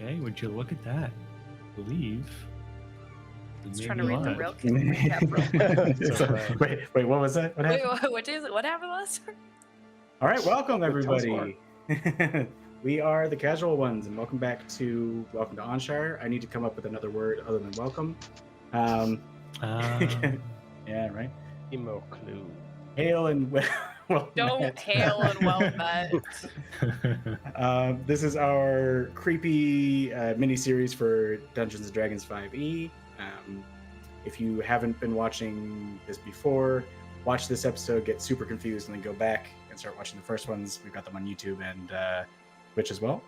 Okay, would you look at that? I believe. Just trying to read the real recap. Wait, what was that? What Wait, happened? what happened last time? All right, welcome Tell us everybody. We are the casual ones, and welcome to Onshire. I need to come up with another word other than welcome. Yeah, right. Emo clue. Hail and well. Don't met. hail and well met. This is our creepy mini series for Dungeons and Dragons 5e. If you haven't been watching this before, watch this episode, get super confused, and then go back and start watching the first ones. We've got them on YouTube and Twitch as well.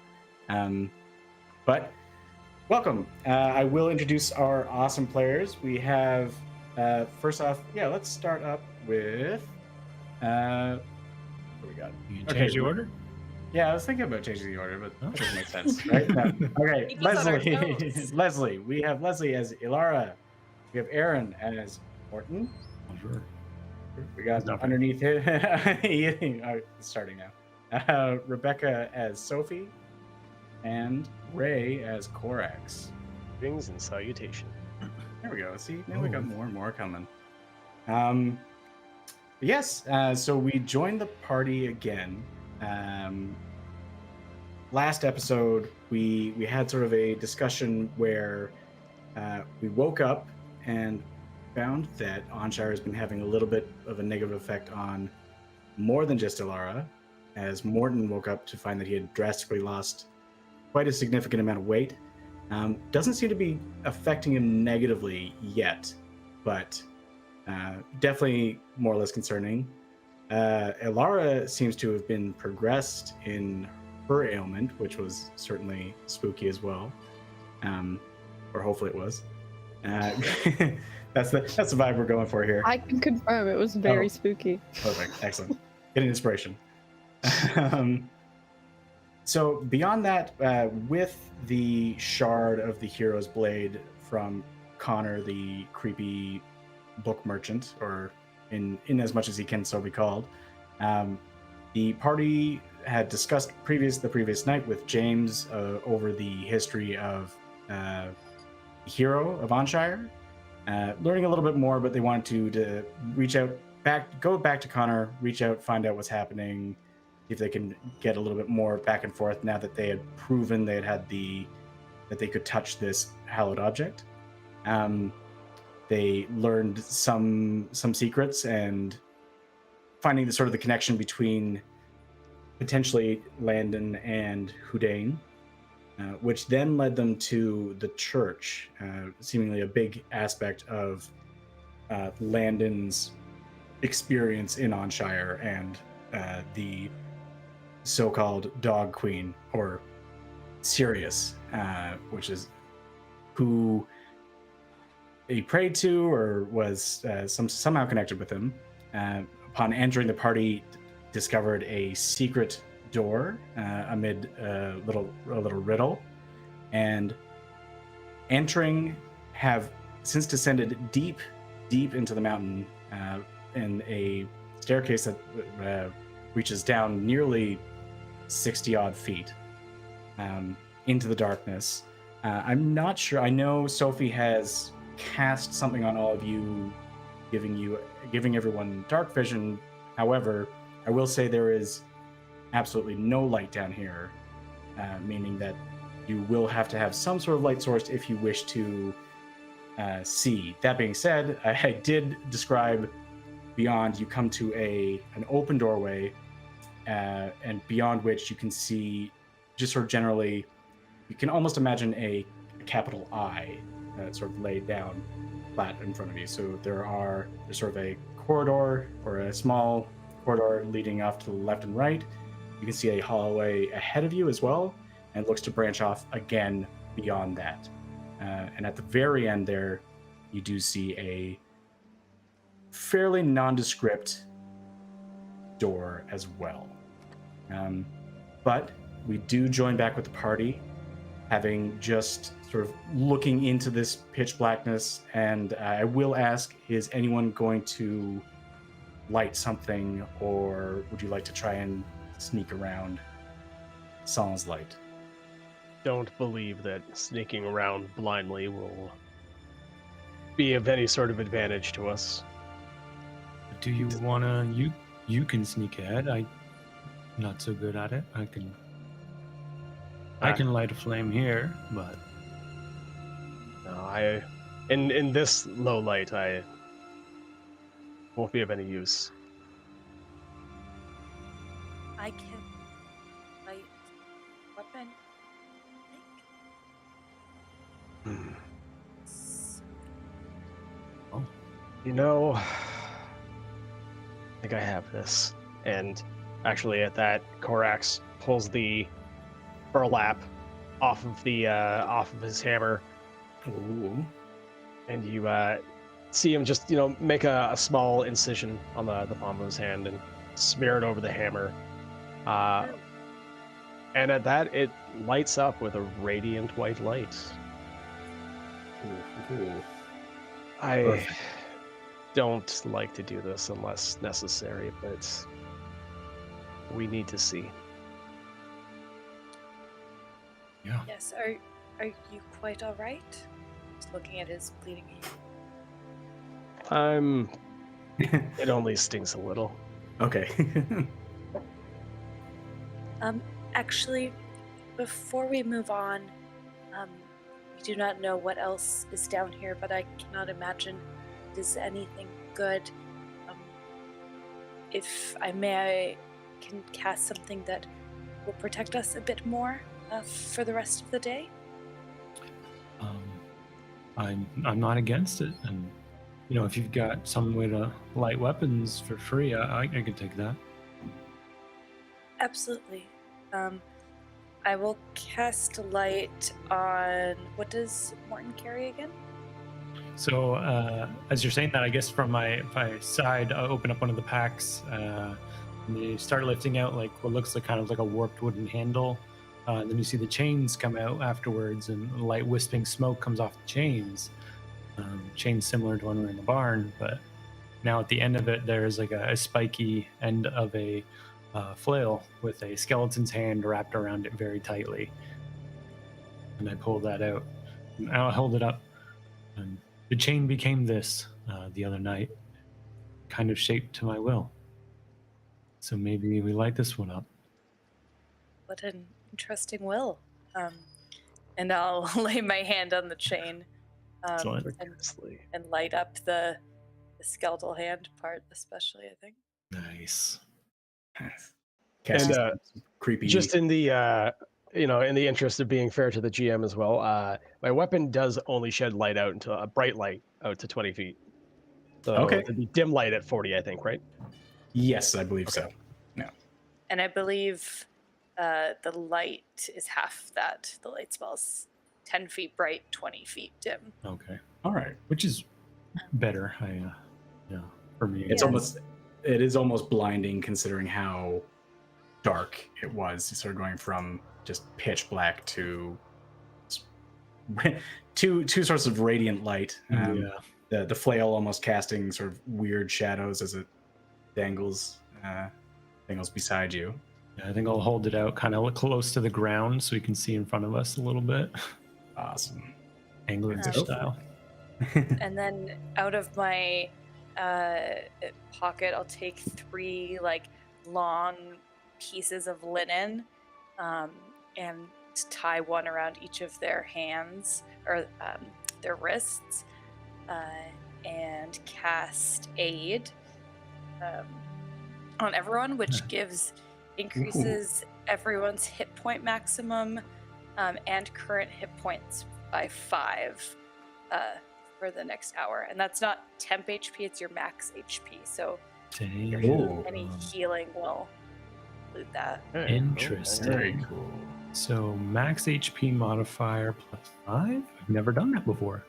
But welcome. I will introduce our awesome players. We have, first off, let's start up with, what do we got? You can change the order? Yeah, I was thinking about changing the order, but that doesn't make sense, right? No. Okay, Keep us on our Lesley. toes. Lesley. We have Lesley as Yllara. We have Aaron as Morton. Bonjour. We got Nothing. underneath it. It's starting now. Rebekah as Sophie, and Ray as Corax. Greetings and salutation. There we go. See, now we got more and more coming. Yes. So we joined the party again. Last episode, we had sort of a discussion where we woke up and found that Onshire has been having a little bit of a negative effect on more than just Yllara, as Morton woke up to find that he had drastically lost quite a significant amount of weight. Doesn't seem to be affecting him negatively yet, but definitely more or less concerning. Yllara seems to have been progressed in her ailment, which was certainly spooky as well, or hopefully it was. That's the vibe we're going for here. I can confirm it was very spooky. Perfect, excellent. Getting inspiration. So beyond that, with the shard of the hero's blade from Connor, the creepy book merchant, or in as much as he can so be called, the party had discussed the previous night with James over the history of hero of Onshire, learning a little bit more, but they wanted to go back to Connor, reach out, find out what's happening, see if they can get a little bit more back and forth now that they had proven that they could touch this hallowed object. They learned some secrets, and finding the connection between potentially Landon and Houdain, which then led them to the church, seemingly a big aspect of Landon's experience in Onshire and the so-called Dog Queen, or Sirius, which is who he prayed to or was somehow connected with him. Upon entering the party, discovered a secret door amid a little riddle, and entering, have since descended deep into the mountain in a staircase that reaches down nearly 60 odd feet into the darkness. I'm not sure. I know Sophie has cast something on all of you, giving everyone dark vision. However, I will say there is absolutely no light down here, meaning that you will have to have some sort of light source if you wish to see. That being said, I did describe beyond. You come to an open doorway, and beyond which you can see, just sort of generally, you can almost imagine a capital I sort of laid down flat in front of you. So there's sort of a corridor, or a small corridor leading off to the left and right. You can see a hallway ahead of you as well, and it looks to branch off again beyond that. And at the very end there, you do see a fairly nondescript door as well. But we do join back with the party, having just sort of looking into this pitch blackness, and I will ask, is anyone going to light something, or would you like to try and sneak around sans light? don't believe that sneaking around blindly will be of any sort of advantage to us. Do you wanna? You can sneak ahead. I'm not so good at it. I can light a flame here, but No, in this low light, I won't be of any use. I can light weapon. oh, You know, I think I have this. And actually, at that, Corax pulls the burlap off of his hammer, Ooh. and you see him just make a small incision on the palm of his hand and smear it over the hammer. And at that, it lights up with a radiant white light. Ooh. I Perfect. don't like to do this unless necessary, but we need to see. yeah. Yes, are you quite all right? Just looking at his bleeding hand. It only stings a little. Okay. Actually, before we move on, we do not know what else is down here, but I cannot imagine it is anything good. If I may, I can cast something that will protect us a bit more for the rest of the day. I'm not against it, and if you've got some way to light weapons for free, I can take that. Absolutely. I will cast light on, what does Morton carry again? So as you're saying that, I guess from my side, I'll open up one of the packs, and they start lifting out like what looks like kind of like a warped wooden handle. And then you see the chains come out afterwards, and light wisping smoke comes off the chains. Chains similar to one in the barn, but now at the end of it, there's like a spiky end of a flail with a skeleton's hand wrapped around it very tightly. And I pull that out, and I'll hold it up. And the chain became this the other night, kind of shaped to my will. So maybe we light this one up. What an interesting will. And I'll lay my hand on the chain Excellent. and light up the skeletal hand part, especially, I think. Nice. Casting And some creepy. just in the in the interest of being fair to the GM as well, my weapon does only shed light out into a bright light out to 20 feet. So Okay. it'd be dim light at 40, I think, right? Yes, I believe so. And I believe the light is half that. The light spell's 10 feet bright, 20 feet dim. Okay. All right. Which is better. For me. It is almost blinding considering how dark it was. It's sort of going from just pitch black to two sources of radiant light. The flail almost casting sort of weird shadows as it dangles beside you. Yeah, I think I'll hold it out kind of close to the ground so we can see in front of us a little bit. Awesome. Angler style. And then out of my pocket, I'll take 3 long pieces of linen and tie one around each of their hands or their wrists and cast aid on everyone, which increases everyone's hit point maximum and current hit points by 5 for the next hour. And that's not temp HP, it's your max HP. So any healing will include that. Interesting. Very cool. So max HP modifier +5? I've never done that before.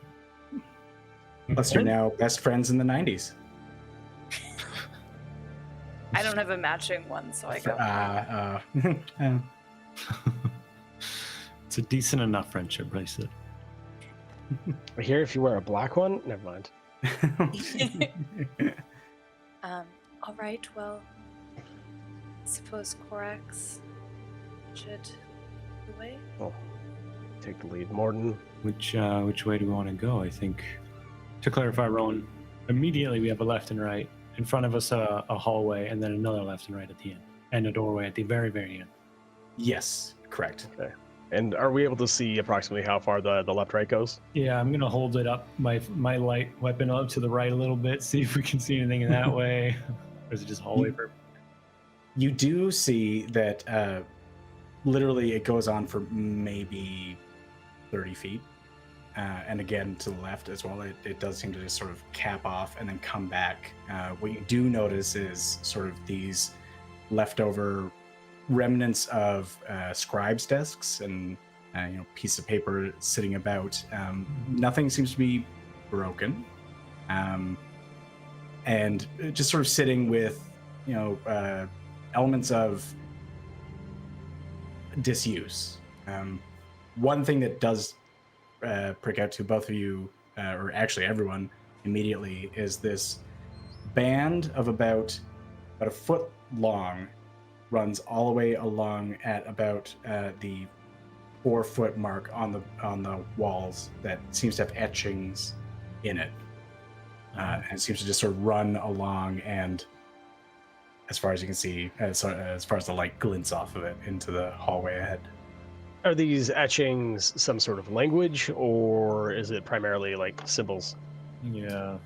Plus, you're now best friends in the 90s. I don't have a matching one, so I go. It's a decent enough friendship, bracelet. I hear if you wear a black one, never mind. All right, well, I suppose Corax should lead the way. Oh, take the lead. Morton. Which way do we want to go? I think, to clarify, Rowan, immediately we have a left and right. In front of us, a hallway, and then another left and right at the end, and a doorway at the very, very end. Yes, correct. Okay. And are we able to see approximately how far the left-right goes? Yeah, I'm gonna hold it up, my light weapon up to the right a little bit, see if we can see anything in that way. Or is it just hallway? You do see that literally it goes on for maybe 30 feet. And again, to the left as well, it does seem to just sort of cap off and then come back. What you do notice is sort of these leftover remnants of scribes' desks and piece of paper sitting about. Nothing seems to be broken, and just sort of sitting with elements of disuse. One thing that does prick out to both of you, or actually everyone, immediately is this band of about a foot long, runs all the way along at about the 4-foot mark on the walls that seems to have etchings in it, and seems to just sort of run along, and as far as you can see, as far as the light glints off of it into the hallway ahead. Are these etchings some sort of language, or is it primarily like symbols? Yeah.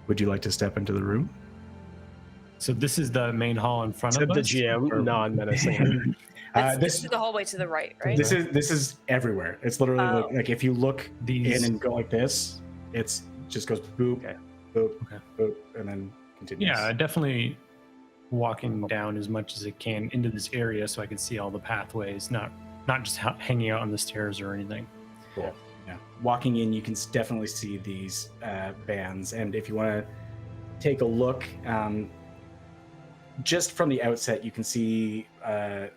Would you like to step into the room? So this is the main hall in front of Said us? the GM, non-menacing. This is the hallway to the right, right? This is everywhere. It's literally like if you look in and go like this, it's just goes boop, Okay. boop, Okay. boop, and then continues. Yeah, definitely walking down as much as it can into this area so I can see all the pathways, not just hanging out on the stairs or anything. Cool. Yeah. Walking in, you can definitely see these bands, and if you want to take a look, just from the outset, you can see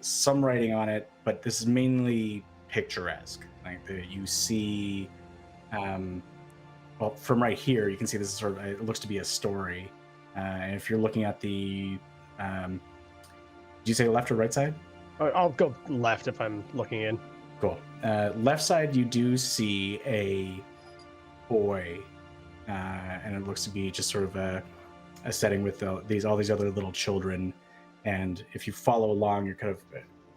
some writing on it, but this is mainly picturesque. Like you see, well, from right here, you can see this is sort of, it looks to be a story. And if you're looking at the, did you say left or right side? I'll go left if I'm looking in. Cool. Left side, you do see a boy, and it looks to be just sort of a setting with all these other little children. And if you follow along, you're kind of,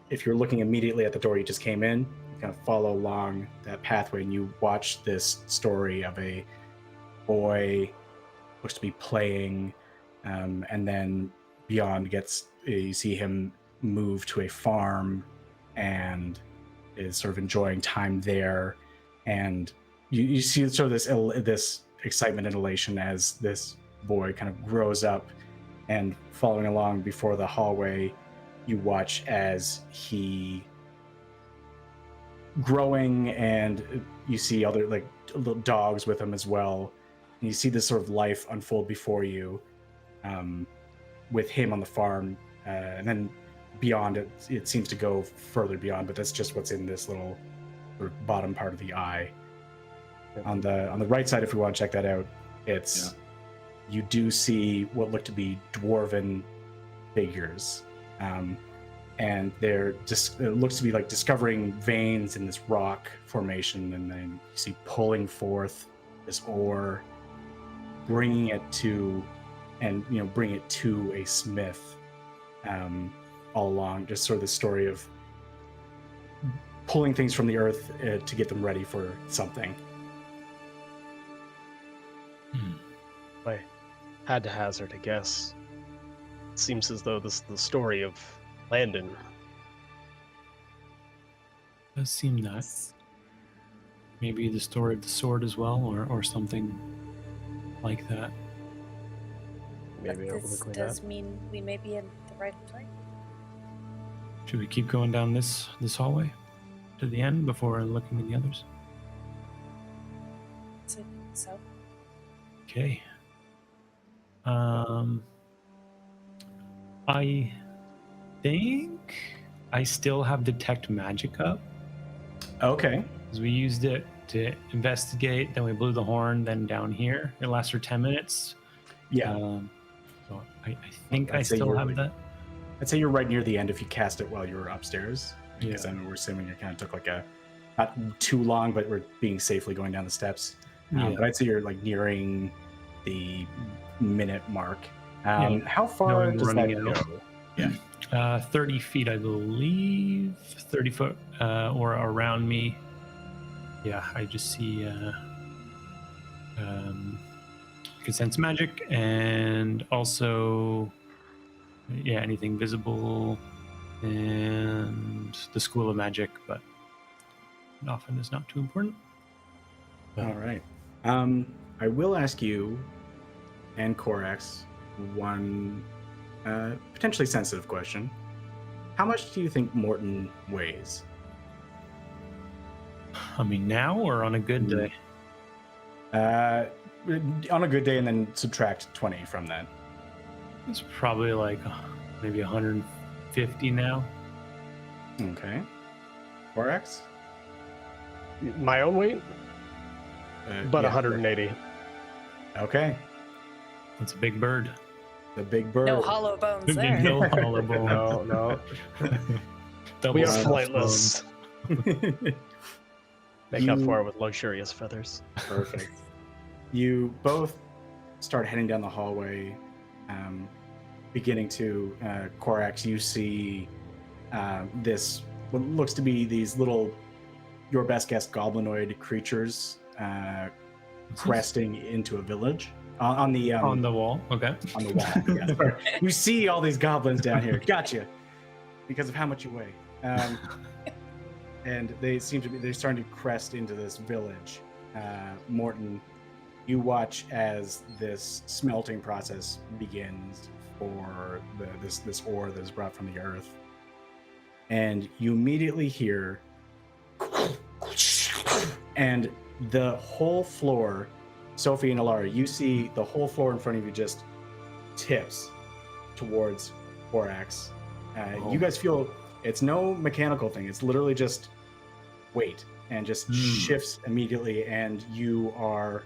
if you're looking immediately at the door you just came in, you kind of follow along that pathway, and you watch this story of a boy looks to be playing, and then beyond you see him move to a farm and is sort of enjoying time there, and you see sort of this excitement and elation as this boy kind of grows up. And following along before the hallway, you watch as he growing, and you see other like little dogs with him as well, and you see this sort of life unfold before you, with him on the farm, and then beyond it seems to go further beyond, but that's just what's in this little sort of bottom part of the eye. On the right side, if we want to check that out, it's you do see what look to be dwarven figures, and they're just, it looks to be like discovering veins in this rock formation, and then you see pulling forth this ore, bringing it to a smith, all along, just sort of the story of pulling things from the earth to get them ready for something. I had to hazard a guess. It seems as though this is the story of Landon. Does seem that. Maybe the story of the sword as well, or something like that. Maybe This does mean we may be in the right place. Should we keep going down this hallway to the end before looking at the others? So. Okay. I think I still have detect magic up. Okay. Because we used it to investigate, then we blew the horn, then down here. It lasts for 10 minutes. Yeah. So I think I'd I say still you're have right. that. I'd say you're right near the end if you cast it while you were upstairs. Because Yeah. then we're assuming you kind of took like a not too long, but we're being safely going down the steps. Yeah. But I'd say you're like nearing the minute mark. Yeah. How far I'm does that running go? out. Yeah. 30 feet, I believe. 30 foot or around me. Yeah, I just see can sense magic and also anything visible and the school of magic, but often is not too important. All right. I will ask you and Corax one potentially sensitive question. How much do you think Morton weighs? I mean, now or on a good day? On a good day, and then subtract 20 from that. It's probably like maybe 150 now. Okay. Corax? My own weight? About Yeah. 180. Okay. It's a big bird. The big bird. No hollow bones there. No hollow bone. No. Double We are stuffed flightless. Make up You- for it with luxurious feathers. Perfect. You both start heading down the hallway, beginning to Corax. You see this what looks to be these little, your best guess, goblinoid creatures cresting into a village on the wall. Okay. on the wall. Yeah, sorry. You see all these goblins down here. Gotcha. Because of how much you weigh. And they're starting to crest into this village. Morton, you watch as this smelting process begins for this ore that is brought from the earth. And you immediately hear, and the whole floor, Sophie and Yllara, you see the whole floor in front of you just tips towards Corax. You guys feel it's no mechanical thing. It's literally just weight and just shifts immediately, and you are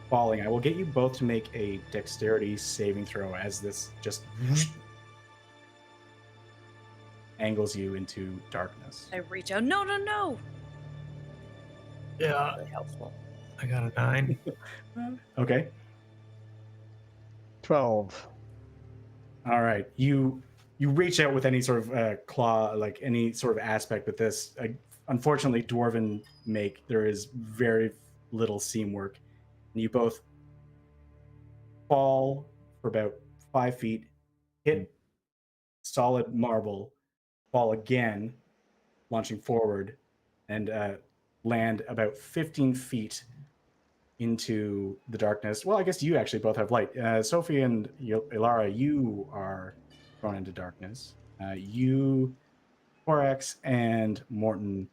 falling. I will get you both to make a dexterity saving throw as this just angles you into darkness. I reach out. No. Yeah, Really helpful. I got a 9. Okay. 12. All right. You reach out with any sort of claw, like any sort of aspect with this. Unfortunately, dwarven make, there is very little seam work. And you both fall for about 5 feet, hit solid marble, fall again, launching forward, and land about 15 feet into the darkness. Well, I guess you actually both have light. Sophie and Yllara, you are thrown into darkness. You, Corax, and Morton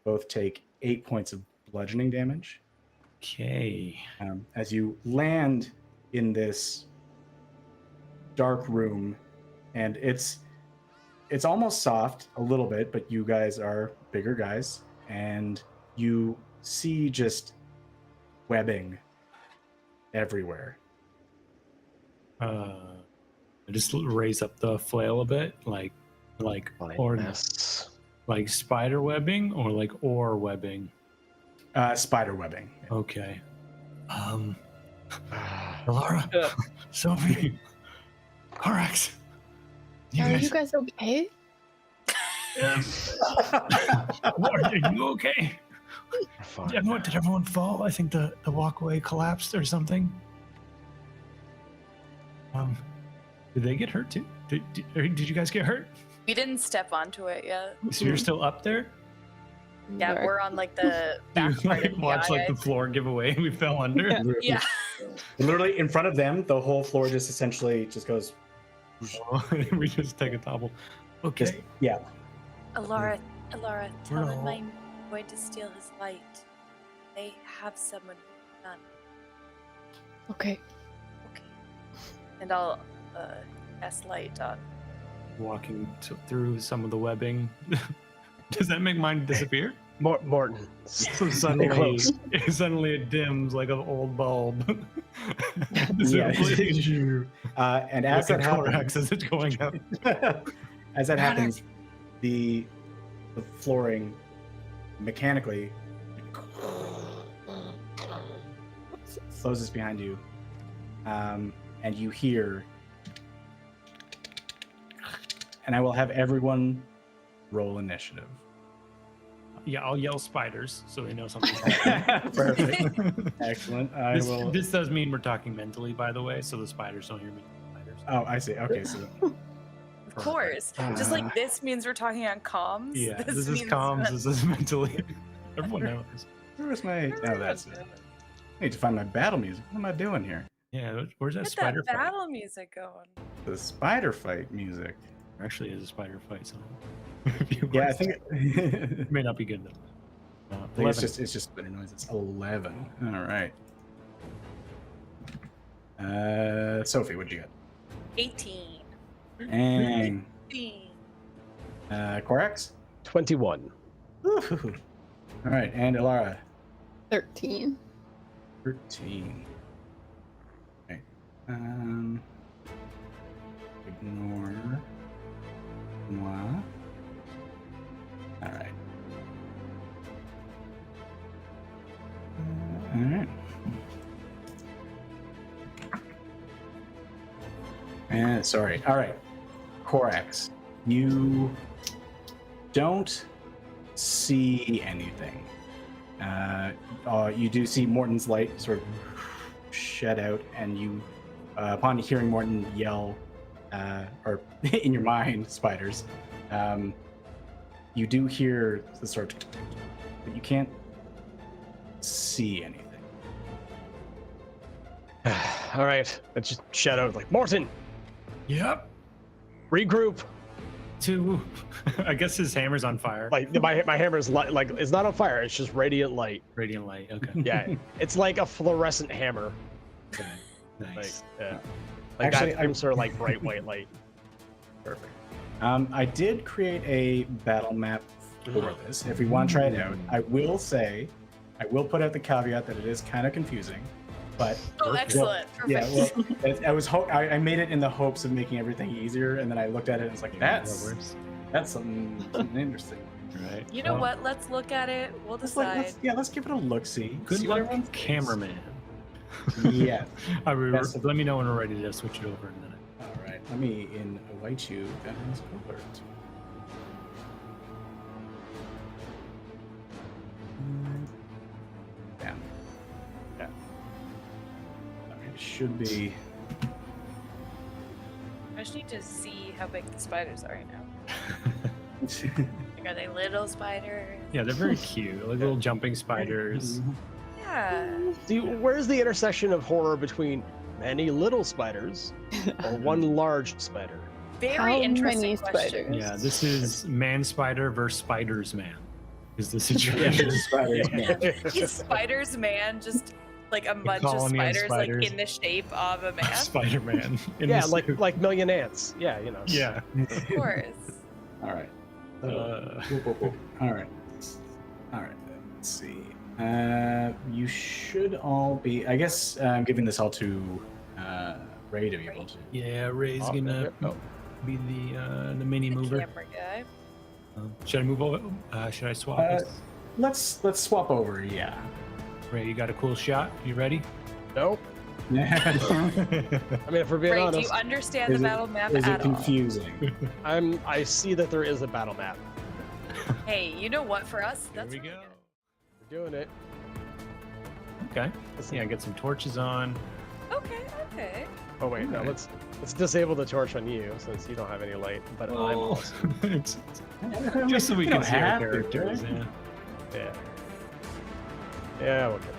both take 8 points of bludgeoning damage. Okay. As you land in this dark room, and it's almost soft a little bit, but you guys are bigger guys, and you see just webbing everywhere. I just raise up the flail a bit, like or Mess. like spider webbing or like ore webbing. Spider webbing. Okay. Yllara, Sophie, Corax. Are you guys okay? Are you okay? Fine. Did everyone fall? I think the walkway collapsed or something. Did they get hurt too? Did you guys get hurt? We didn't step onto it yet. So you're still up there? Yeah, Sorry. we're on like the Do you back part like of the watch like eye. the floor give away and we fell under? Yeah. Literally in front of them, the whole floor just essentially just goes. We just take a topple. Okay. Just, yeah. Yllara, tell him all- I'm going to steal his light. They have someone who's done. Okay. Okay. And I'll cast light on. Walking through some of the webbing. Does that make mine disappear? Morton. So suddenly, close. suddenly it dims like an old bulb. Yeah. Simply. And as Look that at Corax happens, as it's going up. as that happens, the flooring mechanically closes behind you, and you hear. And I will have everyone roll initiative. Yeah, I'll yell spiders so they know something's happening. Perfect. Excellent. This does mean we're talking mentally, by the way, so the spiders don't hear me. Spiders. Oh, I see. Okay, so Of course. Just like this means we're talking on comms. Yeah, this is comms. This is mentally. Everyone knows. where's my? Oh, that's it. I need to find my battle music. What am I doing here? Yeah, where's that Get spider that fight? battle music going. The spider fight music. There actually is a spider fight song. Yeah, I think It may not be good though. I think it's just spider noise. It's 11. All right. Sophie, what'd you get? 18. And 18. Corax. 21. All right, and Yllara. 13. 13. Okay. Ignore moi. All right. All right. And sorry. All right. Corax, you don't see anything. You do see Morton's light sort of shed out, and you, upon hearing Morton yell, or in your mind, spiders, you do hear the sort of, but you can't see anything. All right, let's just shout out like Morton, Yep. regroup. I guess his hammer's on fire. Like my hammer's like it's not on fire. It's just radiant light. Radiant light. Okay. Yeah, it's like a fluorescent hammer. Okay. Nice. Like yeah, like Actually, that sort of like bright white light. Perfect. I did create a battle map for this. If we want to try it out, I will say, I will put out the caveat that it is kind of confusing, but Oh, excellent. yeah, Perfect. well, I made it in the hopes of making everything easier, and then I looked at it and it's like, That that's works. something interesting. Right. You know Well, what? Let's look at it. We'll decide. Let's give it a look. See. Good See what luck, everyone thinks. cameraman. Yeah. Best of- Let me know when we're ready to switch it over in a minute. All right. Let me invite you as alert. Down. Yeah. It should be. I just need to see how big the spiders are right now. Like, are they little spiders? Yeah, they're very cute. Like little jumping spiders. Yeah. See, where's the intersection of horror between many little spiders or one large spider? Very How interesting many question. spiders? Yeah, this is man spider versus spiders man. Is the situation? Spiders, man. Is spiders man just like a bunch of colony of spiders, spiders. like in the shape of a man? Spider Man. Yeah, like million ants. Yeah, you know. Yeah. Of course. All right. Uh, All right. All right. Let's see. You should all be. I guess I'm giving this all to Ray to be able to. yeah, Ray's Oh, gonna oh. be the mini The mover. camera guy. Should I move over? Should I swap? Let's swap over. Yeah. Ray, you got a cool shot? You ready? Nope. Yeah. I mean, if we're being Ray, do honest, you understand Is the it- battle map Is it at all? confusing? I see that there is a battle map. Hey, you know what? For us, There that's we really go. We're doing it. Okay. Yeah, get some torches on. good. Okay, okay. Oh wait, no. Alright. Let's disable the torch on you since you don't have any light. But I'm also, It's- just so we You can don't see our have to, characters. right? Yeah. yeah. Yeah, we'll get that.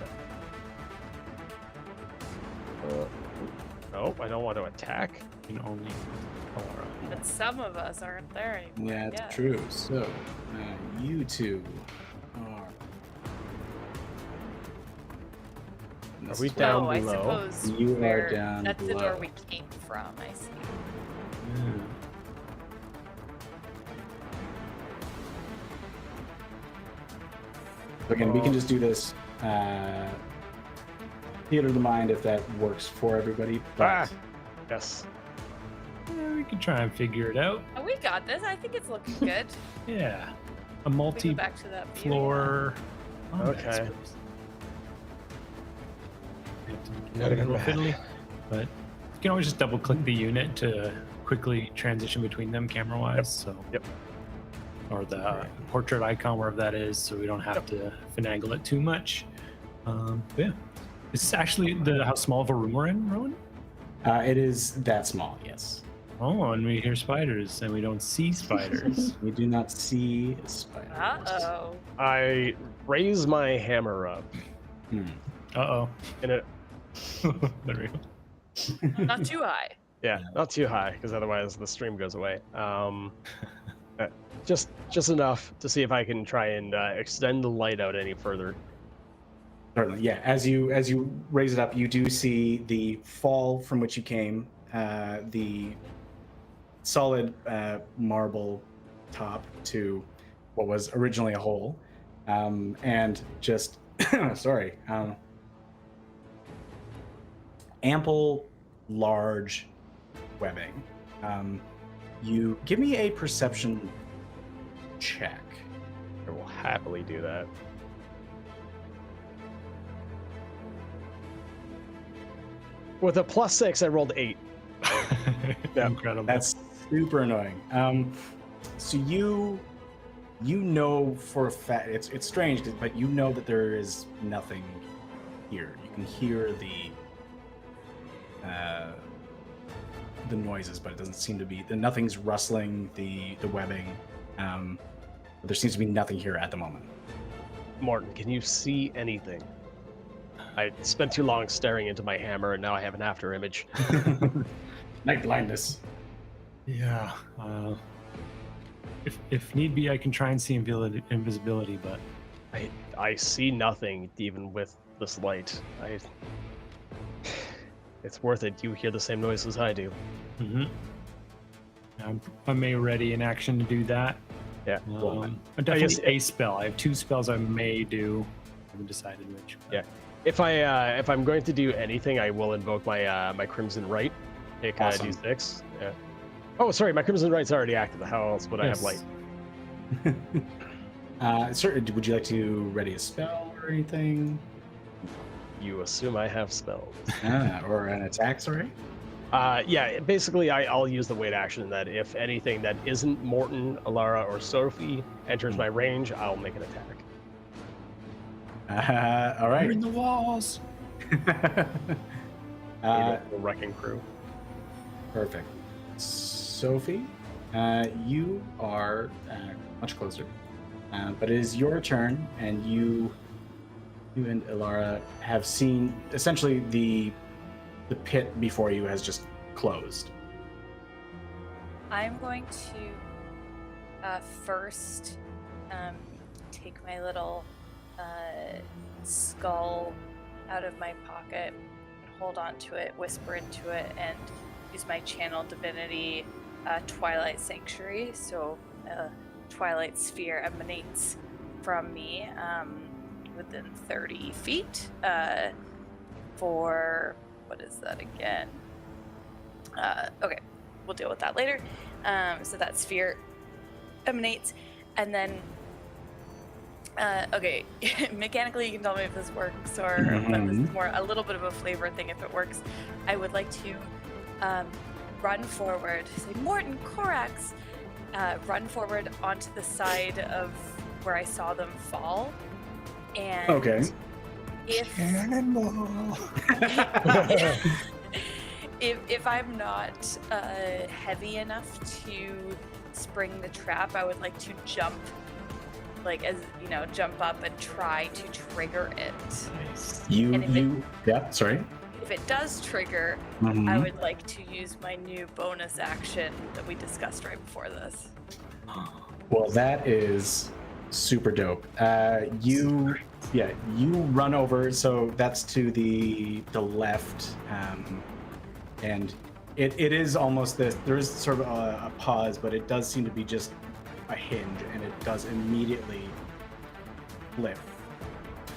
Nope, I don't want to attack. You can only. But some of us aren't there anymore. Yeah, it's true. So, you two are. Are we down Oh, I below? suppose You are we're- down that's the below. door we came from. I see. Again, we can just do this theater of the mind if that works for everybody. But Ah! Yes. Yeah, we can try and figure it out. Oh, we got this. I think it's looking good. Yeah. a We go back to that view, multi-floor. Okay. Gotta go fiddly, but you can always just double-click the unit to quickly transition between them camera-wise. So. Yep. Or the portrait icon, wherever that is, so we don't have to finagle it too much. Yeah. Is this actually how small of a room we're in, Rowan? It is that small, yes. Oh, and we hear spiders, and we don't see spiders. We do not see spiders. Uh-oh. I raise my hammer up, Uh-oh. and it There we go. Not too high. not too high because otherwise the stream goes away. Just enough to see if I can try and extend the light out any further. Certainly, yeah. As you raise it up, you do see the fall from which you came, the solid marble top to what was originally a hole, and just sorry, ample, large webbing. You give me a perception check. I will happily do that. With a +6, I rolled 8. Yeah. Incredible. That's super annoying. So you know for a fact it's strange, but you know that there is nothing here. You can hear the noises, but it doesn't seem to be. Nothing's rustling the webbing. But there seems to be nothing here at the moment. Morton, can you see anything? I spent too long staring into my hammer, and now I have an after image. Night blindness. Yeah. If need be, I can try and see invisibility, but I see nothing even with this light. It's worth it. You hear the same noise as I do. I may ready in action to do that. Yeah. Definitely a spell. I have 2 spells I may do. I haven't decided which. But... Yeah. If I'm going to do anything, I will invoke my my Crimson Right. Take Awesome. D6. Yeah. Oh, sorry, my Crimson Right's already active. How else would I have light? Sir, would you like to ready a spell or anything? You assume I have spells. Or an attack, sorry? Yeah, basically I'll use the wait action that if anything that isn't Morton, Yllara, or Sophie enters my range, I'll make an attack. All right. You're in the walls. The wrecking crew. Perfect. Sophie, you are much closer, but it is your turn, and you and Yllara have seen essentially the pit before you has just closed. I'm going to first take my little skull out of my pocket and hold on to it, whisper into it, and use my channel divinity Twilight Sanctuary. So Twilight Sphere emanates from me within 30 feet for, what is that again? Okay, we'll deal with that later. So that sphere emanates, and then okay, mechanically you can tell me if this works, or but this is more a little bit of a flavor thing if it works. I would like to run forward, say, Morton, Corax, run forward onto the side of where I saw them fall, and Okay. if Cannonball. if I'm not heavy enough to spring the trap, I would like to jump, jump up and try to trigger it. Nice. Sorry. If it does trigger, I would like to use my new bonus action that we discussed right before this. Well, that is super dope. You run over, so that's to the left, and it is almost this. There is sort of a pause, but it does seem to be just a hinge, and it does immediately lift.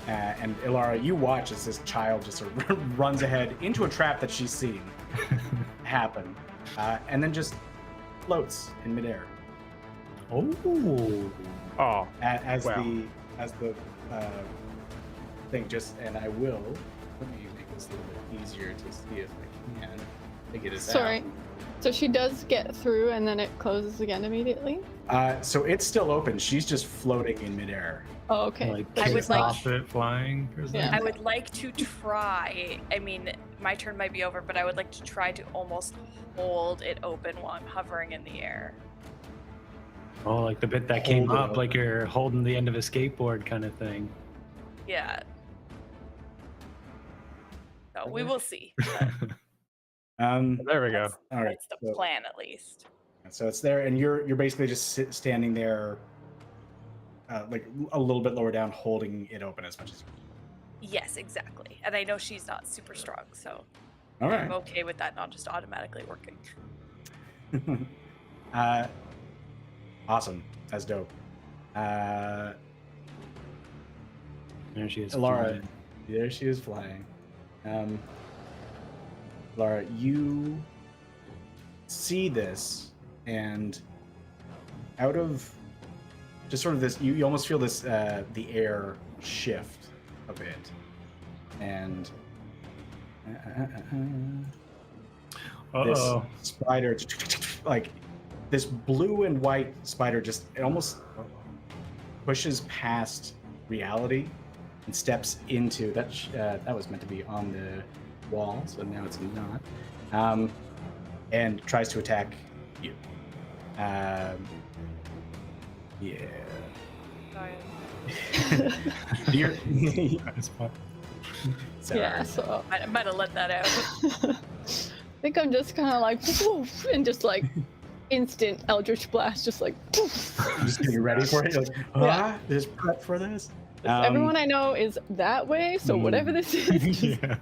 And Yllara, you watch as this child just sort of runs ahead into a trap that she's seen happen, and then just floats in midair. Oh. Oh, as Wow. the thing. And I will let me make this a little bit easier to see if I can figure this Sorry. So she does get through and then it closes again immediately? So it's still open. She's just floating in midair. Oh, okay. Like I would kicks like- off it flying or something. Yeah. I would like to try. I mean, my turn might be over, but I would like to try to almost hold it open while I'm hovering in the air. Oh, like the bit that came Hold it up, up. like you're holding the end of a skateboard kind of thing. Yeah. So we will see. there we go. All right. That's the plan, at least. So it's there, and you're basically just standing there, like a little bit lower down, holding it open as much as you Yes, exactly. And I know she's not super strong, so can. All I'm right. okay with that not just automatically working. Awesome. That's dope. There she is. Yllara, flying. there she is flying. Yllara, you see this, and out of just sort of this, you almost feel this, the air shift a bit, and this Uh-oh. spider, like this blue and white spider, just it almost pushes past reality and steps into that. That was meant to be on the wall, so now it's not. And tries to attack you. Yeah. Sorry. You're, That's fun. sorry. Yeah, so I might have let that out. I think I'm just kind of like, poof, and just like instant Eldritch Blast, just like, poof. Just getting ready for it. You're like, Yeah. there's prep for this. Everyone I know is that way, so whatever this is, just Yeah.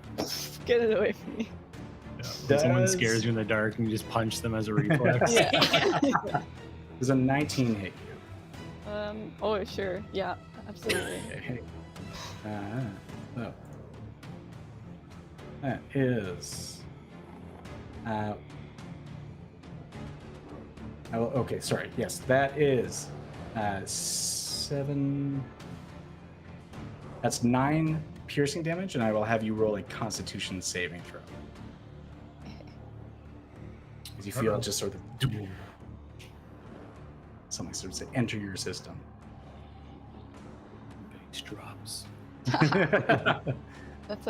get it away from me. When someone Does- scares you in the dark and you just punch them as a reflex. Yeah. Does a 19 hit you? Oh, sure. Yeah, absolutely. Okay. So that is. Okay, sorry. Yes, that is 7. That's 9 piercing damage, and I will have you roll a Constitution saving throw. As you feel it just sort of something sort of say enter your system. Base drops. That's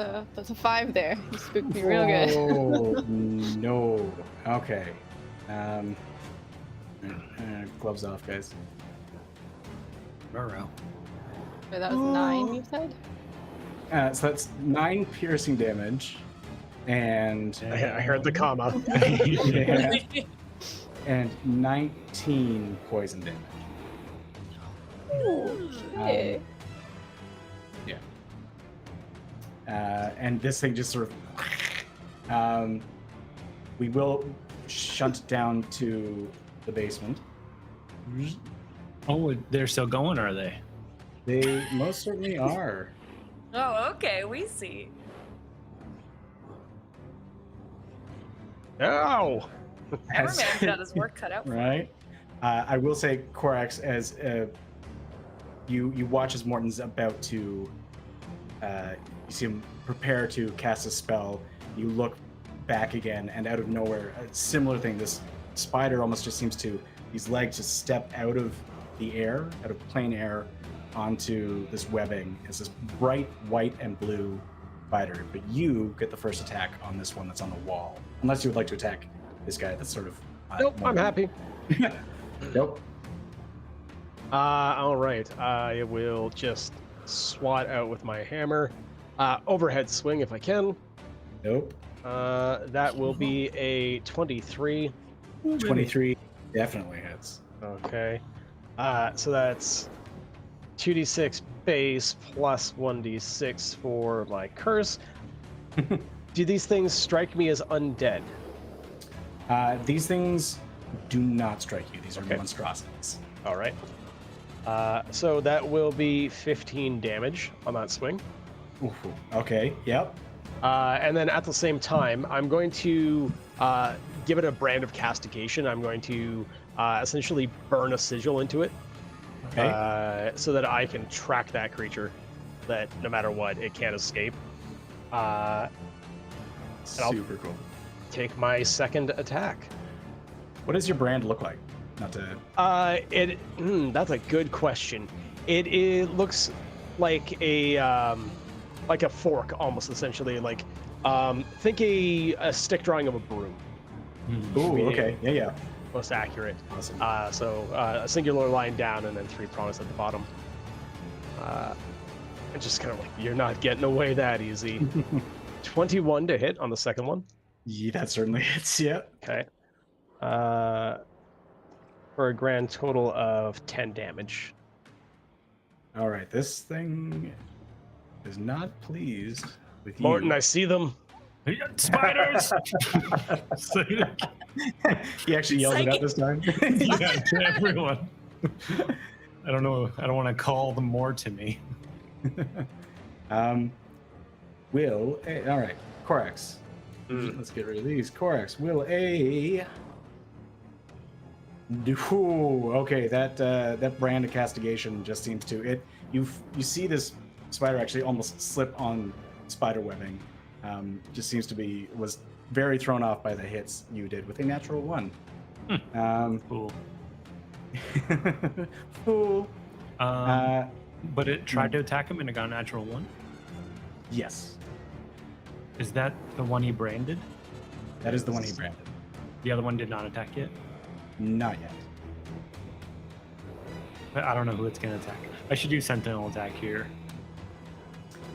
a 5 there. You spooked me real good. Oh no. Okay. Gloves off, guys. Ruh-roh. Wait, that was 9, you said? So that's 9 piercing damage, and I heard the comma. and 19 poison damage. Hey. And this thing just sort of we will shunt down to the basement. Oh, they're still going, are they? They most certainly are. Oh, okay, we see. Oh! Everyman's got his work cut out for him. Right. I will say, Corax, as you watch as Morton's about to, you see him prepare to cast a spell. You look back again, and out of nowhere, a similar thing. This spider almost just seems to, these legs just step out of the air, out of plain air, onto this webbing. It's this bright white and blue spider. But you get the first attack on this one that's on the wall, unless you would like to attack this guy that's sort of. Nope, I'm happy. Nope. All right. I will just swat out with my hammer. Overhead swing if I can. Nope. That will be a 23. 23 definitely hits. Okay. So that's 2d6 base plus 1d6 for my curse. Do these things strike me as undead? These things do not strike you. These are Okay. monstrosities. All right. So that will be 15 damage on that swing. Ooh, okay. Yep. And then at the same time, I'm going to give it a brand of castigation. I'm going to essentially burn a sigil into it, Okay. so that I can track that creature, that no matter what, it can't escape. I'll- Super cool. Take my second attack. What does your brand look like? Not to. That's a good question. It looks like a fork almost, essentially. Like, think a stick drawing of a broom. Ooh, be okay. Yeah. Most accurate. Awesome. So a singular line down and then 3 prongs at the bottom. And just kind of like, you're not getting away that easy. 21 to hit on the second one. Yeah, that certainly hits. Yeah. Okay. For a grand total of 10 damage. All right. This thing is not pleased with you. Morton, I see them. Spiders! He actually yelled it out this time. Yeah, to everyone. I don't know. I don't want to call them more to me. All right, Corax. Let's get rid of these. Corax, will a. Ooh, okay, that brand of castigation just seems to it. You see this spider actually almost slip on spider webbing. Just seems to was very thrown off by the hits you did with a natural 1. Cool. Fool. But it tried to attack him and it got a natural 1. Yes, Is that the one he branded? that is the one he branded. The other one did not attack yet. Not yet. But I don't know who it's gonna attack. I should do sentinel attack here.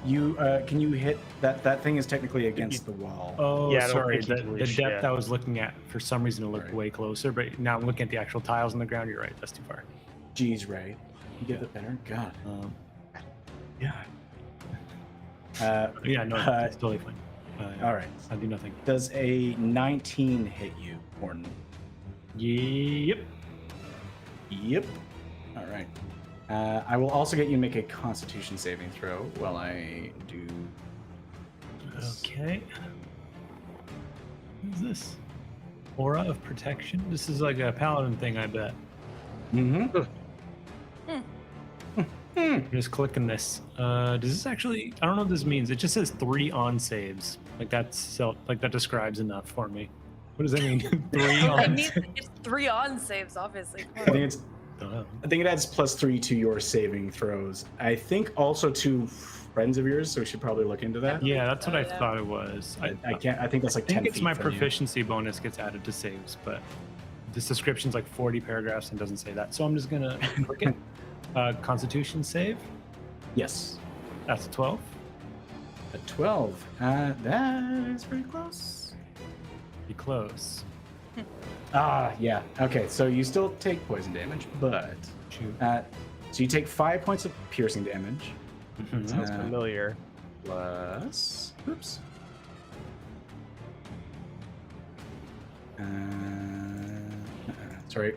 You can you hit that? That thing is technically against the wall. Oh, Yeah, I don't sorry. think you The can depth reach, yeah. I was looking at, for some reason, it looked Right. way closer. But now I'm looking at the actual tiles on the ground. You're right. That's too far. Jeez, Ray. You get the better. God. Yeah. Yeah, no, it's totally fine. All right. I'll do nothing. Does a 19 hit you, Morton? Yep. Yep. All right. I will also get you to make a Constitution saving throw while I do. this. Okay. What is this? Aura of protection? This is like a paladin thing, I bet. Mm-hmm. I'm just clicking this. Does this actually? I don't know what this means. It just says 3 on saves. Like that describes enough for me. What does that mean? 3 on. I mean, it's 3 on saves, obviously. I think it adds +3 to your saving throws. I think also to friends of yours, so we should probably look into that. Yeah, that's what I Yeah. thought it was. I can't. I think that's like I think 10 it's feet my from you. proficiency bonus gets added to saves, but this description's like 40 paragraphs and doesn't say that. So I'm just gonna click it. Constitution save. Yes. That's a 12. A 12. That is pretty close. Be close. Yeah. Okay, so you still take poison damage, but Shoot. so you take 5 points of piercing damage Mhm. Sounds Uh, familiar. plus. Oops. Sorry.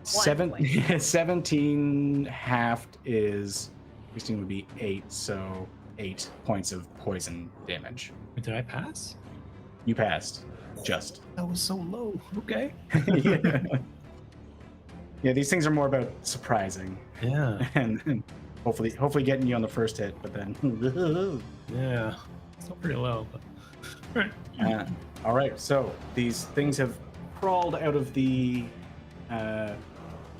point. 17 halved is 16 would be 8, so 8 points of poison damage. Wait, did I pass? You passed. Just. That was so low. Okay. yeah. Yeah, these things are more about surprising Yeah. and hopefully getting you on the first hit, but then Yeah. Still pretty low, but. Right. all right, so these things have crawled out of the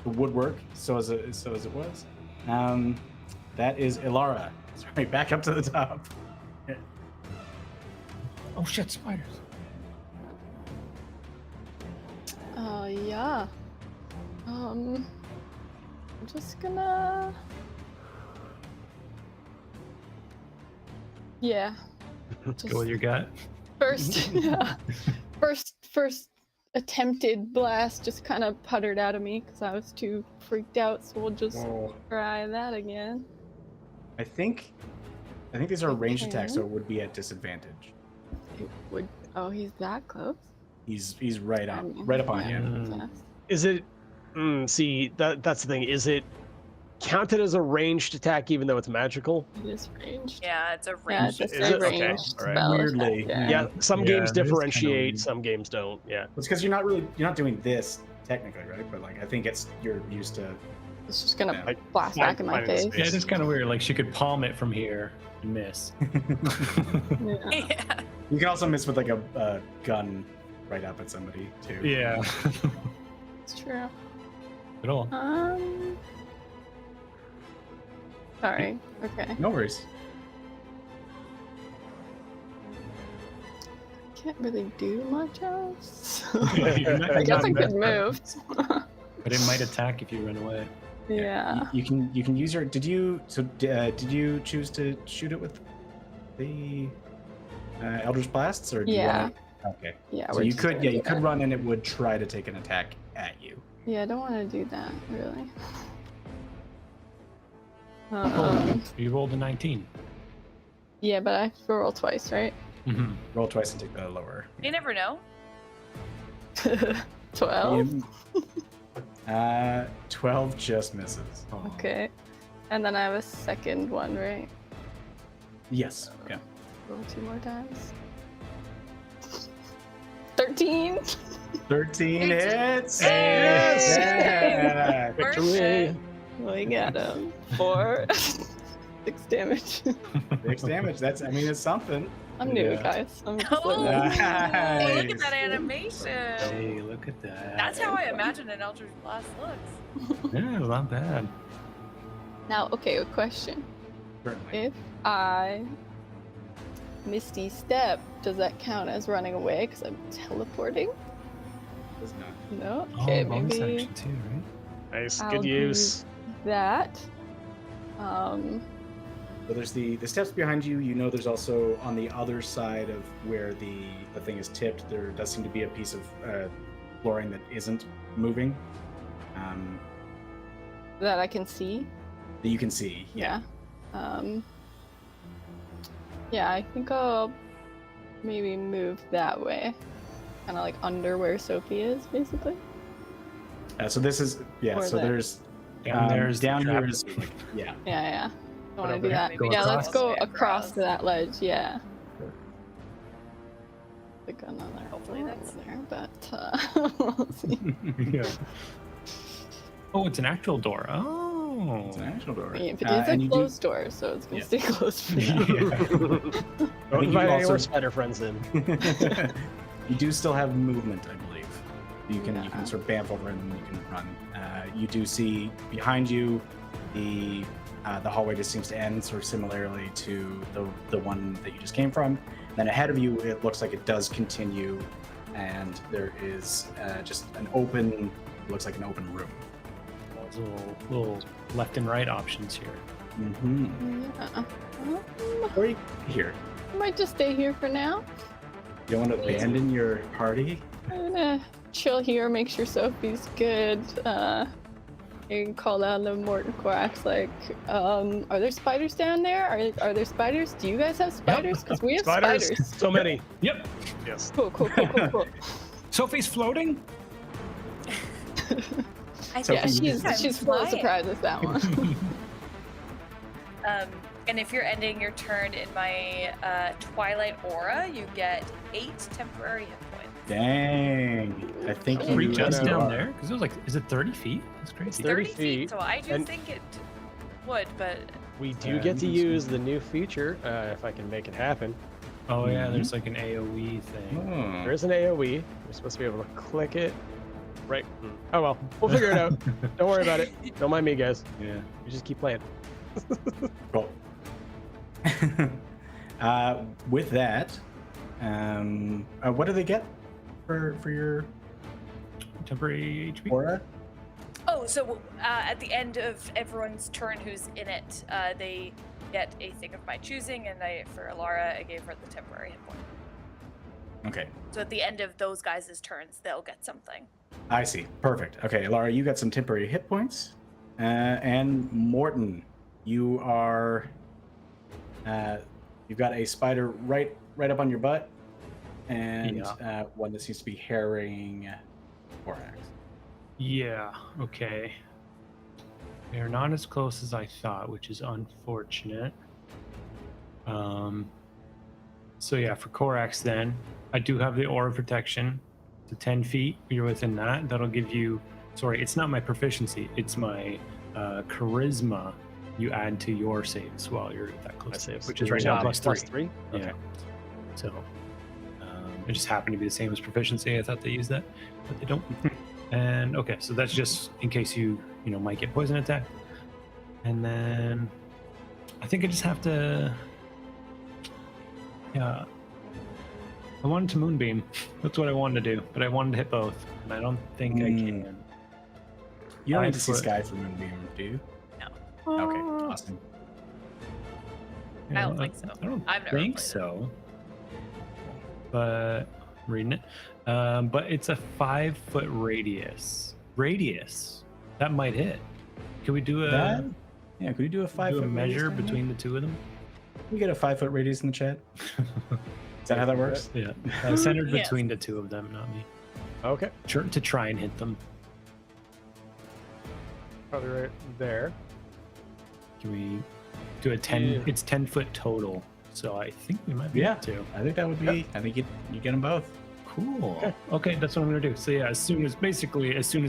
woodwork, so as it was. That is Yllara. Sorry, back up to the top. Oh shit, spiders. Yeah. I'm just gonna. Yeah. Go with your gut. First, yeah. First attempted blast just kind of puttered out of me because I was too freaked out. So we'll just Oh, try that again. I think these are ranged attacks, so Okay. it would be at disadvantage. It would. Oh, he's that close. He's right I up, mean, right up on yeah, you. fast. Is it? See, that's the thing. Is it counted as a ranged attack even though it's magical? It is ranged. Yeah, it's a Yeah, range. it's Is a it? Okay, ranged all right. spell attack, Weirdly, yeah. Yeah, some Yeah, games it is kinda differentiate, weird. some games don't. Yeah. It's because you're not doing this technically, right? But like I think you're used to. It's just gonna Yeah. Like, blast back in my find its face. Yeah, it is kind of weird. Like she could palm it from here and miss. Yeah. Yeah. You can also miss with like a gun right up at somebody too. Yeah. It's true. At all. Sorry. Okay. No worries. Can't really do much else. You're not- I you're guess not I could messed move. up. But it might attack if you run away. Yeah. You can use your. Did you choose to shoot it with the Eldritch Blasts or? Do Yeah. You wanna... Okay. Yeah. So we're you just could gonna you do could that. run and it would try to take an attack at you. Yeah, I don't want to do that really. You rolled a 19. Yeah, but I have to roll twice, right? Mm-hmm. Roll twice and take the lower. You never know. 12. 12 just misses. Okay. And then I have a second one, right? Yes. Yeah. Roll 2 more times. 13. 13 hits. Yes! Yeah. Perfect. We got him. 4. 6 damage. 6 damage. It's something. I'm new, Yeah. guys. I'm just Oh, learning. look at Nice. that animation. Hey, look at that. That's how I imagine an Eldritch Blast looks. Yeah, not bad. Now, okay, a question. Certainly. If I Misty Step, does that count as running away because I'm teleporting? Does not. No? Okay, bonus maybe action too, right? Nice, I'll good do use. that. So there's the steps behind you. You know there's also on the other side of where the thing is tipped, there does seem to be a piece of flooring that isn't moving. That I can see. That you can see. Yeah. Yeah, I think I'll maybe move that way. Kind of like under where Sophie is, basically. So this is Or so the- there's Down there's the down trap. here is like, yeah. Yeah. I want to over do here? that. Go Yeah, let's across? go Yeah, across to across. that ledge. Yeah. Sure. The gun on there. Hopefully that's- there, but we'll see. Yeah. Oh, it's an actual door. Oh. It's an actual door. Yeah, but And it's a you closed door, so it's gonna Yeah. stay closed for now. I Don't think you invite any also- more spider friends in. You do still have movement, I believe. You can Yeah. sort of bamf over and then you can run. You do see behind you the hallway just seems to end sort of similarly to the one that you just came from. Then ahead of you, it looks like it does continue, and there is just an open, looks like an open room. There's little left and right options here. Mm-hmm. Yeah. Or you here. I might just stay here for now. You don't want to abandon your party? I'm gonna chill here, make sure Sophie's good. You can call out to Morton Corax, like, are there spiders down there? Are there spiders? Do you guys have spiders? Because we have spiders. So many. Yep. Yes. Cool. Sophie's floating. I So Yeah, you she's full of surprises, that one. And if you're ending your turn in my Twilight Aura, you get 8 temporary hit points. Dang. I think Oh, you Reach us you down are. there because it was like, is it 30 feet? That's crazy. 30 feet. feet, So I do and- think it would, but We do Yeah, get to that's- use the new feature if I can make it happen. Oh yeah, Mhm. there's like an AOE thing. Oh. There is an AoE. We're supposed to be able to click it. Right. Oh well, we'll figure it out. Don't worry about it. Don't mind me, guys. Yeah. We just keep playing. Cool. With that, what do they get for your Temporary HP. aura? oh, so at the end of everyone's turn who's in it, they get a thing of my choosing, and for Yllara, I gave her the temporary hit point. Okay, So at the end of those guys' turns, they'll get something. I see. Perfect. Okay, Yllara, you got some temporary hit points, and Morton, you are. You've got a spider right up on your butt, and one that seems to be harrying Corax. Yeah. Okay. They're not as close as I thought, which is unfortunate. So yeah, for Corax then, I do have the aura protection. So 10 feet, you're within that. That'll give you, sorry, it's not my proficiency, it's my charisma you add to your saves while you're that close, saves. which is right now plus plus 3. 3? Okay. Yeah. So it just happened to be the same as proficiency. I thought they used that, but they don't. And okay, so that's just in case you might get poison attack. And then I think I just have to, yeah. I wanted to moonbeam. That's what I wanted to do, but I wanted to hit both, and I don't think I can. You don't need 5 to see foot. sky for Moonbeam, do you? Okay, awesome. I don't think so. I don't I've never think played it. so. But reading it, but it's a 5-foot radius. That might hit. Can we do a Yeah, could we do a 5 do a foot measure radius down between the two of them? there? Can we get a 5 foot radius in the chat? Is that how that works? Yeah, centered Yes. between the two of them, not me. Okay. To try and hit them. Probably right there. Can we do a 10? Yeah. It's 10-foot total, so I think we might be Yeah. able to. I think that would be. I think you get them both. Cool. Okay, that's what I'm gonna do. So yeah, as soon as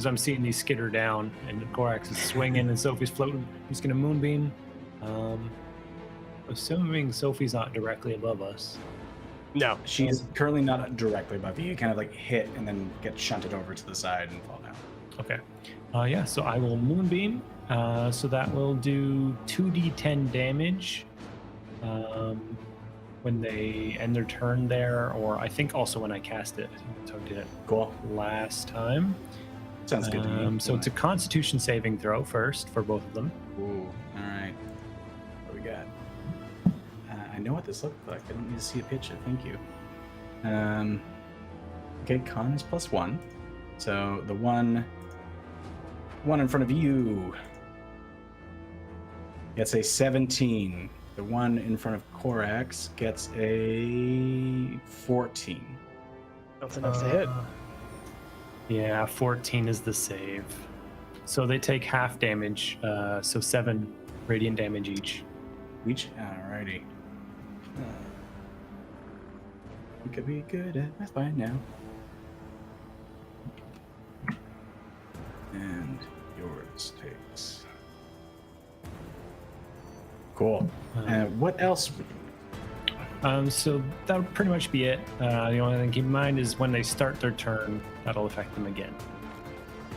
I'm seeing these skitter down and the Corax is swinging and Sophie's floating, I'm just gonna moonbeam. Assuming Sophie's not directly above us. No. She's currently not directly above you. You kind of like hit and then get shunted over to the side and fall down. Okay. Yeah. So I will moonbeam. So that will do 2d10 damage. When they end their turn there, or I think also when I cast it. I think that's how I did it Cool. last time. Sounds good to me. So it's a Constitution saving throw first for both of them. Ooh. All right. What do we got? I know what this looks like. I don't need to see a picture. Thank you. Okay, con is +1. So the one in front of you gets a 17. The one in front of Corax gets a 14. That's enough to hit. Yeah, 14 is the save. So they take half damage, so 7 radiant damage each. Each? Alrighty. We could be good at math by now. And yours takes. Cool. What else? So that would pretty much be it. The only thing to keep in mind is when they start their turn, that'll affect them again.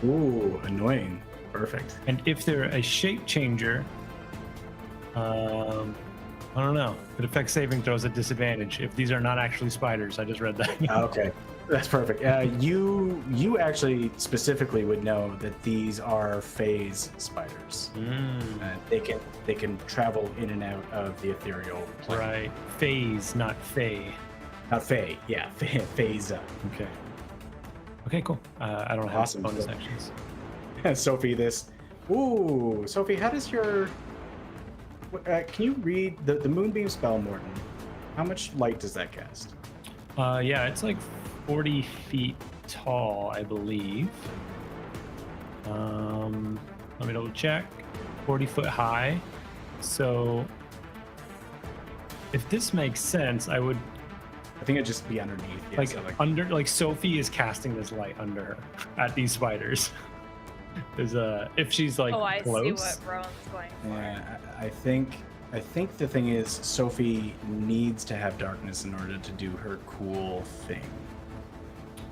Ooh, annoying. Perfect. And if they're a shape changer, I don't know. It affects saving throws at disadvantage if these are not actually spiders. I just read that. Okay, that's perfect. You actually specifically would know that these are phase spiders. They can travel in and out of the ethereal plane. Right. Phase, not fey. Not fey. Yeah, phase. Okay. Okay, cool. I don't have Awesome. bonus actions. Sophie, this. Ooh, Sophie, how does your? Can you read the moonbeam spell, Morton? How much light does that cast? Yeah, it's like 40 feet tall, I believe. Let me double check. 40 foot high. So if this makes sense, I would I think it'd just be underneath. Yeah, like so under Sophie is casting this light under her at these spiders. There's if she's like Oh, I close. see what Rowan's going for. Yeah, I think the thing is Sophie needs to have darkness in order to do her cool thing.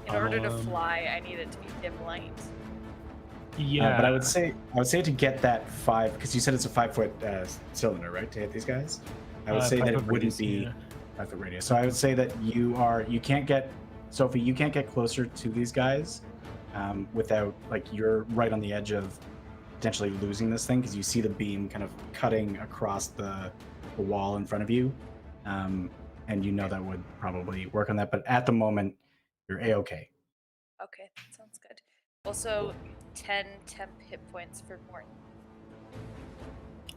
In order to Um, fly, I need it to be dim light. Yeah, But I would say to get that 5, because you said it's a 5-foot cylinder, right? To hit these guys, I would say that it 5-foot wouldn't radius, be yeah. 5-foot radius. So I would say that you can't get Sophie. You can't get closer to these guys without you're right on the edge of potentially losing this thing because you see the beam kind of cutting across the wall in front of you, and that would probably work on that. But at the moment, you're a-okay. Okay, that sounds good. Also, 10 temp hit points for Morton.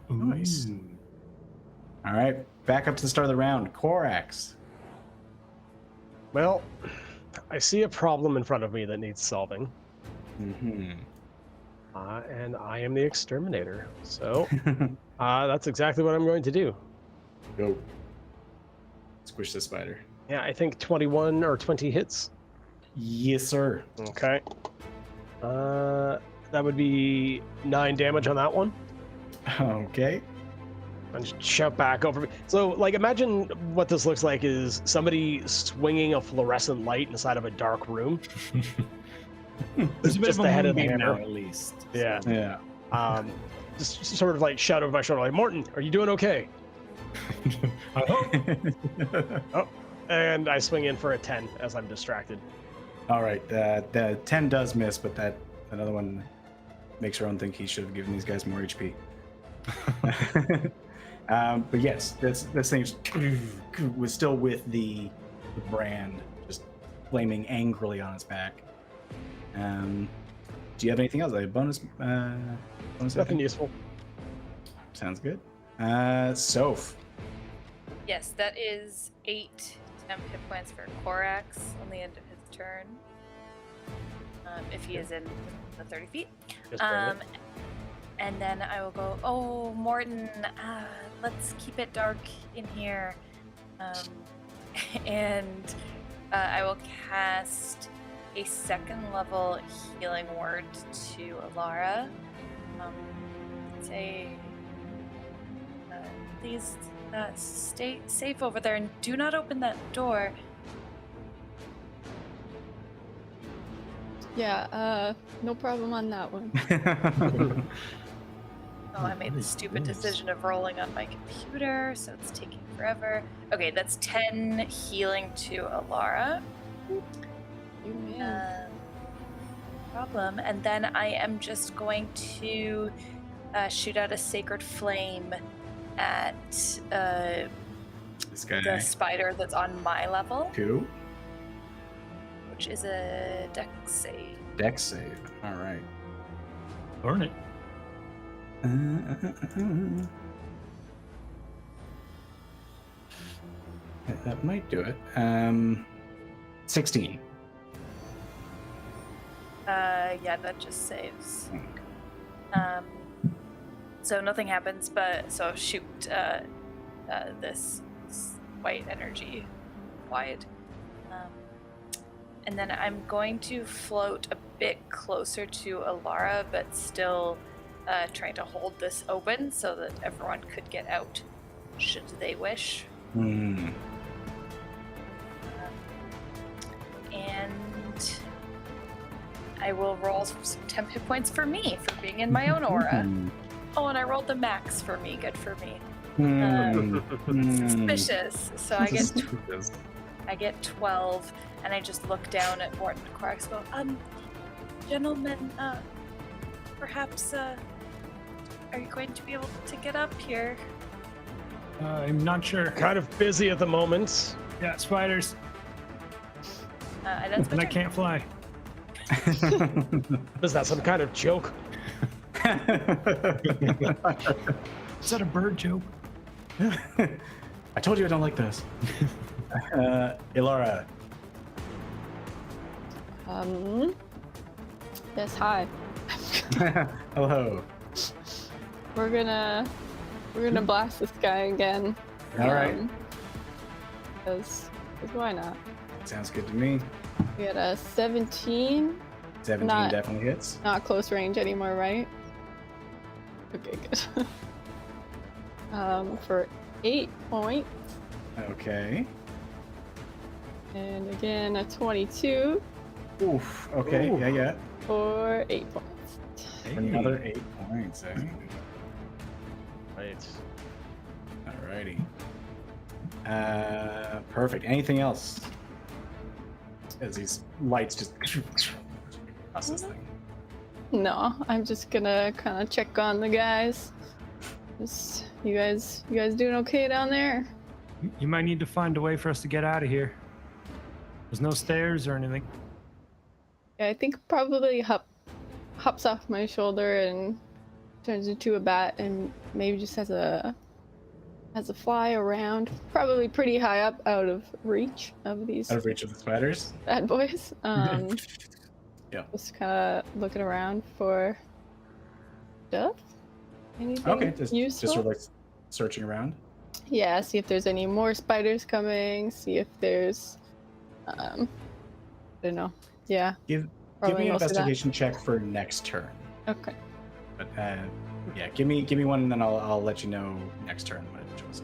Nice. Ooh. All right, back up to the start of the round. Corax. Well, I see a problem in front of me that needs solving, Mm-hmm. and I am the exterminator. So that's exactly what I'm going to do. Go. Squish the spider. Yeah, I think 21 or 20 hits. Yes, sir. Okay. That would be 9 damage on that one. Okay. And just shout back over me. So, like, imagine what this looks like is somebody swinging a fluorescent light inside of a dark room. There's a bit Just of a the head of the moonbeam now, hammer. at least. Yeah. Yeah. Just sort of like shout over my shoulder, like, Morton, are you doing okay? I hope. And I swing in for a 10 as I'm distracted. All right. The 10 does miss, but that another one makes Rowan think he should have given these guys more HP. But yes, this thing was still with the brand, just flaming angrily on its back. Do you have anything else? Like a bonus? Bonus Nothing action? useful. Sounds good. Soph. Yes, that is 8 temp hit points for Corax on the end of his turn. If he is in the 30 feet. Just barely. And then I will go, oh, Morton, let's keep it dark in here. And I will cast a 2nd level healing word to Yllara. Say, please stay safe over there and do not open that door. Yeah, no problem on that one. Oh, I made the stupid decision of rolling on my computer, so it's taking forever. Okay, that's 10 healing to Yllara. You man. Problem. And then I am just going to shoot out a sacred flame at This guy. the spider that's on my level, 2. which is a dex save. Dex save. All right. Burn it. That might do it. 16. Yeah, that just saves. So nothing happens, but so shoot this white energy wide. And then I'm going to float a bit closer to Yllara, but still trying to hold this open so that everyone could get out should they wish. Hmm. And I will roll some temp hit points for me for being in my own aura. Oh, and I rolled the max for me. Good for me. Suspicious. So I get 12, and I just look down at Morton and Corax and go, gentlemen, perhaps, are you going to be able to get up here? I'm not sure. Kind of busy at the moment. Yeah, spiders. And that's my And I turn. can't fly. Is that some kind of joke? Is that a bird joke? I told you I don't like this. Yllara. Yes, hi. Hello. We're gonna blast this guy again. All right. Because why not? Sounds good to me. We had a 17. 17 Not- definitely hits. Not close range anymore, right? Okay, good. For 8 points. Okay. And again, a 22 Oof. Okay. Ooh. Yeah. for 8 points. Another 8 points. Eh? Right. Alrighty. Perfect. Anything else? As these lights just across this thing. No, I'm just gonna kind of check on the guys. Just, you guys doing okay down there? You might need to find a way for us to get out of here. There's no stairs or anything. Yeah, I think probably hops off my shoulder and turns into a bat, and maybe just has a fly around, probably pretty high up, out of reach of these Out of reach of the spiders. bad boys. Yeah. Just kind of looking around for stuff. Anything Okay. Just useful? sort of like searching around. Yeah, see if there's any more spiders coming. See if there's don't know. Yeah. Give Probably me an mostly that. investigation check for next turn. Okay. But yeah, give me one, and then I'll let you know next turn what it shows.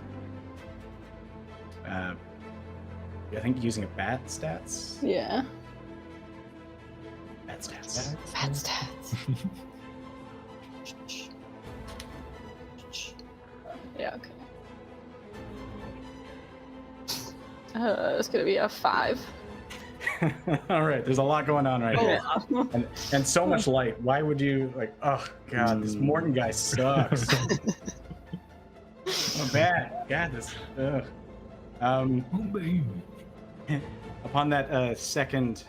I think using a bat stats. Yeah. Bat stats. Bad stats. Yeah, okay. It's gonna be a 5. All right, there's a lot going on right here, and so much light. Why would you like? Oh God, this Morton guy sucks. Oh, bad. God, this. Ugh. Upon that second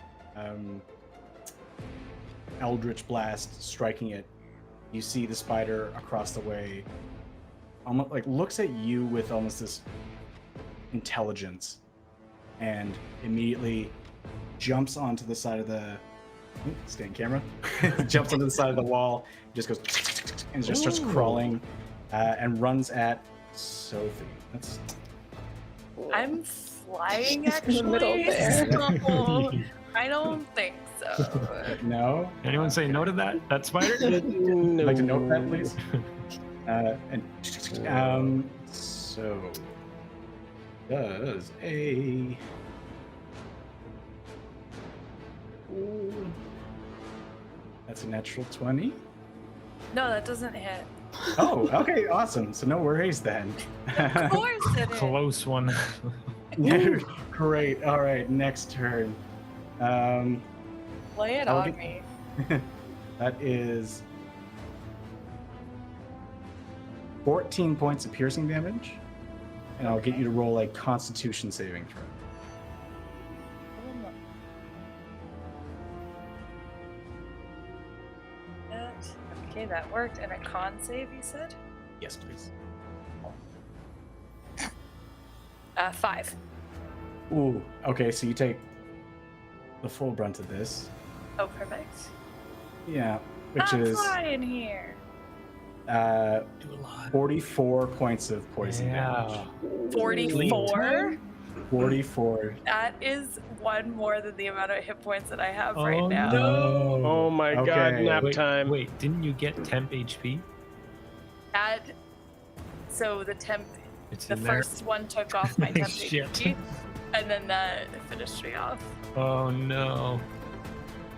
eldritch blast striking it, you see the spider across the way, almost like looks at you with almost this intelligence, and immediately jumps onto the side of the stay in camera. Jumps onto the side of the wall, just goes and just starts crawling, and runs at Sophie. That's I'm flying actually. In the middle there. So I don't think so. no. Anyone say no to that spider? I'd like to note that, please. So does a that's a natural 20. No, that doesn't hit. Oh, okay, awesome. So no worries then. Of course it is. Close one. Great. All right, next turn. Lay it I'll on get- me. That is 14 points of piercing damage, and I'll get you to roll a Constitution saving throw. Okay, that worked. And a con save, you said? Yes, please. 5. Ooh. Okay, so you take the full brunt of this. Oh, perfect. Yeah, which I'm is flying here. 44 points of poison damage. 44? 44. That is one more than the amount of hit points that I have right Oh, now. no. Oh my god, Okay. nap Wait, time. wait, didn't you get temp HP? So the temp, It's the in there. first one took off my temp Shit. HP, and then that finished me off. Oh no.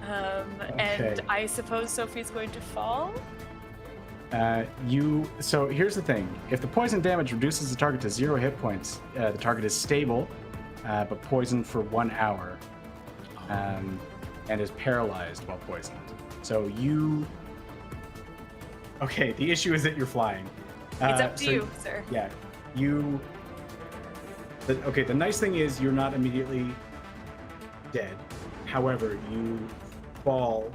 And Okay. I suppose Sophie's going to fall. So here's the thing: if the poison damage reduces the target to 0 hit points, the target is stable, but poisoned for 1 hour, and is paralyzed while poisoned. So you. Okay, the issue is that you're flying. It's up to so- you, sir. Yeah, you. Okay, the nice thing is you're not immediately dead. However, you fall,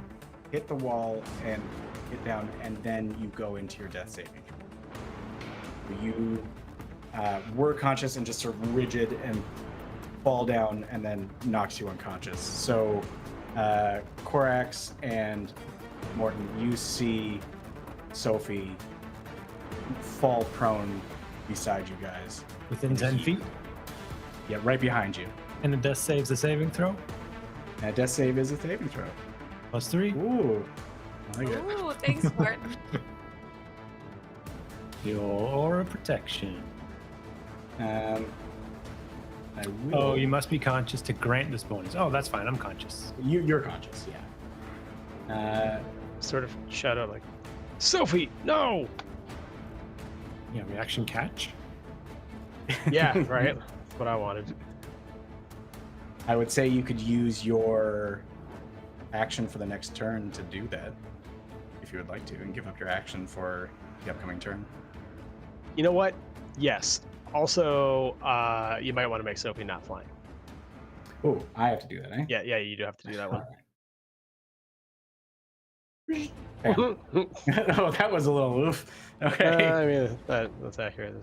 hit the wall, and hit down, and then you go into your death saving. You were conscious and just sort of rigid and fall down, and then knocks you unconscious. So, Corax and Morton, you see Sophie fall prone beside you guys. Within 10 feet? Yeah, right behind you. And the death saves a saving throw? And a death save is a saving throw. +3? Ooh. I like it. Ooh, thanks, Morton. Your aura protection. I will. Oh, you must be conscious to grant this bonus. Oh, that's fine. I'm conscious. You're conscious, yeah. Sort of shout out like, Sophie, no! Yeah, reaction catch. Yeah, right. That's what I wanted. I would say you could use your action for the next turn to do that, if you would like to, and give up your action for the upcoming turn. You know what? Yes. Also, you might want to make Sophie not flying. Oh, I have to do that, eh? Yeah, you do have to do that one. Bam. Oh, that was a little oof. Okay. I mean, that's accurate.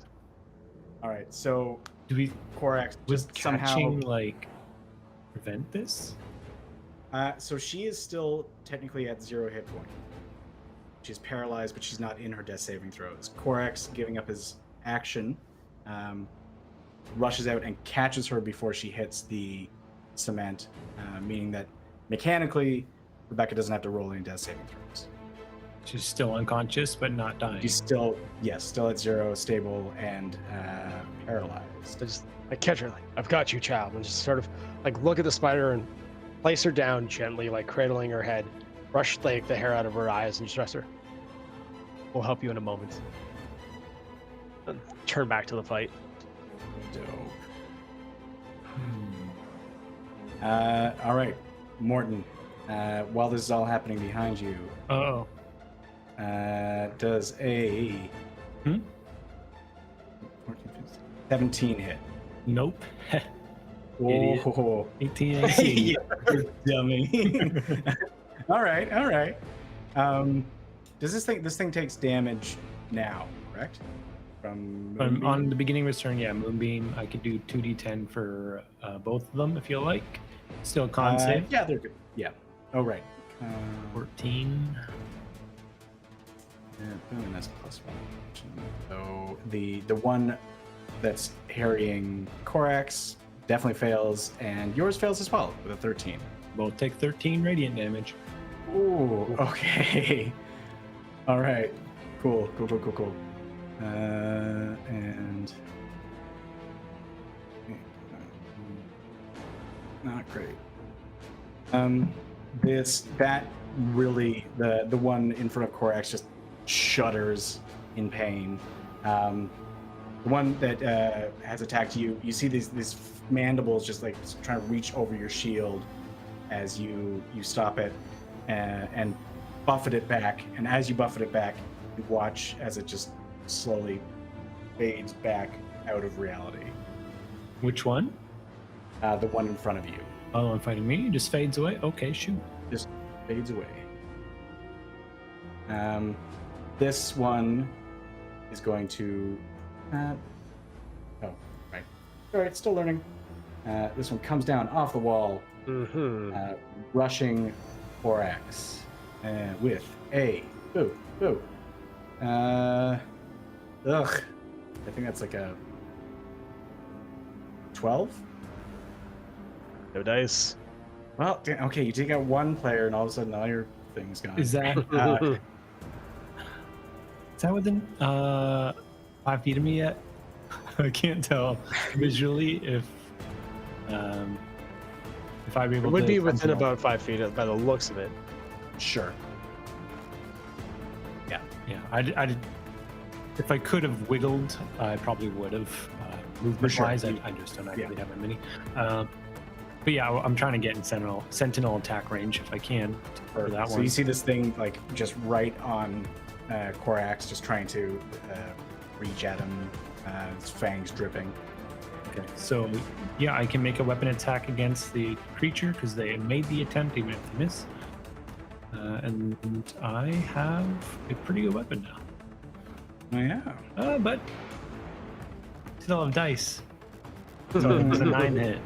All right. So Do we Corax would just somehow. catching like prevent this? So she is still technically at 0 hit point. She's paralyzed, but she's not in her death saving throws. Corax, giving up his action, rushes out and catches her before she hits the cement, meaning that mechanically, Rebekah doesn't have to roll any death saving throws. She's still unconscious, but not dying. She's still at 0, stable, and paralyzed. I catch her like, I've got you, child, and just sort of like look at the spider and place her down gently, like cradling her head, brush like the hair out of her eyes, and just rest her. We'll help you in a moment. And turn back to the fight. Dope. All right, Morton. While this is all happening behind you, Uh-oh. does a 17 hit? Nope. Idiot. Oh, 18 AC. you dummy. all right. Does this thing takes damage now, correct? From On the beginning of his turn, yeah, Moonbeam. I could do 2d10 for both of them if you like. Still con save. Yeah, they're good. Yeah. Oh, right. 14. Yeah, and that's +1. So the one that's harrying Corax definitely fails, and yours fails as well with a 13. Both take 13 radiant damage. Ooh, okay. All right. Cool. And not great. That really the one in front of Corax just shudders in pain. The one that has attacked you, you see these mandibles just like trying to reach over your shield as you stop it and buffet it back. And as you buffet it back, you watch as it just slowly fades back out of reality. Which one? The one in front of you Oh, I'm fighting me? Just fades away? Okay, shoot. just fades away. This one is going to. Oh, right. All right, still learning. This one comes down off the wall, rushing Corax with a boo. Ugh. I think that's like a 12. No dice. Well, okay, you take out one player, and all of a sudden, all your things gone. Is that is that within 5 feet of me yet? I can't tell visually if I'm able to. It would be within about 5 feet by the looks of it. Sure. Yeah, I if I could have wiggled, I probably would have. Movement-wise, sure. I just don't actually have my mini. But yeah, I'm trying to get in sentinel attack range if I can for that So one. you see this thing like just right on Corax, just trying to reach at him, his fangs dripping. Okay, so yeah, I can make a weapon attack against the creature because they made the attempt even if they miss. And I have a pretty good weapon now. Oh, yeah. But still have dice. So it was a 9 hit.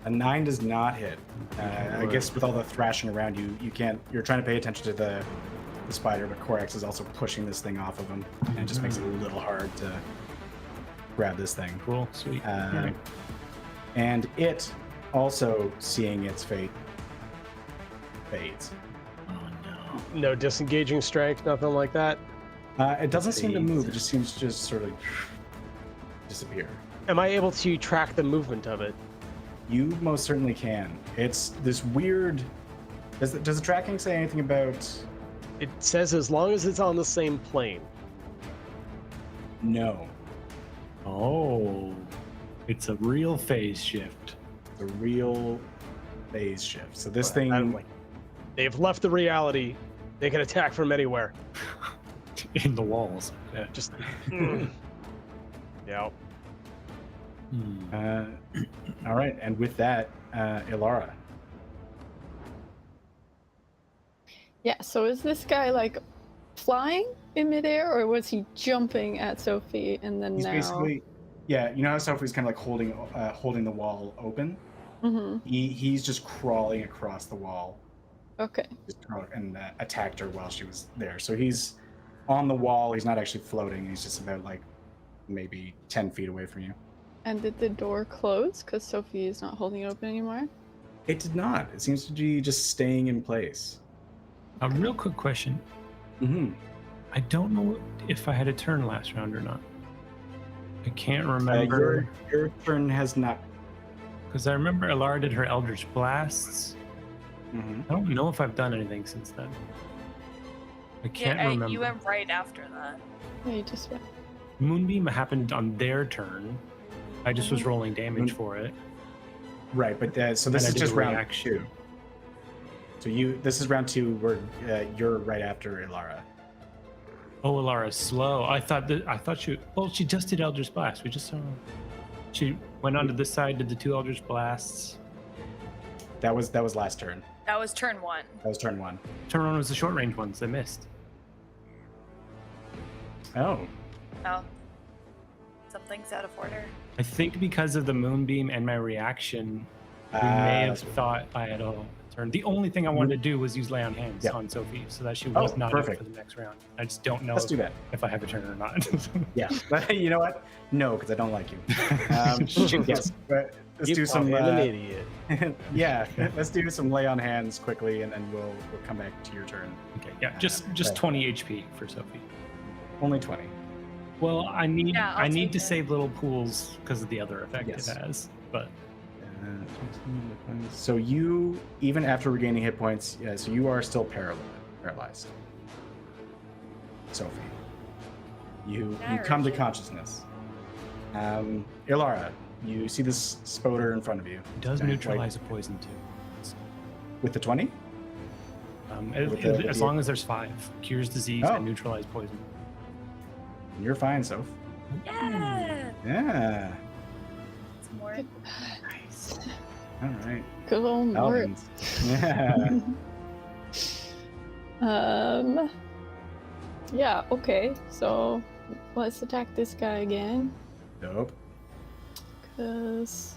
A 9 does not hit. I guess with all the thrashing around you, you can't. You're trying to pay attention to the spider, but Corax is also pushing this thing off of him, and it just makes it a little hard to grab this thing. Cool, sweet. And it also, seeing its fate, fades. Oh no. No disengaging strike, nothing like that. It doesn't seem to Fades. move. It just seems to just sort of disappear. Am I able to track the movement of it? You most certainly can. It's this weird. Does the tracking say anything about? It says as long as it's on the same plane. No. Oh, it's a real phase shift. The real phase shift. So this I'm thing. like, they've left the reality. They can attack from anywhere. In the walls. Yeah. Just. Yeah. All right, and with that, Yllara. Yeah, so is this guy like flying in midair, or was he jumping at Sophie and then He's now? basically, yeah. You know how Sophie's kind of like holding the wall open. Mm-hmm. He's just crawling across the wall, Okay. and attacked her while she was there. So he's on the wall. He's not actually floating. He's just about like maybe 10 feet away from you. And did the door close because Sophie is not holding it open anymore? It did not. It seems to be just staying in place. A real quick question. Mm-hmm. I don't know if I had a turn last round or not. I can't remember. Your turn has not. Because I remember Yllara did her Eldritch Blasts. Mm-hmm. I don't know if I've done anything since then. I can't remember. You went right after that. Yeah, you just went. Moonbeam happened on their turn. I just was rolling damage for it. Right, but so And this I is did just a round reaction. 2. So this is round 2 where you're right after Yllara. Oh, Ylara's slow. I thought she. Well, she just did Eldritch Blast. We just saw. She went onto this side, did the 2 Eldritch Blasts. That was last turn. That was turn 1. That was turn 1. Turn 1 was the short range ones. I missed. Oh. Oh. Something's out of order. I think because of the Moonbeam and my reaction, we may have thought I had a turn. The only thing I wanted to do was use Lay on Hands on Sophie so that she was not perfect. up for the next round. I just don't know Let's do that. if I have a turn or not. Yeah. You know what? No, because I don't like you. Yes. But let's You do some. call him an idiot. Yeah. Let's do some Lay on Hands quickly, and then we'll come back to your turn. Okay, yeah, just right. 20 HP for Sophie. Only 20. Well, I need Yeah, I'll take to it. save little pools because of the other effect Yes. it has. But So you, even after regaining hit points, so you are still paralyzed. Sophie, you come to consciousness. Yllara, you see this spoder in front of you. it does Right. neutralize a poison too. With the 20? As long as there's 5, cures disease Oh. and neutralize poison. You're fine, Soph. Yeah. Yeah. Some more. Nice. All right. Good old Morton. Alvin's. Yeah. Yeah, okay. So let's attack this guy again. Dope. Cause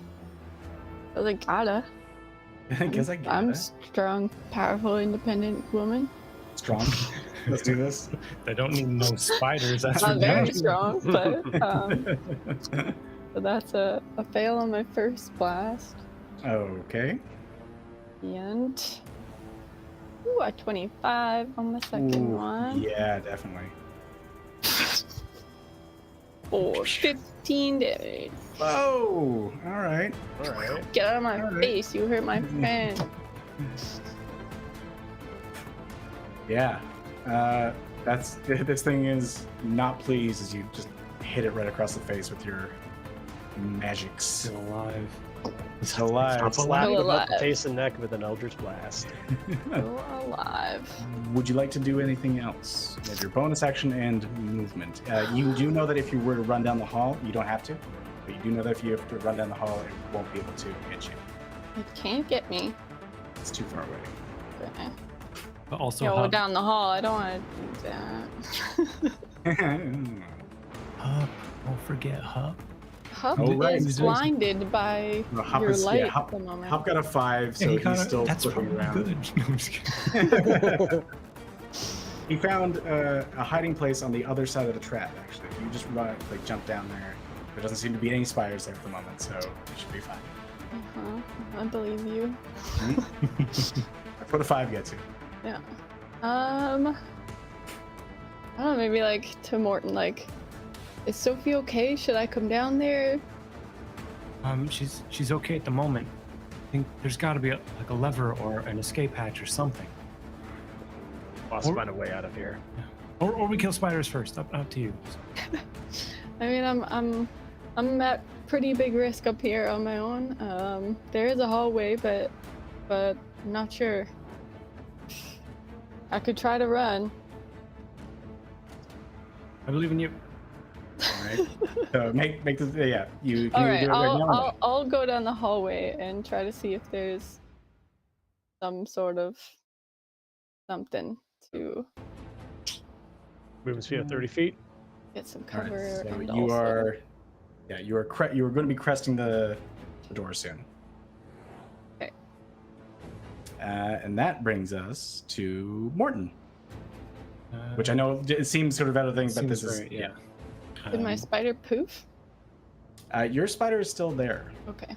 I gotta. I guess I get I'm it. strong, powerful, independent woman. Strong. Let's do this. They don't need no spiders. That's for I'm very damn. strong, but so that's a fail on my first blast. Okay. And a 25 on the second one. Yeah, definitely. For 15 damage. Oh, all right. All right. Get out of my All right. face, you hurt my friend. Yeah. That's this thing is not pleased as you just hit it right across the face with your magics. Still alive. Still alive. Top Slap Still him up the alive. face and neck with an Eldritch Blast. Still alive. Would you like to do anything else? You have your bonus action and movement. You do know that if you were to run down the hall, you don't have to, but you do know that if you have to run down the hall, it won't be able to hit you. It can't get me. It's too far away. Okay. But also, Go Hub. down the hall. I don't want to do that. Hub. Don't forget Hub. Hub Oh, right. is blinded by Well, Hop your is- light yeah, at the moment. Hop got a 5, so he's still that's flipping probably around. good. No, I'm just kidding. He found a hiding place on the other side of the trap. Actually, if you just jump down there, there doesn't seem to be any spiders there at the moment, so you should be fine. I believe you. That's what a 5 gets you. Yeah. I don't know, maybe like to Morton, like, is Sophie okay? Should I come down there? She's okay at the moment. I think there's got to be a lever or an escape hatch or something. Must find a way out of here. Or we kill spiders first. Up to you. I mean, I'm at pretty big risk up here on my own. There is a hallway, but I'm not sure. I could try to run. I believe in you. All right. So make this. Yeah, you can All either right, do it right now. or not. I'll go down the hallway and try to see if there's some sort of something to Movement speed of 30 feet. get some All right, cover. so and you also- are. Yeah, you are going to be cresting the door soon. Okay. And that brings us to Morton, Uh, which I know it seems sort of out of thing, but seems this is very- yeah. Did my spider poof? Your spider is still there. Okay.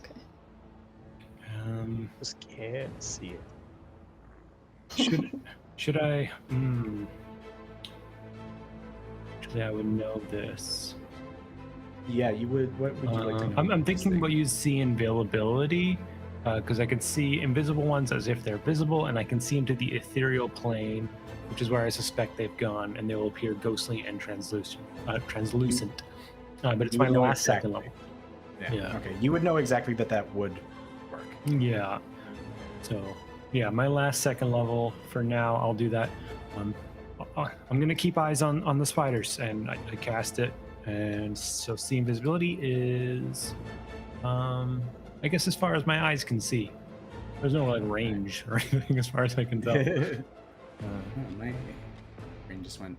Just can't see it. Should I? Actually, I would know this. Yeah, you would. What would you like to know? I'm thinking about use see invisibility, because I can see invisible ones as if they're visible, and I can see into the ethereal plane, which is where I suspect they've gone, and they will appear ghostly and translucent. But it's You my would know last second exactly. level. Yeah. Okay, you would know exactly that would work. Yeah. So, yeah, my last second level for now. I'll do that. I'm gonna keep eyes on the spiders, and I cast it. And so, see invisibility is, I guess, as far as my eyes can see. There's no like range or anything as far as I can tell. My brain just went.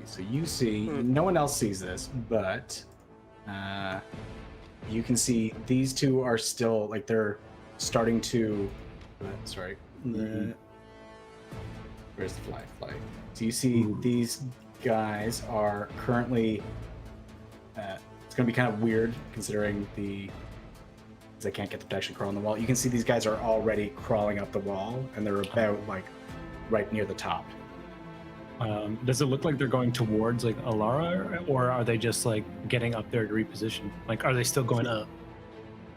So you see, no one else sees this, but you can see these two are still like they're starting to. Sorry, where's the fly? So you see these guys are currently. It's going to be kind of weird considering because I can't get the protection crawl on the wall. You can see these guys are already crawling up the wall, and they're about like right near the top. Does it look like they're going towards like Yllara, or are they just like getting up there to reposition? Like, are they still going up?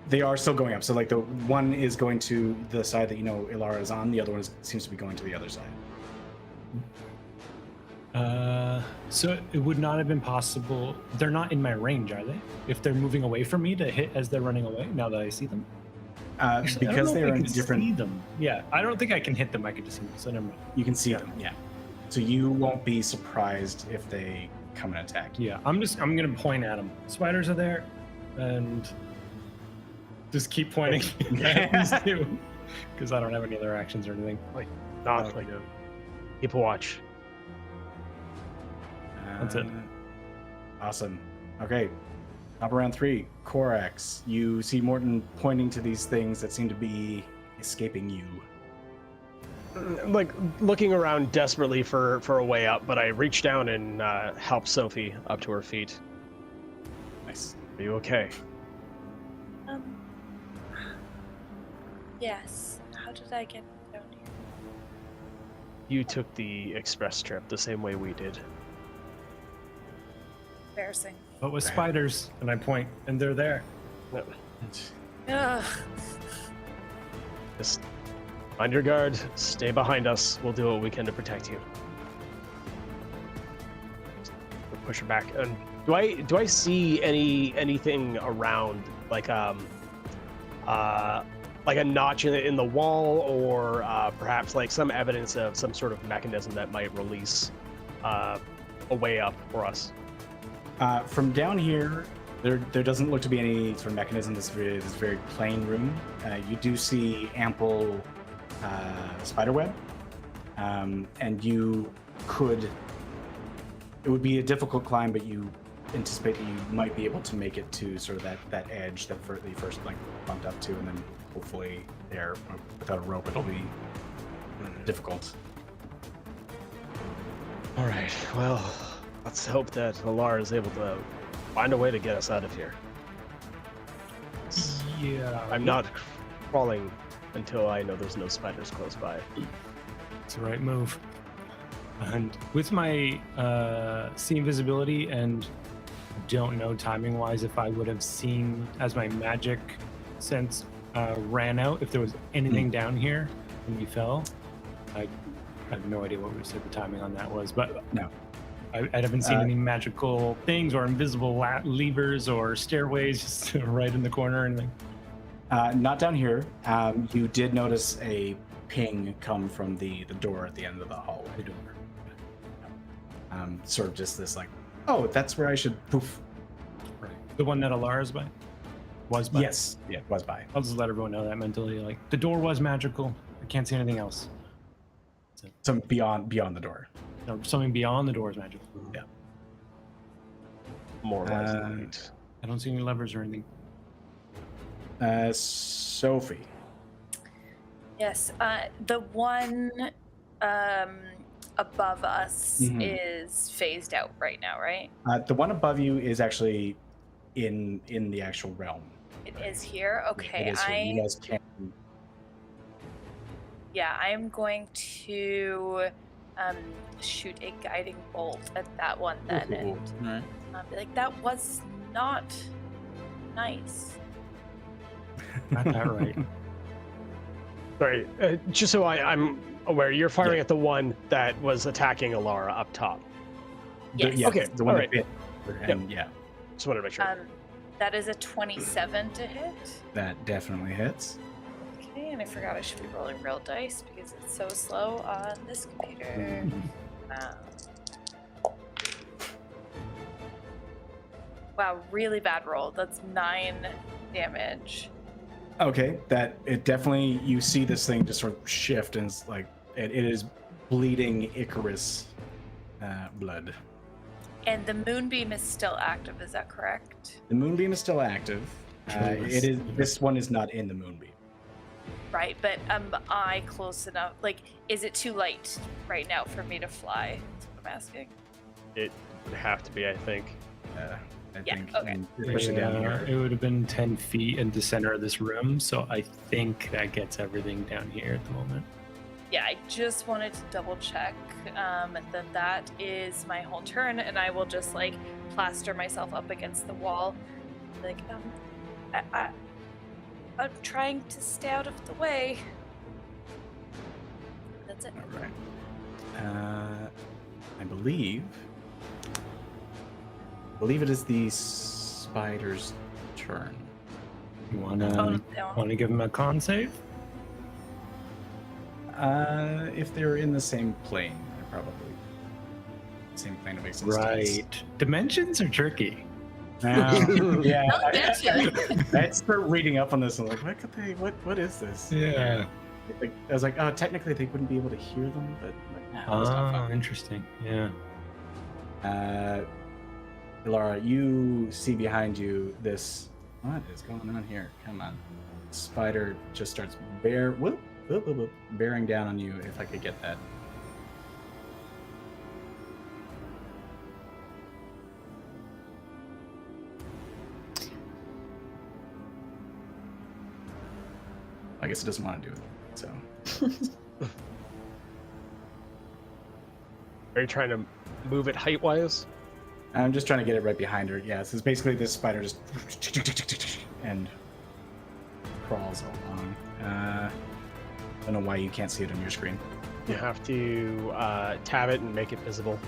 They are still going up. So like the one is going to the side that Yllara is on. The other one seems to be going to the other side. So it would not have been possible. They're not in my range, are they? If they're moving away from me to hit as they're running away, now that I see them. Actually, Because they're in see different. them. Yeah, I don't think I can hit them. I can just see them. So never mind. You can see them. Yeah. So you won't be surprised if they come and attack you. Yeah, I'm gonna point at them. Spiders are there, and just keep pointing at these two, because I don't have any other actions or anything. Not like keep a watch. That's it. Awesome. Okay. Top of round 3. Corax. You see Morton pointing to these things that seem to be escaping you. Like looking around desperately for a way up, but I reach down and help Sophie up to her feet. Nice. Are you okay? Yes. How did I get down here? You took the express trip the same way we did. Embarrassing. But with spiders, and I point, and they're there. Ugh. Just mind your guard, stay behind us, we'll do what we can to protect you. We'll push her back. And do I see anything around like a notch in the wall, or perhaps like some evidence of some sort of mechanism that might release a way up for us? From down here, there doesn't look to be any sort of mechanism. This very plain room. You do see ample spider web, and you could. It would be a difficult climb, but you anticipate that you might be able to make it to sort of that edge that you first like bumped up to, and then hopefully there without a rope it'll be difficult. All right. Well, let's hope that Yllara is able to find a way to get us out of here. Yeah. I'm not crawling until I know there's no spiders close by. It's the right move. And with my see invisibility, and don't know timing wise if I would have seen as my magic sense ran out if there was anything down here when we fell. I have no idea what we said the timing on that was, but No. I haven't seen any magical things or invisible levers or stairways just right in the corner or anything. Not down here. You did notice a ping come from the door at the end of the hallway. The door. Sort of just this like, oh, that's where I should poof. Right. The one that Ylara's by? Was by? Yes, yeah, was by. I'll just let everyone know that mentally. Like, the door was magical. I can't see anything else. Some beyond the door. No, something beyond the door is magical. Yeah. More or less. I don't see any levers or anything. Sophie. Yes. The one above us is phased out right now, right? The one above you is actually in the actual realm. It is here. Okay, It is here. You guys can. I am going to shoot a guiding bolt at that one then, and Alright. be like, that was not nice. Got that right. Sorry, just so I'm aware, you're firing at the one that was attacking Yllara up top. Yes. Okay, The one alright. that hit. And yeah, Just wanted to make sure. That is a 27 to hit. that definitely hits. Okay, and I forgot I should be rolling real dice because it's so slow on this computer. Wow, really bad roll. That's 9 damage. Okay, that it definitely, you see this thing just sort of shift, and it's like it is bleeding Icarus blood. And the moonbeam is still active, is that correct? The moonbeam is still active. It is. This one is not in the moonbeam. Right, but am I close enough? Like, is it too light right now for me to fly? That's what I'm asking. It would have to be, I think. I Yeah, think, okay. especially down here. It would have been 10 feet in the center of this room, so I think that gets everything down here at the moment. Yeah, I just wanted to double check that is my whole turn, and I will just like plaster myself up against the wall. Like, I'm trying to stay out of the way. That's it. All right. I believe it is the spider's turn. You Oh, wanna no. give him a con save? If they're in the same plane, they're probably same plane of existence. Right. Dimensions are tricky. Yeah. Don't mention. I start reading up on this and like, what could they? What is this? Yeah. Like, I was like, oh, technically they wouldn't be able to hear them, but like, nah, that's not Oh, fun. interesting. Yeah. Yllara, you see behind you this. What is going on here? Come on. Spider just starts bearing down on you. If I could get that. I guess it doesn't want to do it. So Are you trying to move it height-wise? I'm just trying to get it right behind her. Yeah, so it's basically this spider just and crawls along. I don't know why you can't see it on your screen. You have to tab it and make it visible.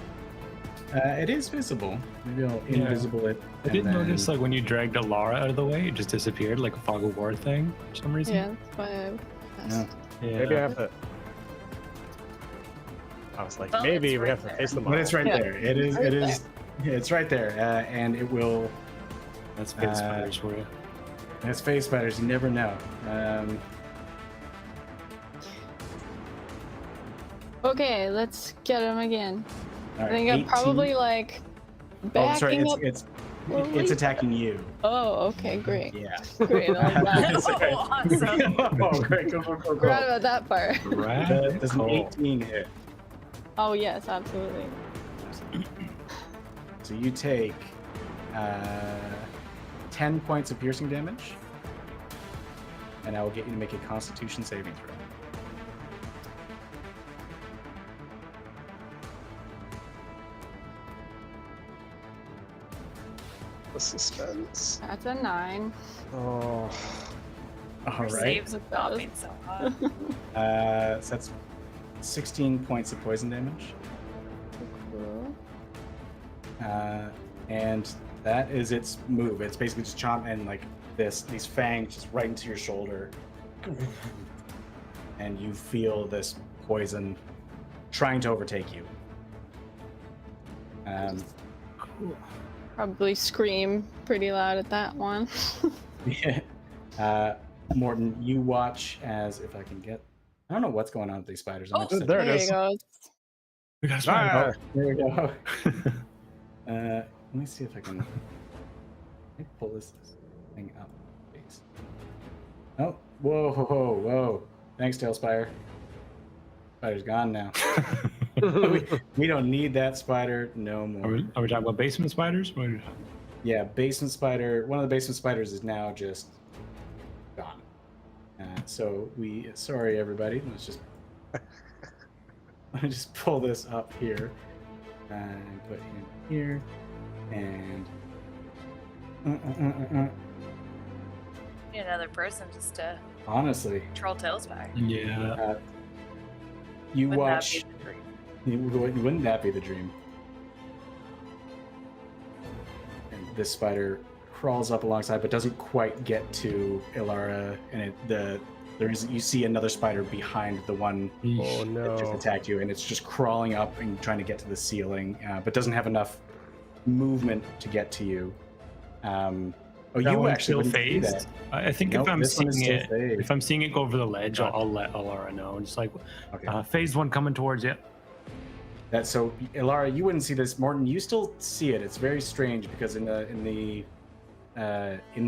It is visible. Maybe I'll Yeah. invisible it. I did notice, like, when you dragged Yllara out of the way, it just disappeared, like a fog of war thing, for some reason. Yeah, that's why I asked. Yeah. Maybe I have to. I was like, Well, maybe it's we right have to there. face the But it's right Yeah. there. It is. Right It is. Yeah, it's right there, and it will. That's face spiders for you. It's face spiders. You never know. Okay, let's get him again. All I right, think I'm 18. probably like Oh, backing sorry. up. It's slowly. attacking you. Oh, okay, great. Yeah. Great, I like that. It's okay. Oh, awesome. Oh, great. Go. Forgot about that part. Does an 18 hit? Oh yes, absolutely. So you take 10 points of piercing damage, and I will get you to make a Constitution saving throw. The suspense. That's a 9. Oh. All right. Saves of not being so hot. So that's 16 points of poison damage, Cool. and that is its move. It's basically just chomp and like these fangs just right into your shoulder, and you feel this poison trying to overtake you. Probably scream pretty loud at that one. Morton, you watch as if I can get. I don't know what's going on with these spiders. I'm Oh, upset. there it There is. you go. We got Ah! There we go. Let me see if I can. Let me pull this thing up, please. Oh, whoa! Thanks, Tailspire. Spider's gone now. we don't need that spider no Are more. we talking about basement spiders? Yeah, basement spider. One of the basement spiders is now just So sorry everybody. Let me just pull this up here and put him here and. Need another person just to Honestly, troll tails back. Yeah. you Wouldn't that watch. be the dream? Wouldn't that be the dream? And this spider crawls up alongside, but doesn't quite get to Yllara. And you see another spider behind the one Oh that just no. attacked you, and it's just crawling up and trying to get to the ceiling, but doesn't have enough movement to get to you. That You one's actually still wouldn't see phased. that. I think Nope, if I'm this one is seeing still it, phased. if I'm seeing it go over the ledge, Got it. I'll let Yllara know. Just like Okay. phase one coming towards you. So Yllara, you wouldn't see this. Morton, you still see it. It's very strange because in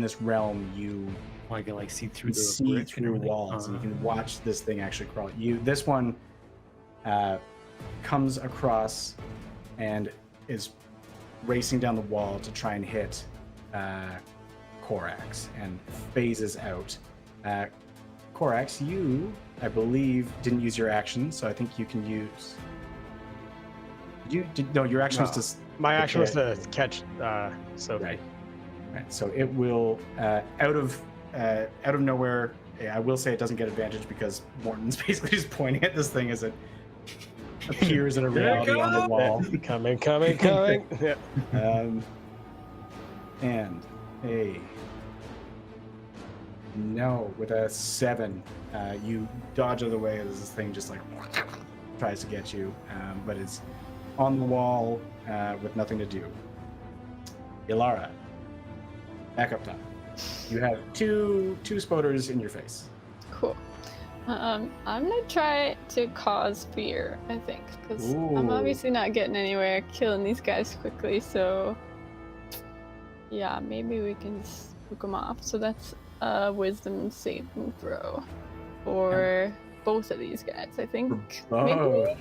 this realm you I can like see through can the see brick and through everything. walls and you can watch this thing actually crawl. This one comes across and is racing down the wall to try and hit Corax and phases out. Corax, you, I believe, didn't use your action, so I think you can use. No, your action was to. My action was Okay. to catch Sophie. Right. Right. So it will out of nowhere. I will say it doesn't get advantage because Morton's basically just pointing at this thing as it appears in a There it reality on the goes! wall. Coming. Yeah. And a no with a 7. You dodge out of the way as this thing just like tries to get you, but it's on the wall with nothing to do. Yllara, back up time. You have two spoders in your face. Cool. I'm gonna try to cause fear, I think, because I'm Ooh. obviously not getting anywhere killing these guys quickly, so yeah, maybe we can spook them off. So that's a wisdom saving throw for both of these guys, I think. Maybe?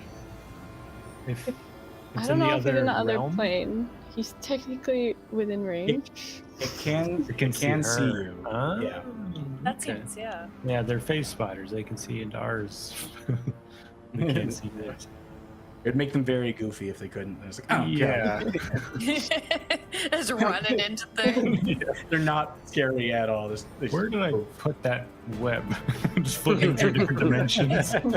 If I it's don't in the know if he's in the other other realm, plane. He's technically within range. It can it can see see you. her. Ah, Yeah. That okay. seems, yeah. Yeah, they're face spiders. They can see into ours. They can't see theirs. It'd make them very goofy if they couldn't. It's like, oh, Yeah. God. Just running into things. They're not scary at all. Where did I put that web? Just flipping through different dimensions. Sorry,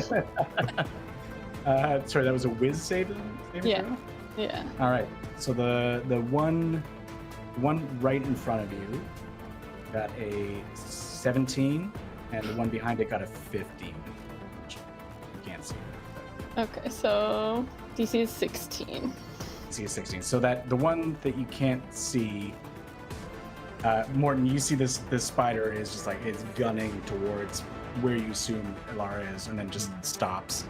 that was a whiz saving Yeah. throw? Yeah. All right. So the one right in front of you got a 17, and the one behind it got a 15. Which you can't see. Okay, so DC is 16. See a 16. So that the one that you can't see, Morton, you see this spider is just like it's gunning towards where you assume Yllara is, and then just stops,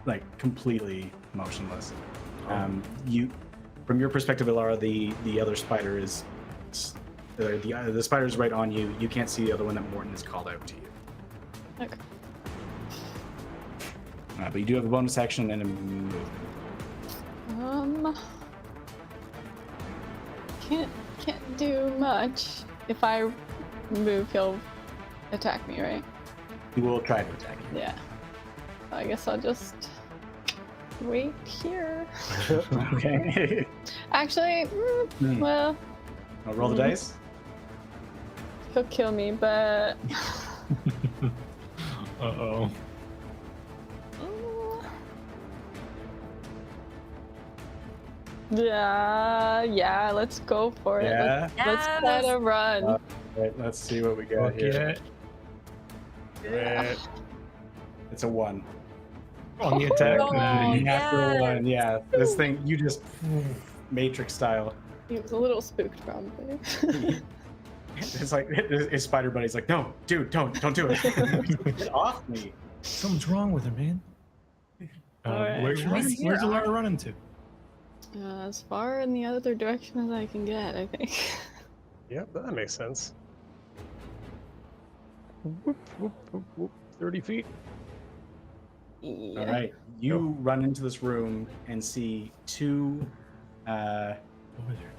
like completely motionless. You, from your perspective, Yllara, the other spider is the spider's right on you. You can't see the other one that Morton has called out to you. Okay. But you do have a bonus action and a movement. Can't do much. If I move, he'll attack me, right? He will try to attack you. Yeah. I guess I'll just wait here. Okay. Actually, well, I'll roll the dice. he'll kill me, but Uh-oh. yeah, let's go for it. Yeah. Let's try to run. All right, let's see what we got here. Okay. It's a 1. On the attack. Oh, Nice. Natural 1. Yeah. This thing, you just Matrix style. He was a little spooked, probably. It's like his spider buddy's like, no, dude, don't do it. Get off me. Something's wrong with her, man. Alright. Where's He's Yllara running to? As far in the other direction as I can get, I think. Yep, that makes sense. Whoop, whoop, whoop, whoop. 30 feet. Yeah. All right. You run into this room and see two Over there.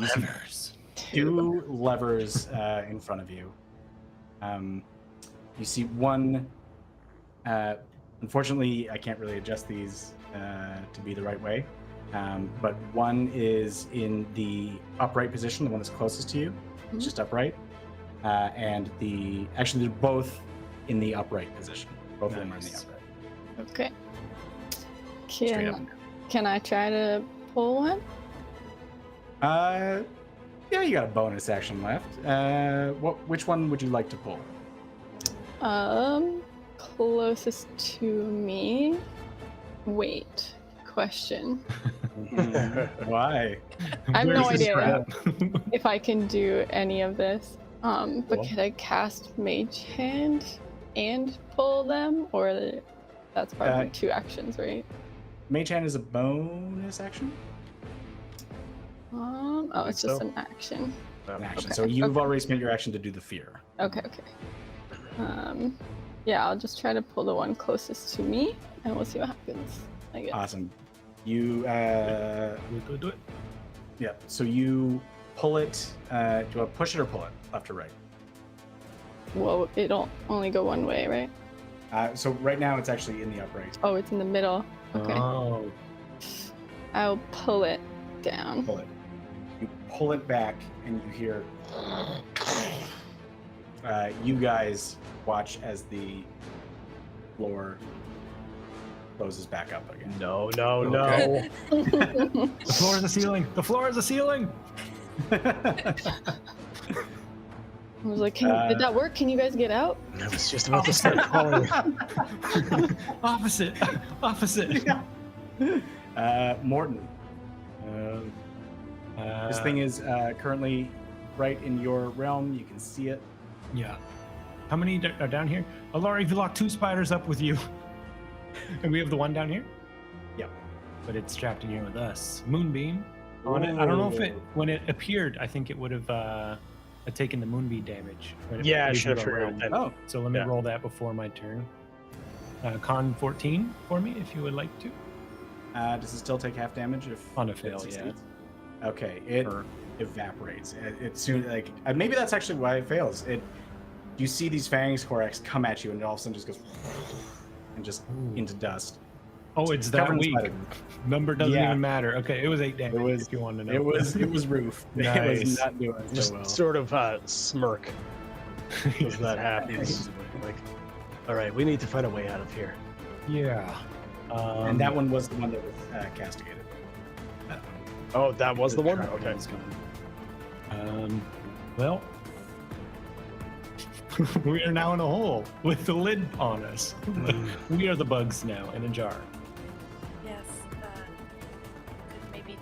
you see Levers. two levers in front of you. You see one. Unfortunately, I can't really adjust these to be the right way. But one is in the upright position, the one that's closest to you. Mhm. It's just upright. And actually, they're both in the upright position. Both of them are in the Nice. upright. Okay. Straight up. Can I try to pull one? Yeah, you got a bonus action left. Which one would you like to pull? Closest to me. Wait. Question. Why? I have no Where's the idea strap? if I can do any of this. But Cool. could I cast Mage Hand and pull them, or that's probably 2 actions, right? Mage Hand is a bonus action. Oh, it's just so. an action. An action. Okay, So you've okay. already spent your action to do the fear. Okay. Yeah, I'll just try to pull the one closest to me, and we'll see what happens. I guess. Awesome. You Do it. yeah. So you pull it. Do you want to push it or pull it, left or right? Well, it'll only go one way, right? So right now it's actually in the upright. Oh, it's in the middle. Okay. Oh, I'll pull it down. Pull it. You pull it back, and you hear. You guys watch as the floor closes back up again. No. Okay. the floor is the ceiling. The floor is the ceiling. I was like, did that work? Can you guys get out? I was just about to start calling. Opposite. Morton. This thing is currently right in your realm. You can see it. Yeah. How many are down here? Yllara, you've locked 2 spiders up with you. And we have the one down here? Yep. But it's trapped in here with us. Moonbeam on it. I don't know if when it appeared, I think it would have taken the moonbeam damage. But Yeah, I it should have leaves it triggered around. it then. Oh, So let me Yeah. roll that before my turn. Con 14 for me, if you would like to. does it still take half damage if On a it fail, yeah. succeeds? Okay, it Or- evaporates. It soon maybe that's actually why it fails. You see these fangs, Corax, come at you, and it all of a sudden just goes and just Ooh. into dust. Oh, it's that Covered in weak. spider. Number doesn't Yeah. even matter. Okay, it was 8 damage. It was- if you want to know. It was roof. It Nice. was not doing so Just well. sort of smirk as that happens. Like, all right, we need to find a way out of here. Yeah. And that one was the one that was castigated. Oh, that was the one? trap Okay. one's gone. Well, we are now in a hole with the lid on us. We are the bugs now in a jar. Yes. Could maybe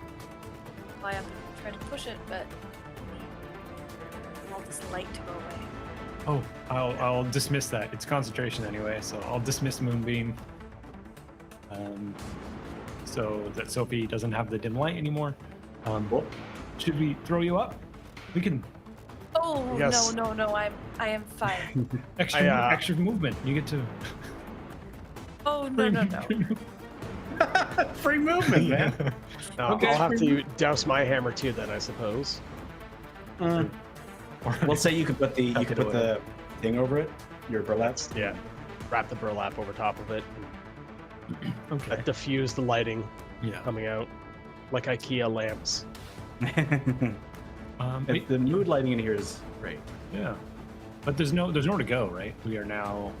fly up and try to push it, but I want this light to go away. Oh, I'll dismiss that. It's concentration anyway, so I'll dismiss Moonbeam. So that Sophie doesn't have the dim light anymore. Should we throw you up? We can Oh Yes. no! I am fine. extra movement. You get to Oh no! Free movement, man. Okay. I'll have to douse my hammer too, then I suppose. We'll say you could put the thing over it, your burlaps. Yeah, wrap the burlap over top of it. Okay. Diffuse the lighting Yeah. coming out like IKEA lamps. The mood lighting in here is great. Yeah. But there's nowhere to go, right? We are now.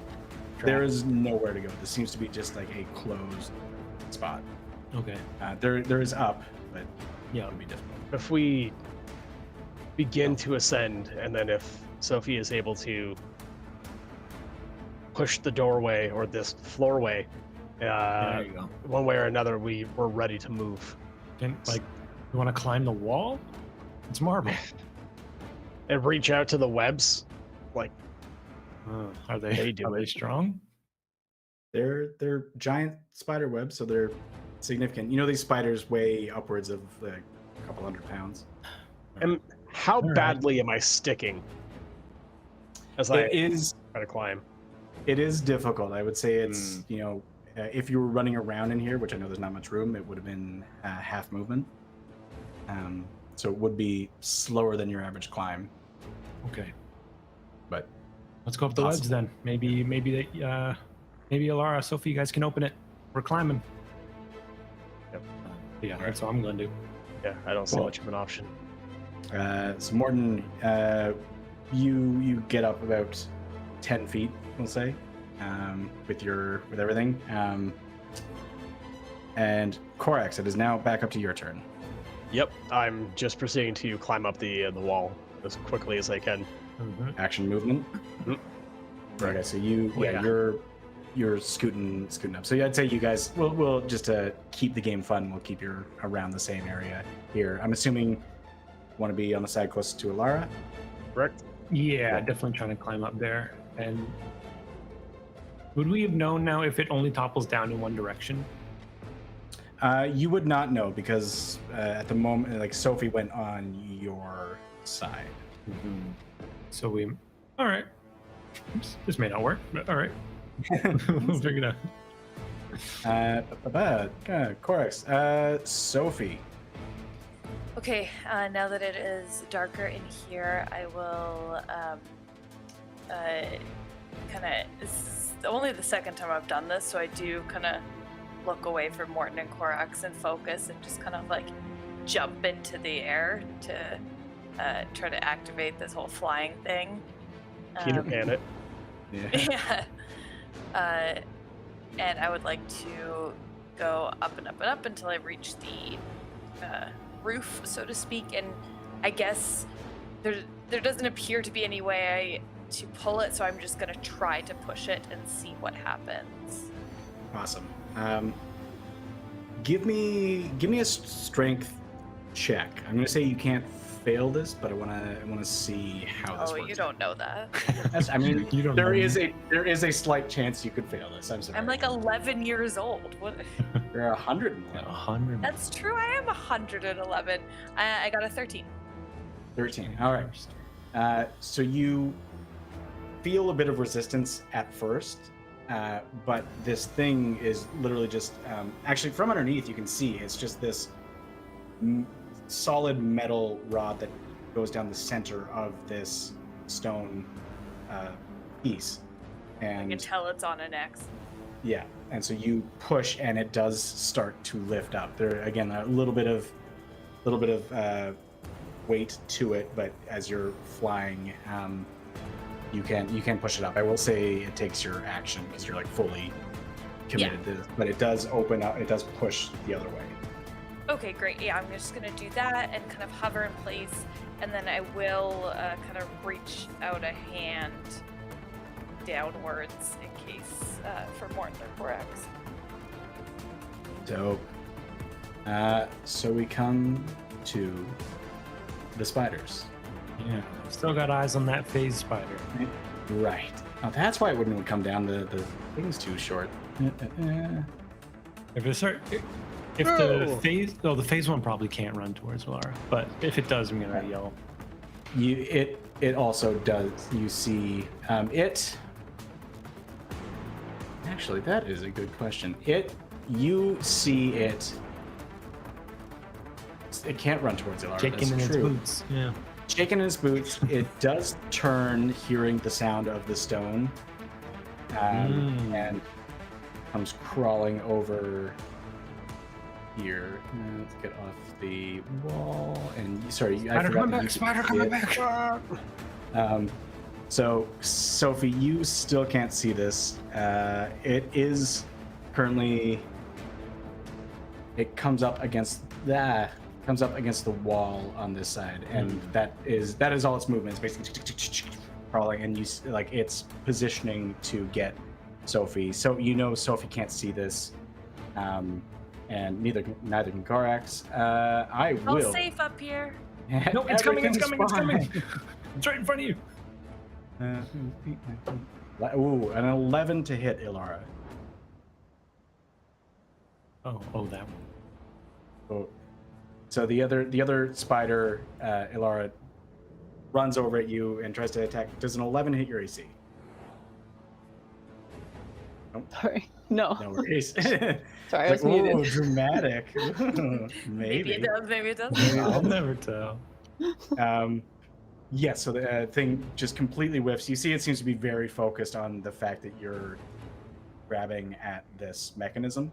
There trapped. is nowhere to go. This seems to be just like a closed spot. Okay. There is up, but Yeah. it would be difficult. If we begin to ascend, and then if Sophie is able to push the doorway or this floorway, There you go. one way or another, we're ready to move. You want to climb the wall? It's marble. And reach out to the webs. Like, Are they? They do Are they it. strong? They're giant spider webs, so they're significant. You know, these spiders weigh upwards of like a couple 100 pounds. and how All right. badly am I sticking as I It is try to climb? difficult. I would say it's if you were running around in here, which I know there's not much room, it would have been half movement. So it would be slower than your average climb, Okay. but Let's go up the Awesome. ledge then. Maybe Yllara, Sophie, you guys can open it. We're climbing. Yep. Yeah, that's what I'm gonna do. Yeah, I don't see Cool. much of an option. So Morton, you get up about 10 feet, we'll say, with everything. And Corax, it is now back up to your turn. Yep, I'm just proceeding to climb up the wall as quickly as I can. Action movement. Mhm. Okay, so you're scooting up. So I'd say you guys we'll just keep the game fun. We'll keep you around the same area here. I'm assuming you want to be on the side closest to Yllara. Correct? Yeah, definitely trying to climb up there. And would we have known now if it only topples down in one direction? You would not know because at the moment, like Sophie went on your side. So all right. This may not work, but all right. We'll figure it out. Corax, Sophie. Okay, now that it is darker in here, I will kind of. This is only the second time I've done this, so I do kind of look away from Morton and Corax and focus and just kind of like jump into the air to try to activate this whole flying thing. Peter Pan it. Yeah. Yeah. And I would like to go up and up and up until I reach the roof, so to speak. And I guess there doesn't appear to be any way to pull it, so I'm just gonna try to push it and see what happens. Awesome. Give me a strength check. I'm gonna say you can't fail this, but I wanna see how this Oh, works. you don't know that. I mean, You don't there know. is a slight chance you could fail this. I'm sorry. I'm like 11 years old. What? You're 111. 100. That's true. I am 111. I got a 13. 13. All right. So you feel a bit of resistance at first, but this thing is literally just actually from underneath. You can see it's just this solid metal rod that goes down the center of this stone piece, I can and tell it's on an X. yeah, and so you push, and it does start to lift up. There again, a little bit of weight to it, but as you're flying, you can push it up. I will say it takes your action because you're like fully committed to this, but it does open up. It does push the other way. Okay, great. Yeah, I'm just gonna do that and kind of hover in place, and then I will kind of reach out a hand downwards in case for Morton or Corax. So we come to the spiders. Yeah. Still got eyes on that phase spider. Right. Now that's why it wouldn't come down. The thing's too short. If the phase one probably can't run towards Yllara, but if it does, I'm gonna yell. It also does. You see it. Actually, that is a good question. You see it. It can't run towards Yllara. Shaking in That's its true. boots. Yeah. Shaking in its boots. It does turn, hearing the sound of the stone, and comes crawling over here. Let's get off the wall. And sorry, I forgot that you could see it. So Sophie, you still can't see this. It is currently. It comes up against the wall on this side, and that is all its movement. It's basically crawling, and you like it's positioning to get Sophie. So Sophie can't see this, and neither can Corax. I All will. safe up here. No, it's coming! It's Everything's coming! It's coming! fine. It's right in front of you. Ooh, an 11 to hit Yllara. Oh, that one. Oh. So the other spider, Yllara, runs over at you and tries to attack. Does an 11 hit your AC? Sorry. No. No worries. Sorry, I was muted. Oh, dramatic. Maybe it does. Maybe it Yeah. doesn't. I'll never tell. Yes, so the thing just completely whiffs. You see, it seems to be very focused on the fact that you're grabbing at this mechanism.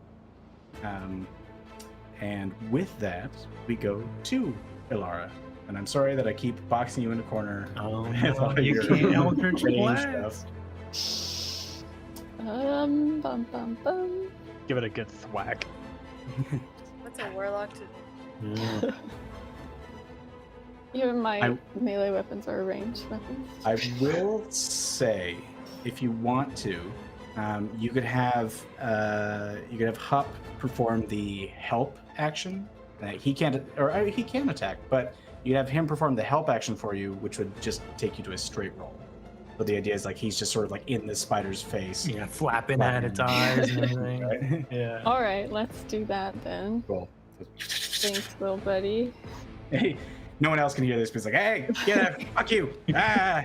And with that, we go to Yllara. And I'm sorry that I keep boxing you in a corner. Oh, with all no, you your can't Eldritch range Blast. stuff. Bum bum bum. Give it a good thwack. What's a warlock to Yeah. Even my I- melee weapons are ranged weapons. I will say, if you want to, you could have Hup perform the help action. He can't, or he can attack, but you'd have him perform the help action for you, which would just take you to a straight roll. But the idea is like he's just sort of like in the spider's face. Yeah, flapping at its eyes and everything. Right? Yeah. All right, let's do that then. Cool. Thanks, little buddy. Hey, no one else can hear this, but it's like, hey, get out, fuck you. Ah.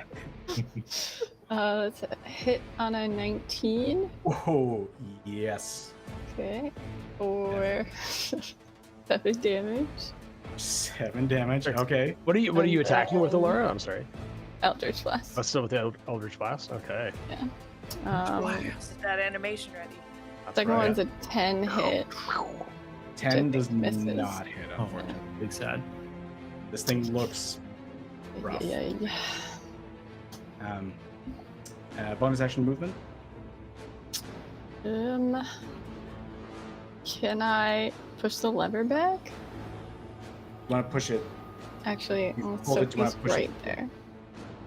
Let's hit on a 19. Oh, yes. Okay. Or 7 damage. 7 damage. Okay. What are you And, attacking with, Yllara? I'm sorry. Eldritch Blast. Oh, still with the Eldritch Blast? Okay. that animation ready? That's Second right. one's a 10 hit. 10 Which I does think misses. not hit, Oh, unfortunately. big sad. This thing looks rough. Yeah. Bonus action movement. Can I push the lever back? Want to push it? Actually, You oh, hold it, you wanna Sophie's push it? right there.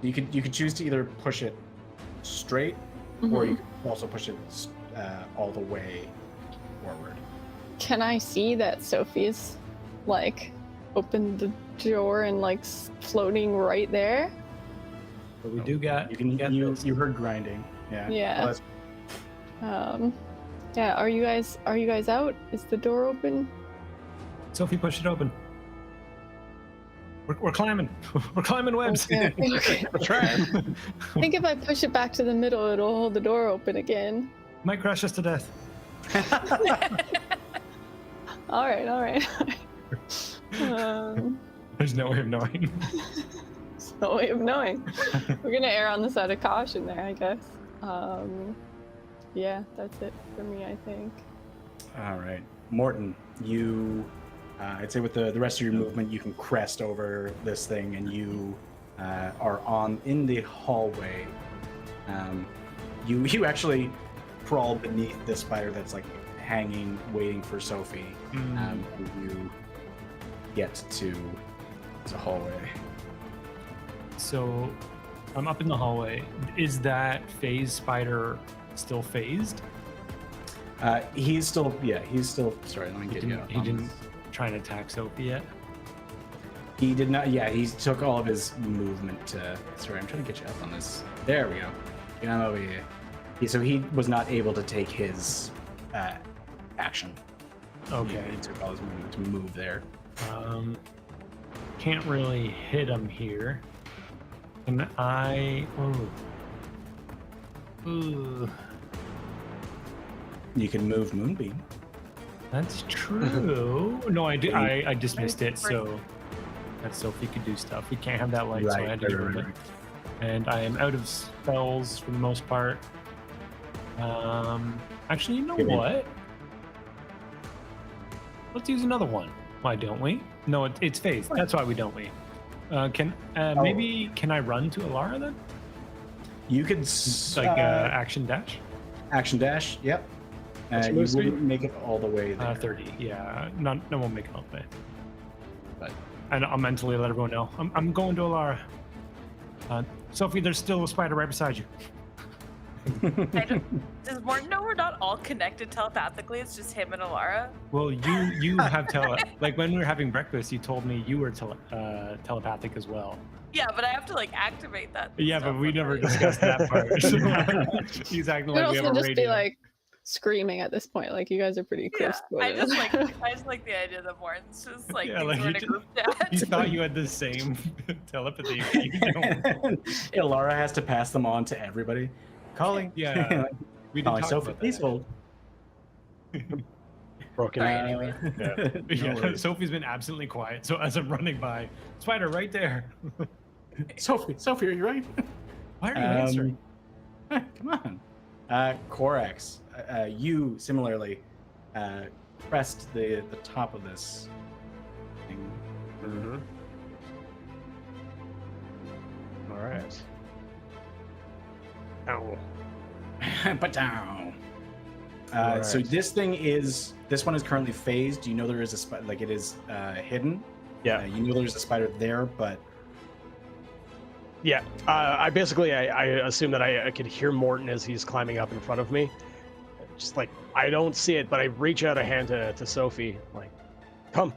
You could choose to either push it straight, or you could also push it all the way forward. Can I see that Sophie's like opened the door and like floating right there? But we do got. You can. got You this. you heard grinding. Yeah. Yeah. Well, that's- Yeah. Are you guys out? Is the door open? Sophie, push it open. We're climbing. We're climbing webs. Okay. Okay. We're trying. I think if I push it back to the middle, it'll hold the door open again. Might crush us to death. All right. There's no way of knowing. There's no way of knowing. We're gonna err on the side of caution there, I guess. Yeah, that's it for me, I think. All right, Morton. You, I'd say with the rest of your movement, you can crest over this thing, and you are in the hallway. You actually crawl beneath the spider that's like hanging, waiting for Sophie. And you get to the hallway. So I'm up in the hallway. Is that phase spider still phased? He's still. Sorry, let me get you. He didn't try and attack Sophie yet. He did not. Yeah, he took all of his movement to. Sorry, I'm trying to get you up on this. There we go. Get on over here. So he was not able to take his action. Okay. He took all his movement to move there. Can't really hit him here. Can I? Ooh. You can move Moonbeam. That's true. No, I did. I dismissed it, so that Sophie could do stuff. We can't have that light, so I had to get rid of it. And I am out of spells for the most part. Actually, you know what? Let's use another one. Why don't we? No, it's phased. That's why we don't. Maybe can I run to Yllara then? You could Action dash. action dash. Yep. What's You your speed? wouldn't make it all the way there. 30. Yeah, no one make it all the way. But And I'll mentally let everyone know. I'm going to Yllara. Sophie, there's still a spider right beside you. Does Morton know we're not all connected telepathically? It's just him and Yllara. Well, you have like when we were having breakfast, you told me you were telepathic as well. Yeah, but I have to like activate that. Yeah, stuff but we never already. discussed that part. He's acting Could like we have also a just radio. be like screaming at this point. Like you guys are pretty close. Yeah, I just quoted. like the idea that Morton's just like Yeah, thinks like we're you in a just- group chat. You thought you had the same telepathy. But you don't. Yllara has to pass them on to everybody. Calling. Yeah, we did Calling talk Sophie. about Please that. hold. Broken. Anyway. No Yeah, worries. Sophie's been absolutely quiet. So as I'm running by, spider right there. Sophie, are you right? Why are you answering? Come on. Corax, you similarly pressed the top of this thing. Mm-hmm. All right. Ow. But down. Alright. So this one is currently phased. You know there is a spider, like it is hidden. Yeah. You know there's a spider there, but Yeah. I basically I assume that I could hear Morton as he's climbing up in front of me. Just like I don't see it, but I reach out a hand to Sophie, like, come.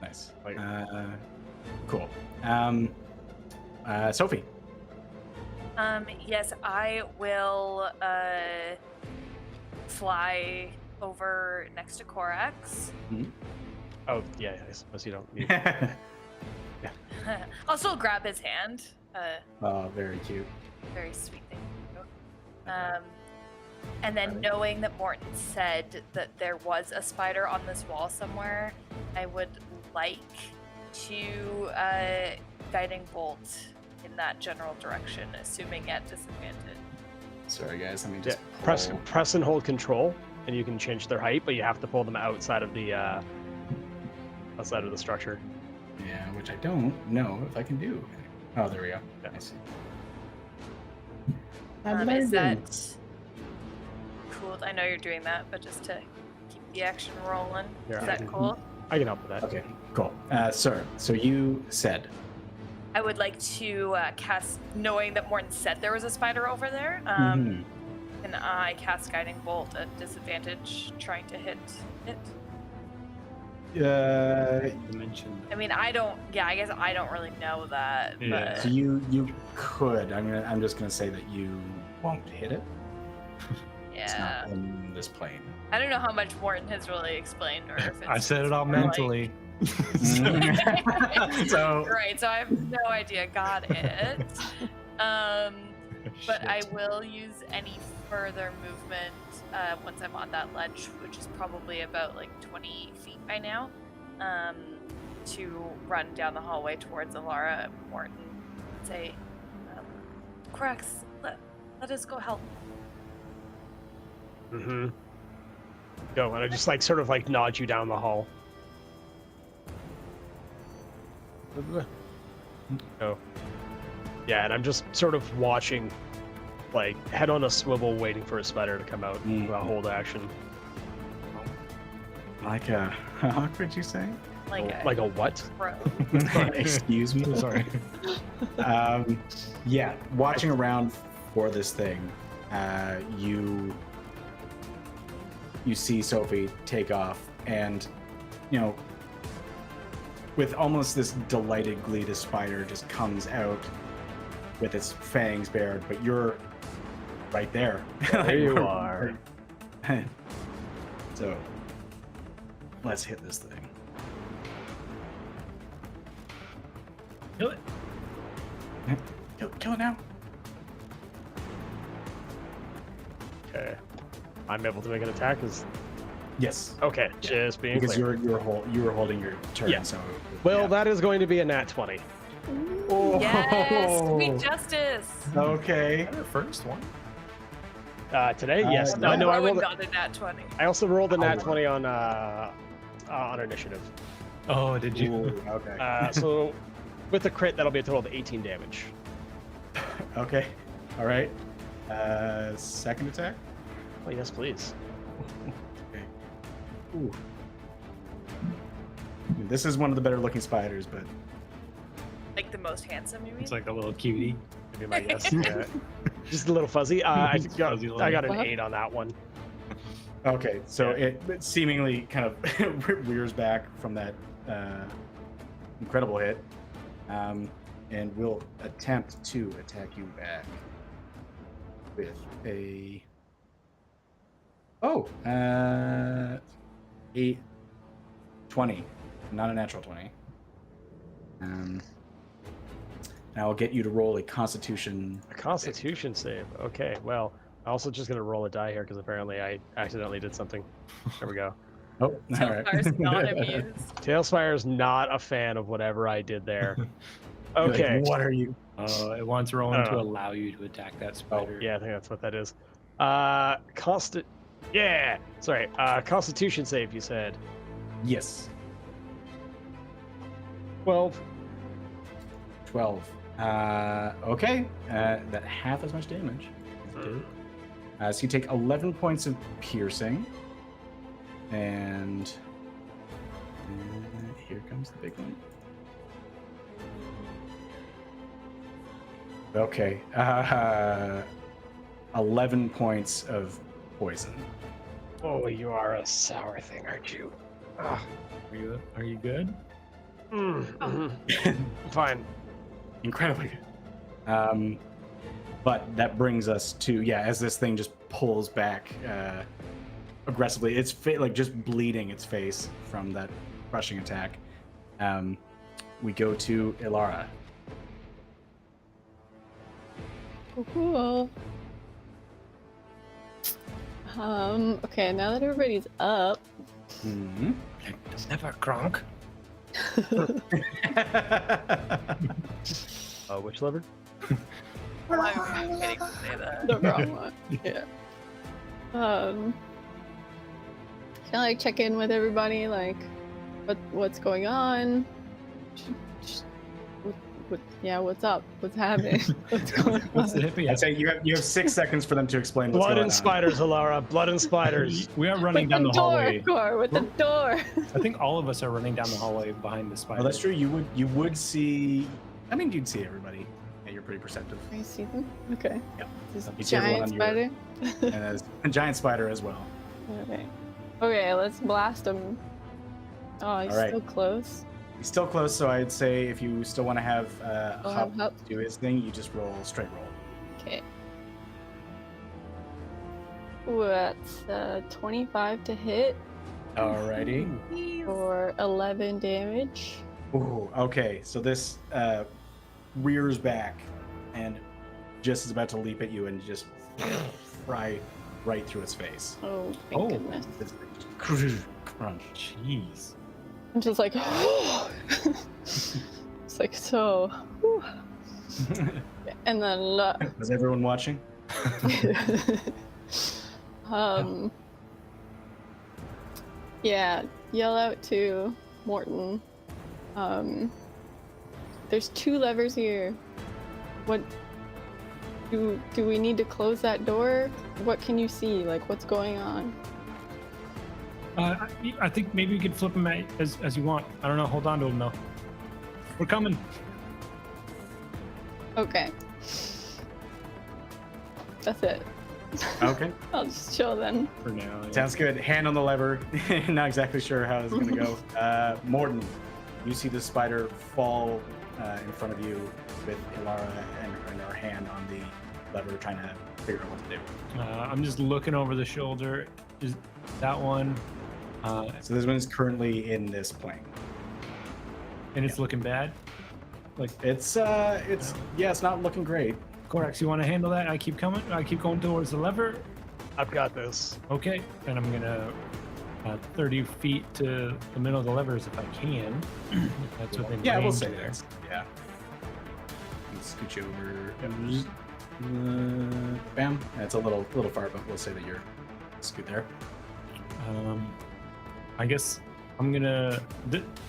nice. Like- Cool. Sophie. Yes, I will fly over next to Corax. Oh yeah, I suppose you don't need. I'll still grab his hand. Oh, very cute. Very sweet thing. And then knowing that Morton said that there was a spider on this wall somewhere, I would like to guiding bolt in that general direction, assuming at disadvantage. Sorry guys, let me Yeah, just press and hold control, and you can change their height, but you have to pull them outside of the structure. Yeah, which I don't know if I can do. Oh, there we go. Yeah. I see. Is that cool? I know you're doing that, but just to keep the action rolling. Yeah, Is I that can- cool? I can help with that. Okay, cool. Sir, so you said. I would like to cast, knowing that Morton said there was a spider over there. Mhm. Can I cast Guiding Bolt at disadvantage, trying to hit it? Dimension. I mean, I don't. Yeah, I guess I don't really know that. Yeah. So you could. I'm just gonna say that you won't hit it. But It's yeah, not in this plane. I don't know how much Morton has really explained, or if it's I said it all more like- mentally. So Right, so I have no idea. Got it. But I Shit. will use any further movement once I'm on that ledge, which is probably about like 20 feet by now, to run down the hallway towards Yllara and Morton and say, Corax, let us go help. Mm-hmm. Go, and I just like sort of like nod you down the hall. Oh. Yeah, and I'm just sort of watching, like, head on a swivel, waiting for a spider to come out. I'll hold action. like a hawk, would you say? Like a what? Bro. Excuse me. Sorry. Yeah, watching around for this thing, you see Sophie take off, and with almost this delighted glee, the spider just comes out with its fangs bared, but you're right there. There you are. So let's hit this thing. Kill it. Kill it now. Okay. I'm able to make an attack. Yes, Okay, just being because clear. you were holding your turn. Yeah. So Well, yeah. that is going to be a nat 20. Oh. Yes, sweet justice. Okay. Our first one. Today, yes. no, No, I Rowan rolled. got a nat 20. I also rolled a nat Oh. 20 on initiative. Oh, did you? Ooh, okay. So with the crit, that'll be a total of 18 damage. Okay. All right. Second attack. Oh yes, please. Okay. Ooh. This is one of the better looking spiders, but Like the most handsome, you mean? It's like a little cutie. Maybe my guess. Yeah. Just a little fuzzy. I got an What? 8 on that one. okay. So Yeah. it seemingly kind of rears back from that incredible hit, and will attempt to attack you back with a 20, not a natural 20. And I'll get you to roll a Constitution. A Constitution save. Okay, well, I'm also just gonna roll a die here because apparently I accidentally did something. There we go. Oh, all right. Tailfire's not amused. Tailspire's not a fan of whatever I did there. You're like, Okay. what are you? It wants Rowan to Oh. allow you to attack that spider. Yeah, I think that's what that is. Constitution save, you said. Yes. 12. 12. Okay. That half as much damage. So you take 11 points of piercing. And here comes the big one. Okay. 11 points of poison. Oh, you are a sour thing, aren't you? Are you good? Fine. Incredibly good. But that brings us to, as this thing just pulls back aggressively, it's like just bleeding its face from that rushing attack. We go to Yllara. Cool. Okay, now that everybody's up. Mm-hmm. Never crunk. Which lever? I'm waiting to say that. The wrong one. Yeah. Can I like check in with everybody, like what's going on? What's up? What's happening? What's going What's the on? hippie? I'd say you have 6 seconds for them to explain what's Blood going and on. spiders, Yllara. Blood and spiders. We are running With down the the door, hallway. Cor, with the door. I think all of us are running down the hallway behind the spider. Oh, that's true. You would see. I mean, you'd see everybody. Yeah, you're pretty perceptive. Can you see them? Okay. Yep. This You see everyone giant on your- spider. And there's a giant spider as well. Okay. Okay, let's blast him. Oh, he's All right. still close. He's still close, so I'd say if you still want to have I'll Hub have Hup. do his thing, you just roll straight roll. Okay. Ooh, that's 25 to hit Alrighty. for 11 damage. Ooh, okay, so this rears back and just is about to leap at you and just fry right through its face. Oh, thank Oh. goodness. It's crunch. Jeez. I'm just like, it's like so. Whew. And then, Was everyone watching? yeah, yell out to Morton. There's 2 levers here. What do we need to close that door? What can you see? Like, what's going on? I think maybe you could flip them as you want. I don't know. Hold on to them though. We're coming. Okay. That's it. Okay, I'll just chill then. For now. Yeah. sounds good. Hand on the lever. Not exactly sure how this is going to go. Morton, you see the spider fall in front of you with Yllara and her hand on the lever, trying to figure out what to do. I'm just looking over the shoulder. Is that one? So this one is currently in this plane. And it's looking bad. Like, It's not looking great. Corax, you want to handle that? I keep coming. I keep going towards the lever. I've got this. Okay, and I'm gonna 30 feet to the middle of the levers if I can. If that's within Yeah, we'll range say there. that. Yeah. Let's scooch you over. Mhm. Bam. That's a little far, but we'll say that you're scoot there. I guess I'm gonna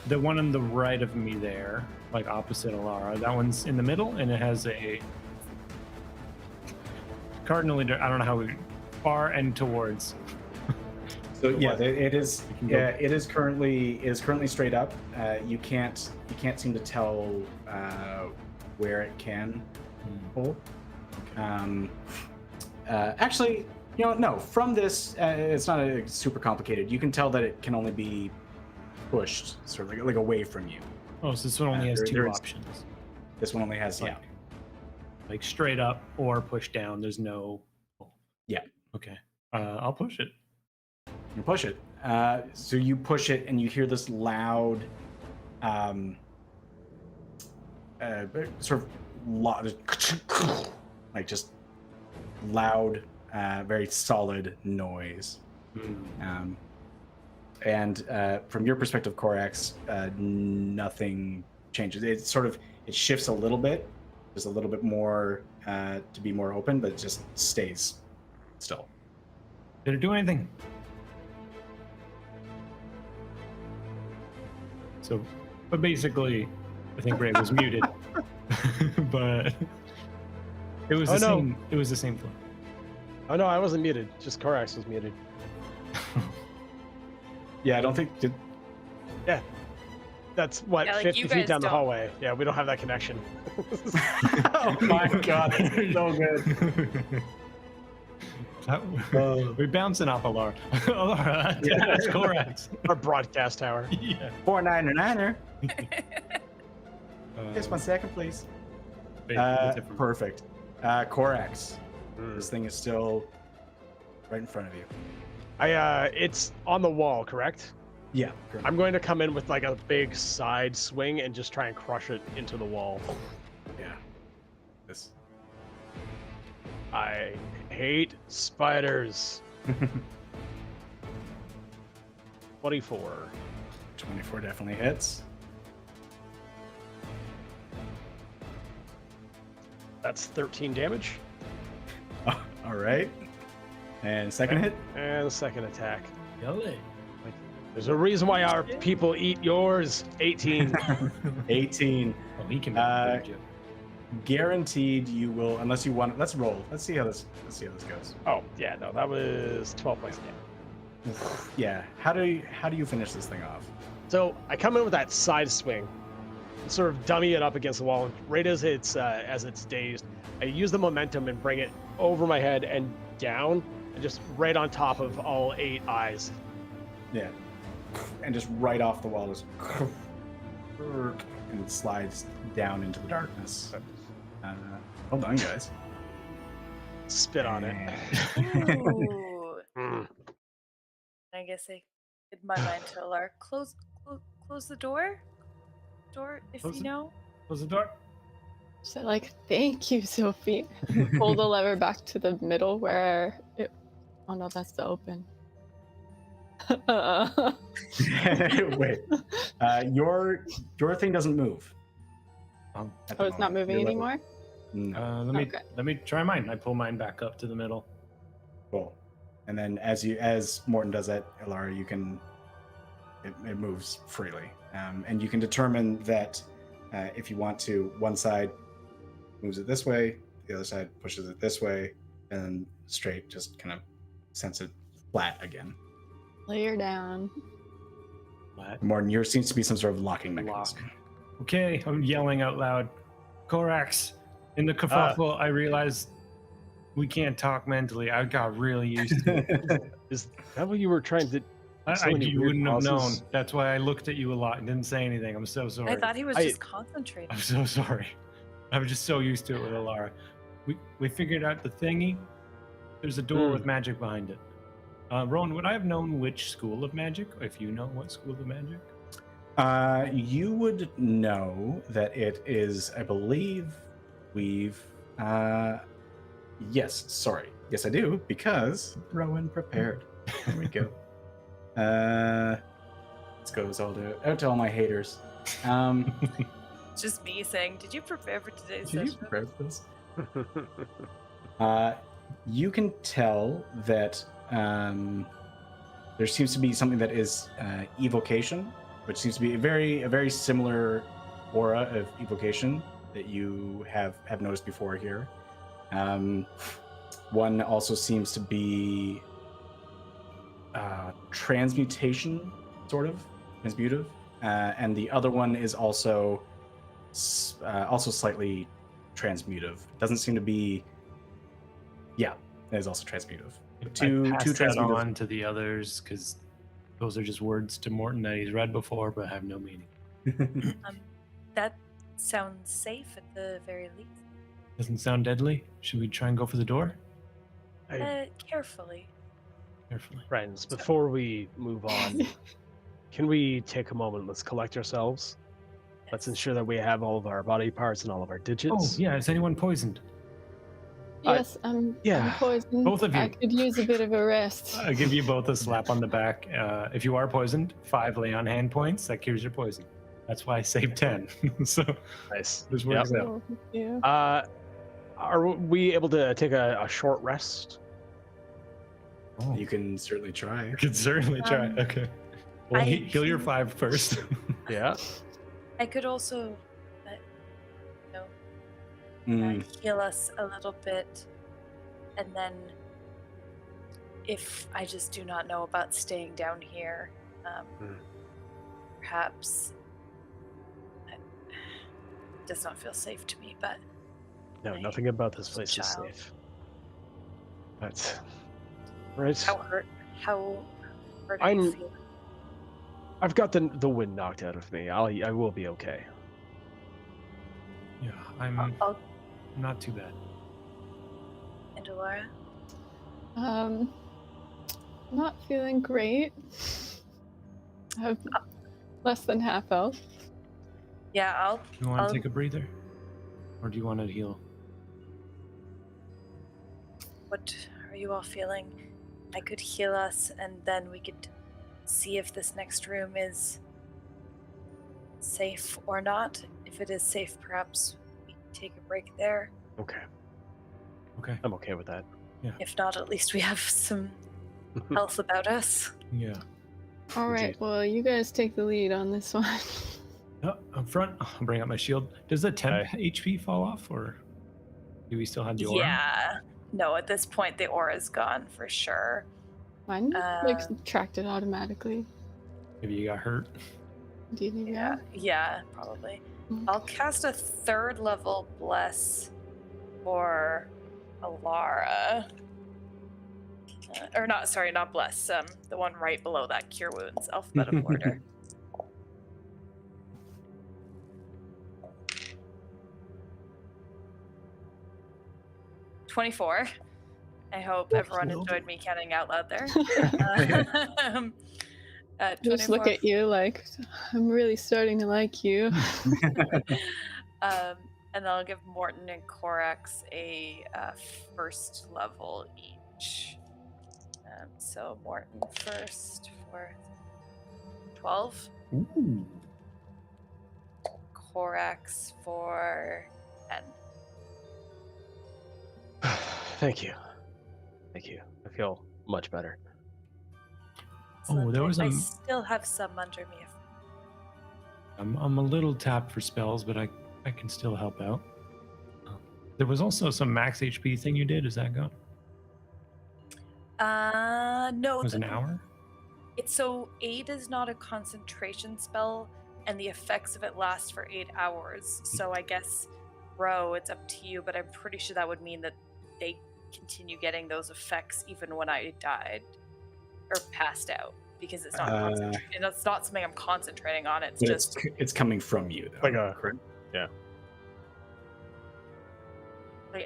the one on the right of me there, like opposite Yllara. That one's in the middle, and it has a cardinally. I don't know how we far and towards. So yeah, it is. can go- Yeah, it is currently straight up. You can't seem to tell where it can pull. Actually, no. From this, it's not super complicated. You can tell that it can only be pushed, sort of like away from you. Oh, so this one only has there- 2 there is- options, This one only has like straight up or push down. There's no. Yeah. Okay. I'll push it. You push it. So you push it, and you hear this loud, sort of like just loud, very solid noise. And from your perspective, Corax, nothing changes. It shifts a little bit. There's a little bit more to be more open, but it just stays still. Did it do anything? So, but basically, I think Ray was muted. But it was the same. It was the same flow. Oh no, I wasn't muted. Just Corax was muted. Yeah, I don't think. Yeah. That's what, Yeah, like, 50 you feet guys down the don't. hallway. Yeah, we don't have that connection. Oh my god, that's so good. We're bouncing off Yllara. Yllara, that's Corax. Our broadcast tower. Yeah. 499er. Just 1 second, please. Perfect. Corax. This thing is still right in front of you. It's on the wall, correct? Yeah. I'm going to come in with like a big side swing and just try and crush it into the wall. Yeah. This. I hate spiders. 24. 24 definitely hits. That's 13 damage. All right. And second hit. And the second attack. Yole. There's a reason why our people eat yours. 18. 18. Oh, he can make a joke. Guaranteed you will, unless you want. Let's roll. Let's see how this goes. Oh yeah, no, that was 12 points of damage. Yeah. How do you finish this thing off? So I come in with that side swing, sort of dummy it up against the wall. Right as it's dazed, I use the momentum and bring it over my head and down, and just right on top of all 8 eyes. Yeah. And just right off the wall, just and it slides down into the darkness. Hold on, guys. Spit on it. Ooh. Mm. I guess I did my mind to Yllara. Close the door. If Close you it. know. Close the door. So like, thank you, Sophie. Pull the lever back to the middle where it. Oh no, that's the open. Wait. Your thing doesn't move. at the Oh, it's not moment. moving Your level- anymore? No. Let me try mine. I pull mine back up to the middle. Cool. And then as Morton does that, Yllara, you can it moves freely, and you can determine that if you want to, one side moves it this way, the other side pushes it this way, and then straight just kind of sends it flat again. Layer down. What? Morton, yours seems to be some sort of locking mechanism. Okay, I'm yelling out loud. Corax, in the kerfuffle, I realized we can't talk mentally. I got really used to it. Is that what you were trying to? You wouldn't have known. That's why I looked at you a lot and didn't say anything. I'm so sorry. I thought he was just concentrating. I'm so sorry. I'm just so used to it with Yllara. We figured out the thingy. There's a door with magic behind it. Rowan, would I have known which school of magic, if you know what school of magic? You would know that it is, I believe, yes, sorry. Yes, I do, because Rowan prepared. There we go. This goes out to all my haters. It's just me saying, did you prepare for today's Did you session? prepare for this? You can tell that there seems to be something that is evocation, which seems to be a very similar aura of evocation that you have noticed before here. One also seems to be transmutation, sort of transmutive, and the other one is also slightly transmutive. Doesn't seem to be. Yeah, it is also transmutive. Two Pass that transmutive. on to the others because those are just words to Morton that he's read before but have no meaning. That sounds safe at the very least. Doesn't sound deadly. Should we try and go for the door? Carefully. Carefully. Friends, before we move on, can we take a moment? Let's collect ourselves. Let's ensure that we have all of our body parts and all of our digits. Oh, yeah. Is anyone poisoned? Yes, I'm poisoned. Both of you. I could use a bit of a rest. I give you both a slap on the back. If you are poisoned, 5 lay on hand points. That cures your poison. That's why I saved 10. So Nice. this works out. Oh, yeah. Are we able to take a short rest? Oh, You can certainly try. you can certainly try. Okay. Well, I heal your can- 5 first. Yeah. I could also, Mm, heal us a little bit, and then if I just do not know about staying down here, perhaps it does not feel safe to me. But No, nothing about this place is Child. safe. That's right. how hurt are you I'm- feeling? I've got the wind knocked out of me. I will be okay. Yeah, I'm I'll not too bad. and Yllara. Not feeling great. I have less than half health. Yeah, I'll. Do you want I'll- to take a breather? Or do you want to heal? What are you all feeling? I could heal us, and then we could see if this next room is safe or not. If it is safe, perhaps we can take a break there. Okay. Okay. I'm okay with that. If not, at least we have some health about us. Yeah. All right, Indeed. well, you guys take the lead on this one. Oh, up front, I'll bring up my shield. Does the temp HP fall off, or do we still have the aura? Yeah. No, at this point, the aura's gone for sure. Mine Uh, tracked it automatically. Maybe you got hurt. Do you need Yeah. Yeah, probably. that? I'll cast a 3rd level bless for Yllara. Or not, sorry, not bless. The one right below that, cure wounds, alphabetical order. .24. I hope everyone killed. enjoyed me counting out loud there. Um, Just look 24 at you like, I'm really starting to like you. and then I'll give Morton and Corax a 1st level each. So Morton first for 12, Ooh. Corax for 10. Thank you. Thank you. I feel much better. Oh, there was I a- still have some under me. I'm a little tapped for spells, but I can still help out. There was also some max HP thing you did. Is that gone? No. It was an hour? It's so aid is not a concentration spell, and the effects of it last for 8 hours. So I guess, Ro, it's up to you, but I'm pretty sure that would mean that they continue getting those effects even when I died or passed out, because it's not and it's not something I'm concentrating on. It's but just it's coming from you, though. Like a- correct?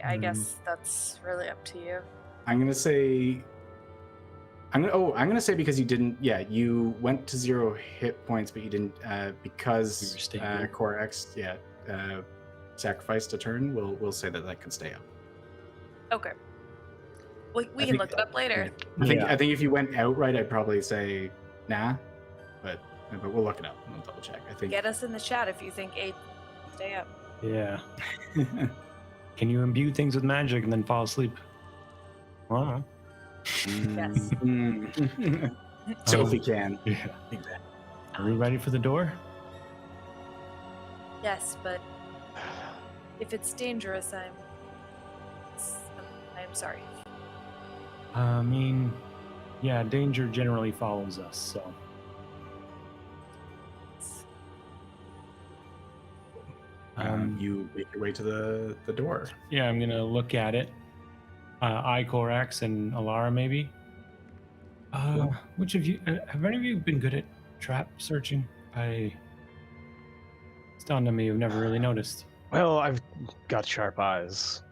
I guess that's really up to you. I'm gonna say. I'm gonna say because you didn't. Yeah, you went to 0 hit points, but you didn't because You were stable. Corax. Yeah, sacrificed a turn. We'll say that can stay up. Okay. We I can think- look it up later. I think if you went outright, I'd probably say nah, but we'll look it up. We'll double check. I think. Get us in the chat if you think aid stay up. Yeah. Can you imbue things with magic and then fall asleep? I don't know. Yes. Mm. Sophie can. Yeah. Are we ready for the door? Yes, but if it's dangerous, I'm sorry. I mean, yeah, danger generally follows us, so. You make your way to the door. Yeah, I'm gonna look at it. I, Corax, and Yllara, maybe. Which of you have any of you been good at trap searching? It's dawned on me you've never really noticed. Well, I've got sharp eyes.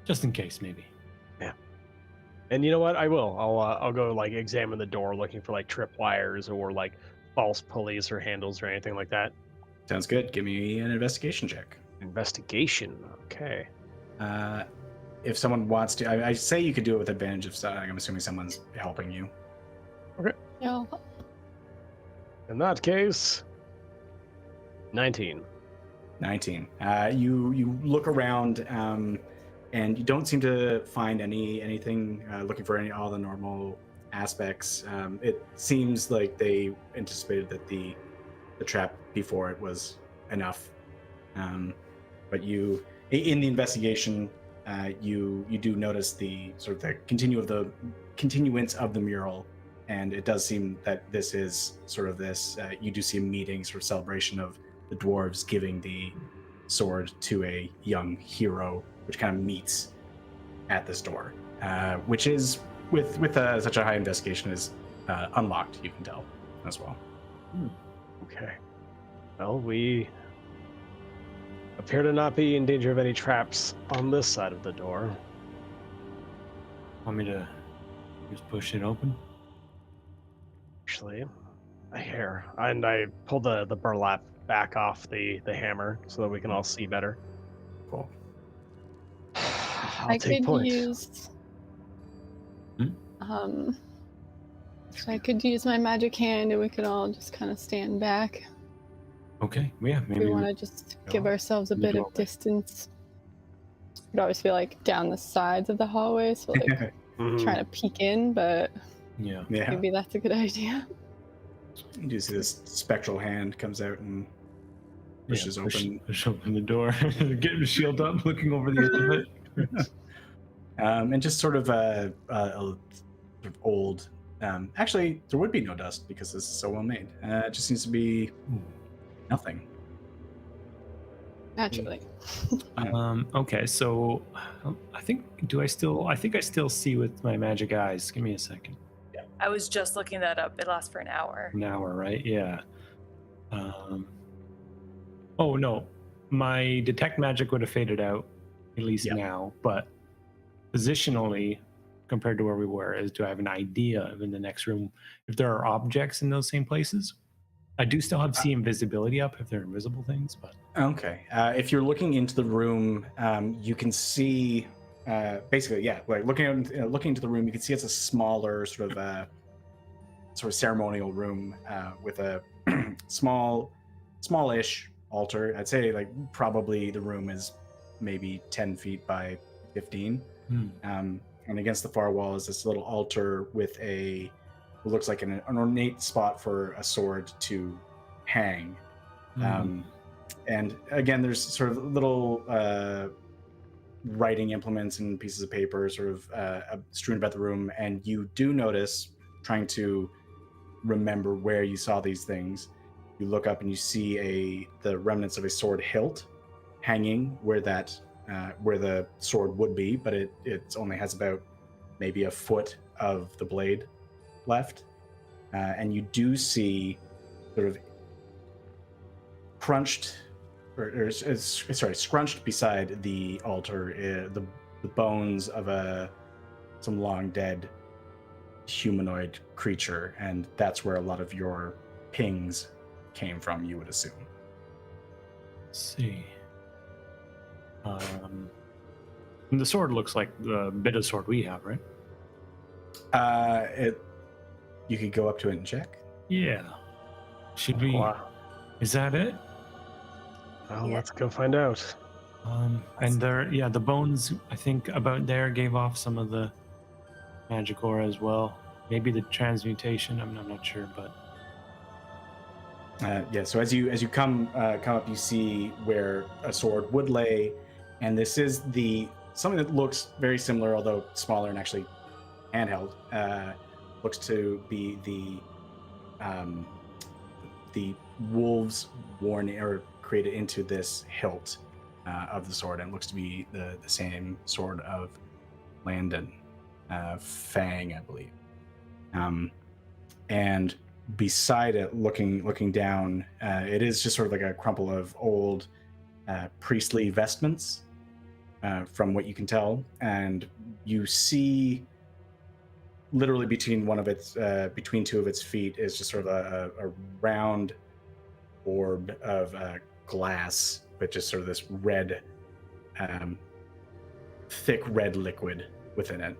Just in case, maybe. And you know what? I will. I'll go like examine the door, looking for like tripwires or like false pulleys or handles or anything like that. Sounds good. Give me an investigation check. Investigation. Okay. if someone wants to, I say you could do it with advantage if I'm assuming someone's helping you. Yeah. In that case, 19. 19. You look around, and you don't seem to find anything looking for all the normal aspects. It seems like they anticipated that the trap before it was enough. But you, in the investigation, you do notice the sort of the continuance of the mural, and it does seem that this is sort of this. You do see a meeting, sort of celebration of the dwarves giving the sword to a young hero, which kind of meets at this door, which is with such a high investigation is unlocked. You can tell as well. Okay. Well, we appear to not be in danger of any traps on this side of the door. Want me to just push it open? Actually, here. And I pull the burlap back off the hammer so that we can all see better. Cool. I'll take point. So I could use my magic hand and we could all just kind of stand back. Okay, yeah, maybe We want to just give ourselves a bit of distance. I'd always feel like down the sides of the hallway, so like trying to peek in, but Yeah. maybe that's a good idea. You do see this spectral hand comes out and pushes open. Push open the door, getting the shield up, looking over the edge of it. And just sort of a sort of old. Actually, there would be no dust because this is so well made. It just seems to be nothing. Naturally. Okay, so I think I still see with my magic eyes. Give me a second. I was just looking that up. It lasts for an hour. An hour, right? Yeah. Oh no, my detect magic would have faded out, at least now. But positionally, compared to where we were, do I have an idea of in the next room if there are objects in those same places? I do still have see invisibility up if they're invisible things, but okay. If you're looking into the room, you can see basically, like looking into the room, you can see it's a smaller sort of ceremonial room with a smallish altar. I'd say like probably the room is maybe 10 feet by 15. And against the far wall is this little altar with what looks like an ornate spot for a sword to hang. And again, there's sort of little writing implements and pieces of paper sort of strewn about the room. And you do notice, trying to remember where you saw these things, you look up and you see the remnants of a sword hilt hanging where the sword would be, but it only has about maybe a foot of the blade left. And you do see sort of scrunched beside the altar the bones of some long dead humanoid creature, and that's where a lot of your pings came from, you would assume. let's see. And the sword looks like the bit of sword we have, right? You could go up to it and check. Yeah. Should we? Wow. Is that it? Well, let's go find out. And the bones, I think about there gave off some of the magic aura as well. Maybe the transmutation. I'm not sure, but so as you come up, you see where a sword would lay, and this is something that looks very similar, although smaller and actually handheld. Looks to be the wolves worn or created into this hilt of the sword, and it looks to be the same sword of Landon Fang, I believe. And beside it, looking down, it is just sort of like a crumple of old priestly vestments, from what you can tell, and you see literally between two of its feet is just sort of a round orb of glass, but just sort of this red thick red liquid within it.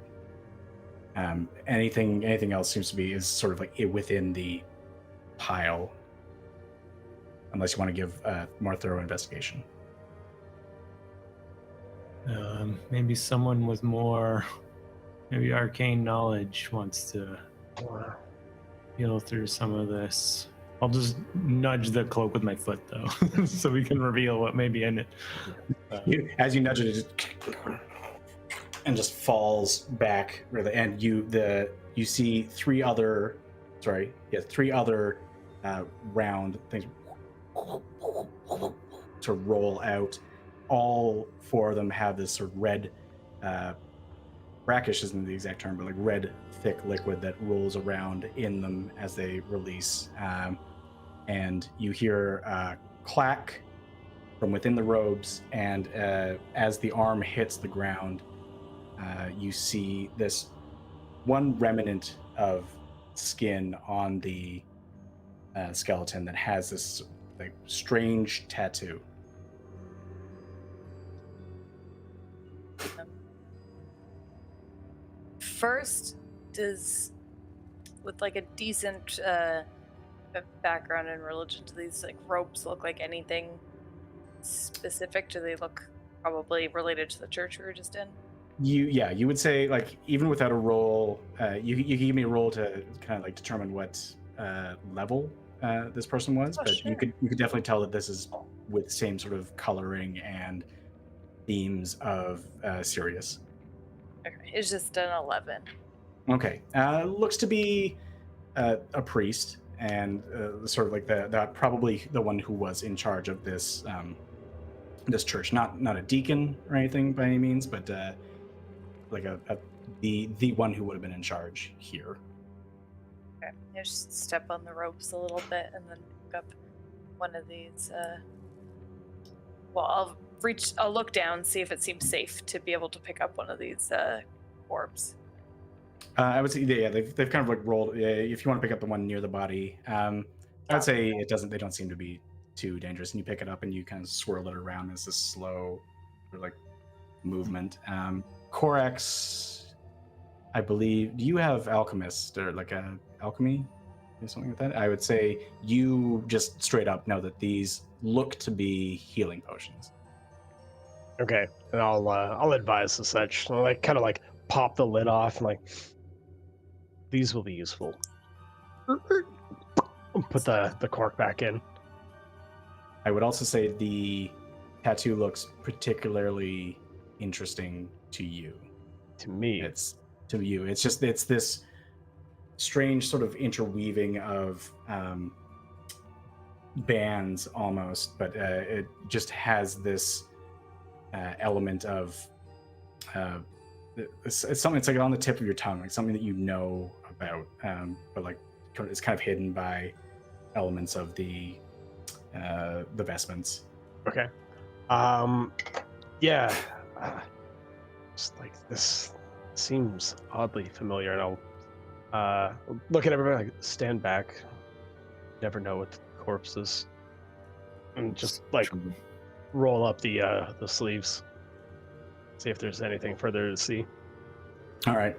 Anything else seems to be is sort of like within the pile, unless you want to give a more thorough investigation. Maybe someone with more, maybe arcane knowledge wants to feel through some of this. I'll just nudge the cloak with my foot, though, so we can reveal what may be in it. As you nudge it, it just falls back, really, and you see three other round things to roll out. All four of them have this sort of red, brackish isn't the exact term, but like red, thick liquid that rolls around in them as they release. And you hear a clack from within the robes, and as the arm hits the ground, you see this one remnant of skin on the skeleton that has this like strange tattoo. First, with like a decent background in religion, do these like robes look like anything specific? Do they look probably related to the church we were just in? You would say, like, even without a roll, you can give me a roll to kind of like determine what level this person was, but sure. you could definitely tell that this is with the same sort of coloring and themes of Sirius. Okay, it's just an 11. Okay, looks to be a priest, and sort of like the probably the one who was in charge of this this church. Not a deacon or anything by any means, but like the one who would have been in charge here. Okay, I just step on the ropes a little bit and then pick up one of these. Well, I'll look down, see if it seems safe to be able to pick up one of these orbs. I would say, yeah, they've kind of like rolled. If you want to pick up the one near the body, I would say it doesn't. They don't seem to be too dangerous. And you pick it up and you kind of swirl it around as a slow, like, movement. Corax, I believe. Do you have alchemist or like a alchemy or something like that? I would say you just straight up know that these look to be healing potions. Okay, and I'll advise as such. I'll like kind of like pop the lid off and like these will be useful. Put the cork back in. I would also say the tattoo looks particularly interesting to you. To me, it's this strange sort of interweaving of bands almost, but it just has this element of it's something. It's like on the tip of your tongue, like something that you know about, but like it's kind of hidden by elements of the vestments. Okay. Yeah. Just like this seems oddly familiar, and I'll look at everybody, like, stand back. Never know with corpses, and just like roll up the sleeves. See if there's anything further to see. All right.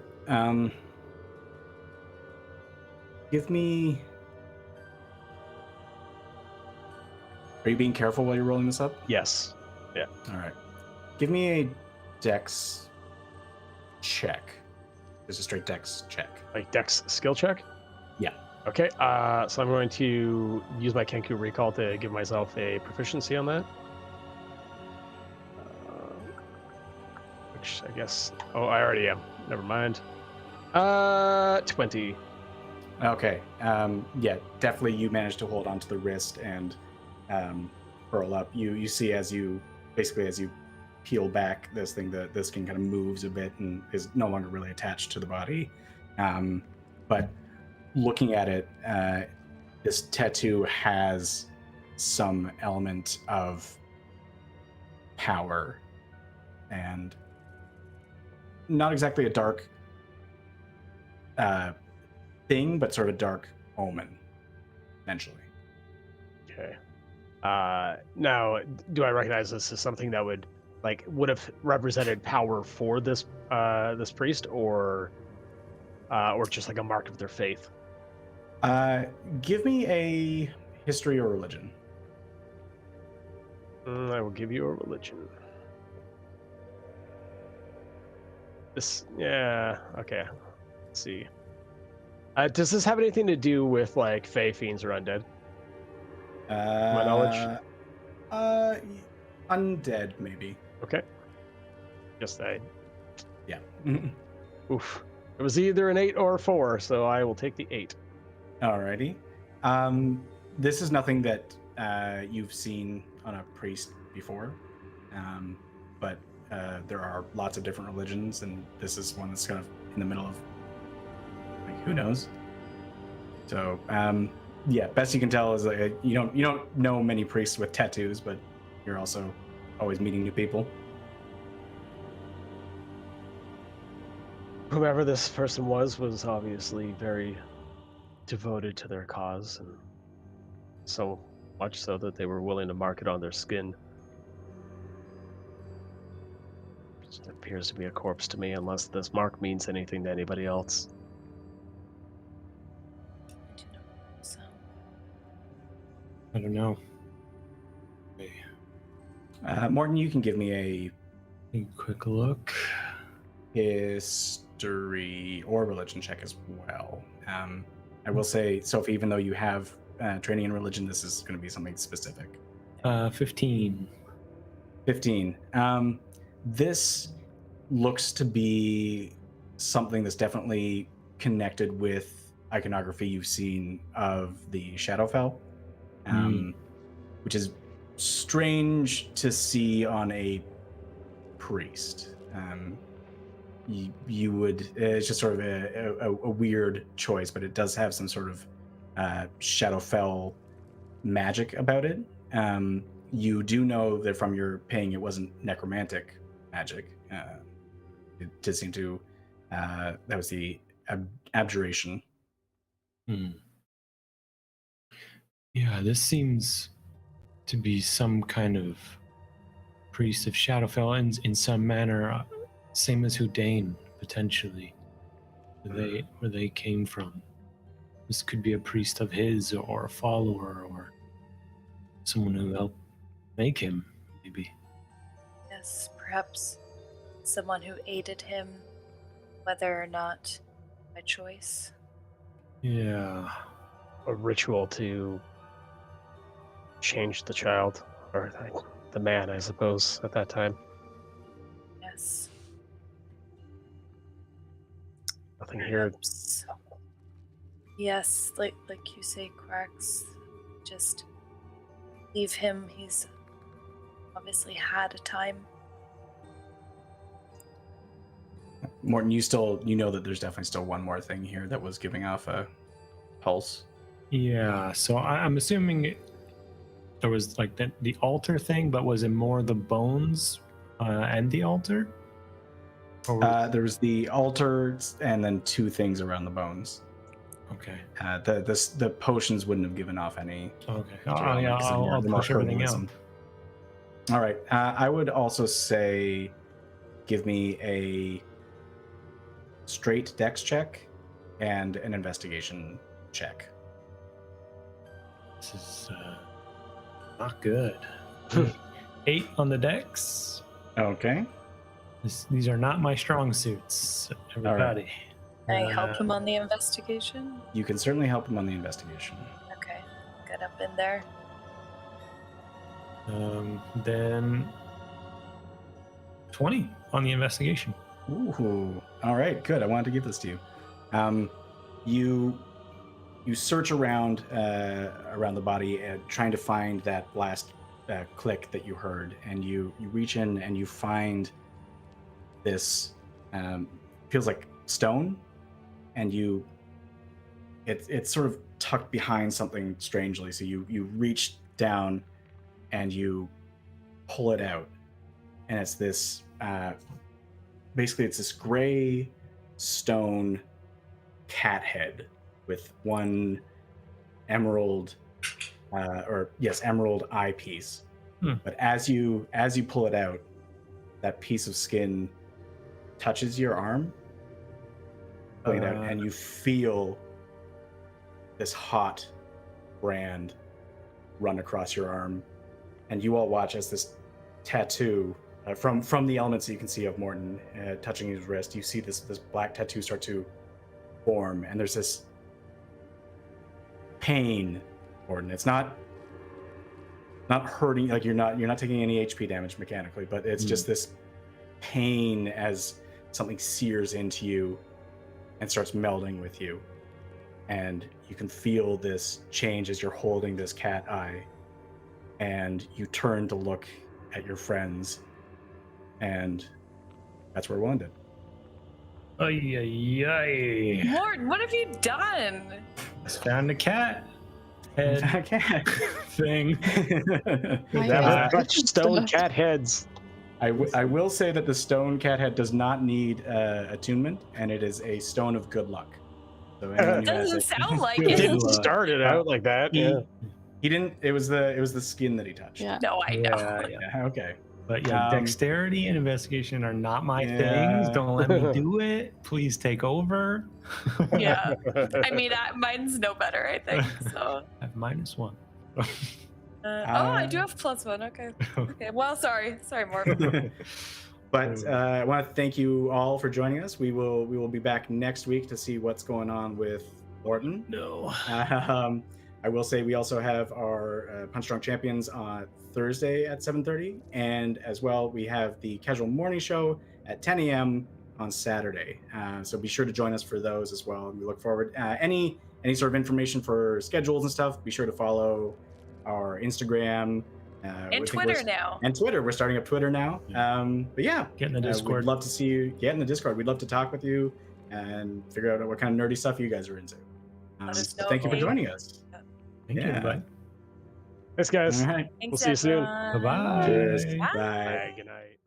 Give me. Are you being careful while you're rolling this up? Yes. Yeah. All right. Give me a dex check. Just a straight dex check. Like dex skill check? Yeah. Okay. So I'm going to use my Kenku recall to give myself a proficiency on that. Which I guess. Oh, I already am. Never mind. 20. Okay. Yeah, definitely you managed to hold onto the wrist and curl up. You see as you peel back this thing, the skin kind of moves a bit and is no longer really attached to the body. But looking at it, this tattoo has some element of power and not exactly a dark thing, but sort of a dark omen, essentially. Okay. Now, do I recognize this as something that would like would have represented power for this this priest, or just like a mark of their faith? Give me a history or religion. I will give you a religion. This, yeah, okay. Let's see. Does this have anything to do with like fae, fiends, or undead? My knowledge. Undead maybe. Okay. Just that. Yeah. Oof. It was either an 8 or a 4, so I will take the 8. Alrighty. This is nothing that you've seen on a priest before, but there are lots of different religions, and this is one that's kind of in the middle of, like, who knows. So, yeah, best you can tell is you don't know many priests with tattoos, but you're also always meeting new people. Whoever this person was obviously very devoted to their cause, and so much so that they were willing to mark it on their skin. It appears to be a corpse to me, unless this mark means anything to anybody else. So, I don't know. Morton, you can give me A quick look. a history or religion check as well. I will say, Sophie, even though you have training in religion, this is going to be something specific. 15. 15. This looks to be something that's definitely connected with iconography you've seen of the Shadowfell, which is strange to see on a priest. You would, it's just sort of a weird choice, but it does have some sort of Shadowfell magic about it. You do know that from your ping, it wasn't necromantic magic. It did seem to, that was the abjuration. Yeah, this seems to be some kind of priest of Shadowfell in some manner, same as Houdain, potentially, where they came from. This could be a priest of his, or a follower, or someone who helped make him, maybe. yes, perhaps someone who aided him, whether or not by choice. Yeah. A ritual to change the child, or the man, I suppose, at that time. Yes. Nothing here. Perhaps. Yes, like you say, Corax, just leave him. He's obviously had a time. Morton, you know that there's definitely still one more thing here that was giving off a pulse. Yeah, so I'm assuming there was like the altar thing, but was it more the bones and the altar? Or There was the altar and then two things around the bones. okay. The potions wouldn't have given off any. Okay. material, Yeah, because I'll they're more push everything out. herbalism. All right. I would also say give me a straight dex check and an investigation check. This is not good. 8 on the dex. Okay. These are not my strong suits, everybody. Can I help him on the investigation? You can certainly help him on the investigation. Okay, get up in there. Then 20 on the investigation. Ooh. All right. Good. I wanted to give this to you. You search around the body, trying to find that last click that you heard, and you reach in and you find this feels like stone, and it's sort of tucked behind something strangely. So you reach down and you pull it out, and it's this basically it's this gray stone cat head with one emerald emerald eyepiece. But as you pull it out, that piece of skin touches your arm, pulling it out, and you feel this hot brand run across your arm, and you all watch as this tattoo from the elements that you can see of Morton touching his wrist. You see this black tattoo start to form, and there's this pain, Morton. It's not hurting, like you're not taking any HP damage mechanically, but it's just this pain as something sears into you and starts melding with you. And you can feel this change as you're holding this cat eye, and you turn to look at your friends, and that's where we'll end it. Ay, ay, ay. Morton, what have you done? Just found a cat head Okay. thing. My That God. was such stone cat heads. I will say that the stone cat head does not need attunement, and it is a stone of good luck. So anyone who has Doesn't it- sound like It it. didn't start it out like that. He, Yeah. he didn't. It was the skin that he touched. Yeah. No, I know. Yeah. Yeah, okay. But yeah, Um, dexterity and investigation are not my yeah. things. Don't let me do it. Please take over. Yeah. I mean, mine's no better, I think. So. I have -1. I do have +1. Okay. Okay. Well, sorry, Morton. But I want to thank you all for joining us. We will be back next week to see what's going on with Morton. No. I will say we also have our Punch Drunk Champions on Thursday at 7:30, and as well we have the Casual Morning Show at 10 a.m. on Saturday. So be sure to join us for those as well. And we look forward. Any sort of information for schedules and stuff, be sure to follow our Instagram. And Twitter now. And Twitter. We're starting up Twitter now. But yeah, Get in the Discord. we'd love to see you. Get in the Discord. We'd love to talk with you and figure out what kind of nerdy stuff you guys are into. Let us So know thank you for if you- joining us. Thank you, Yeah. everybody. Thanks, guys. All right. Thanks, We'll see you soon. everyone. Bye-bye. Cheers. Bye. Bye. Bye. Good night.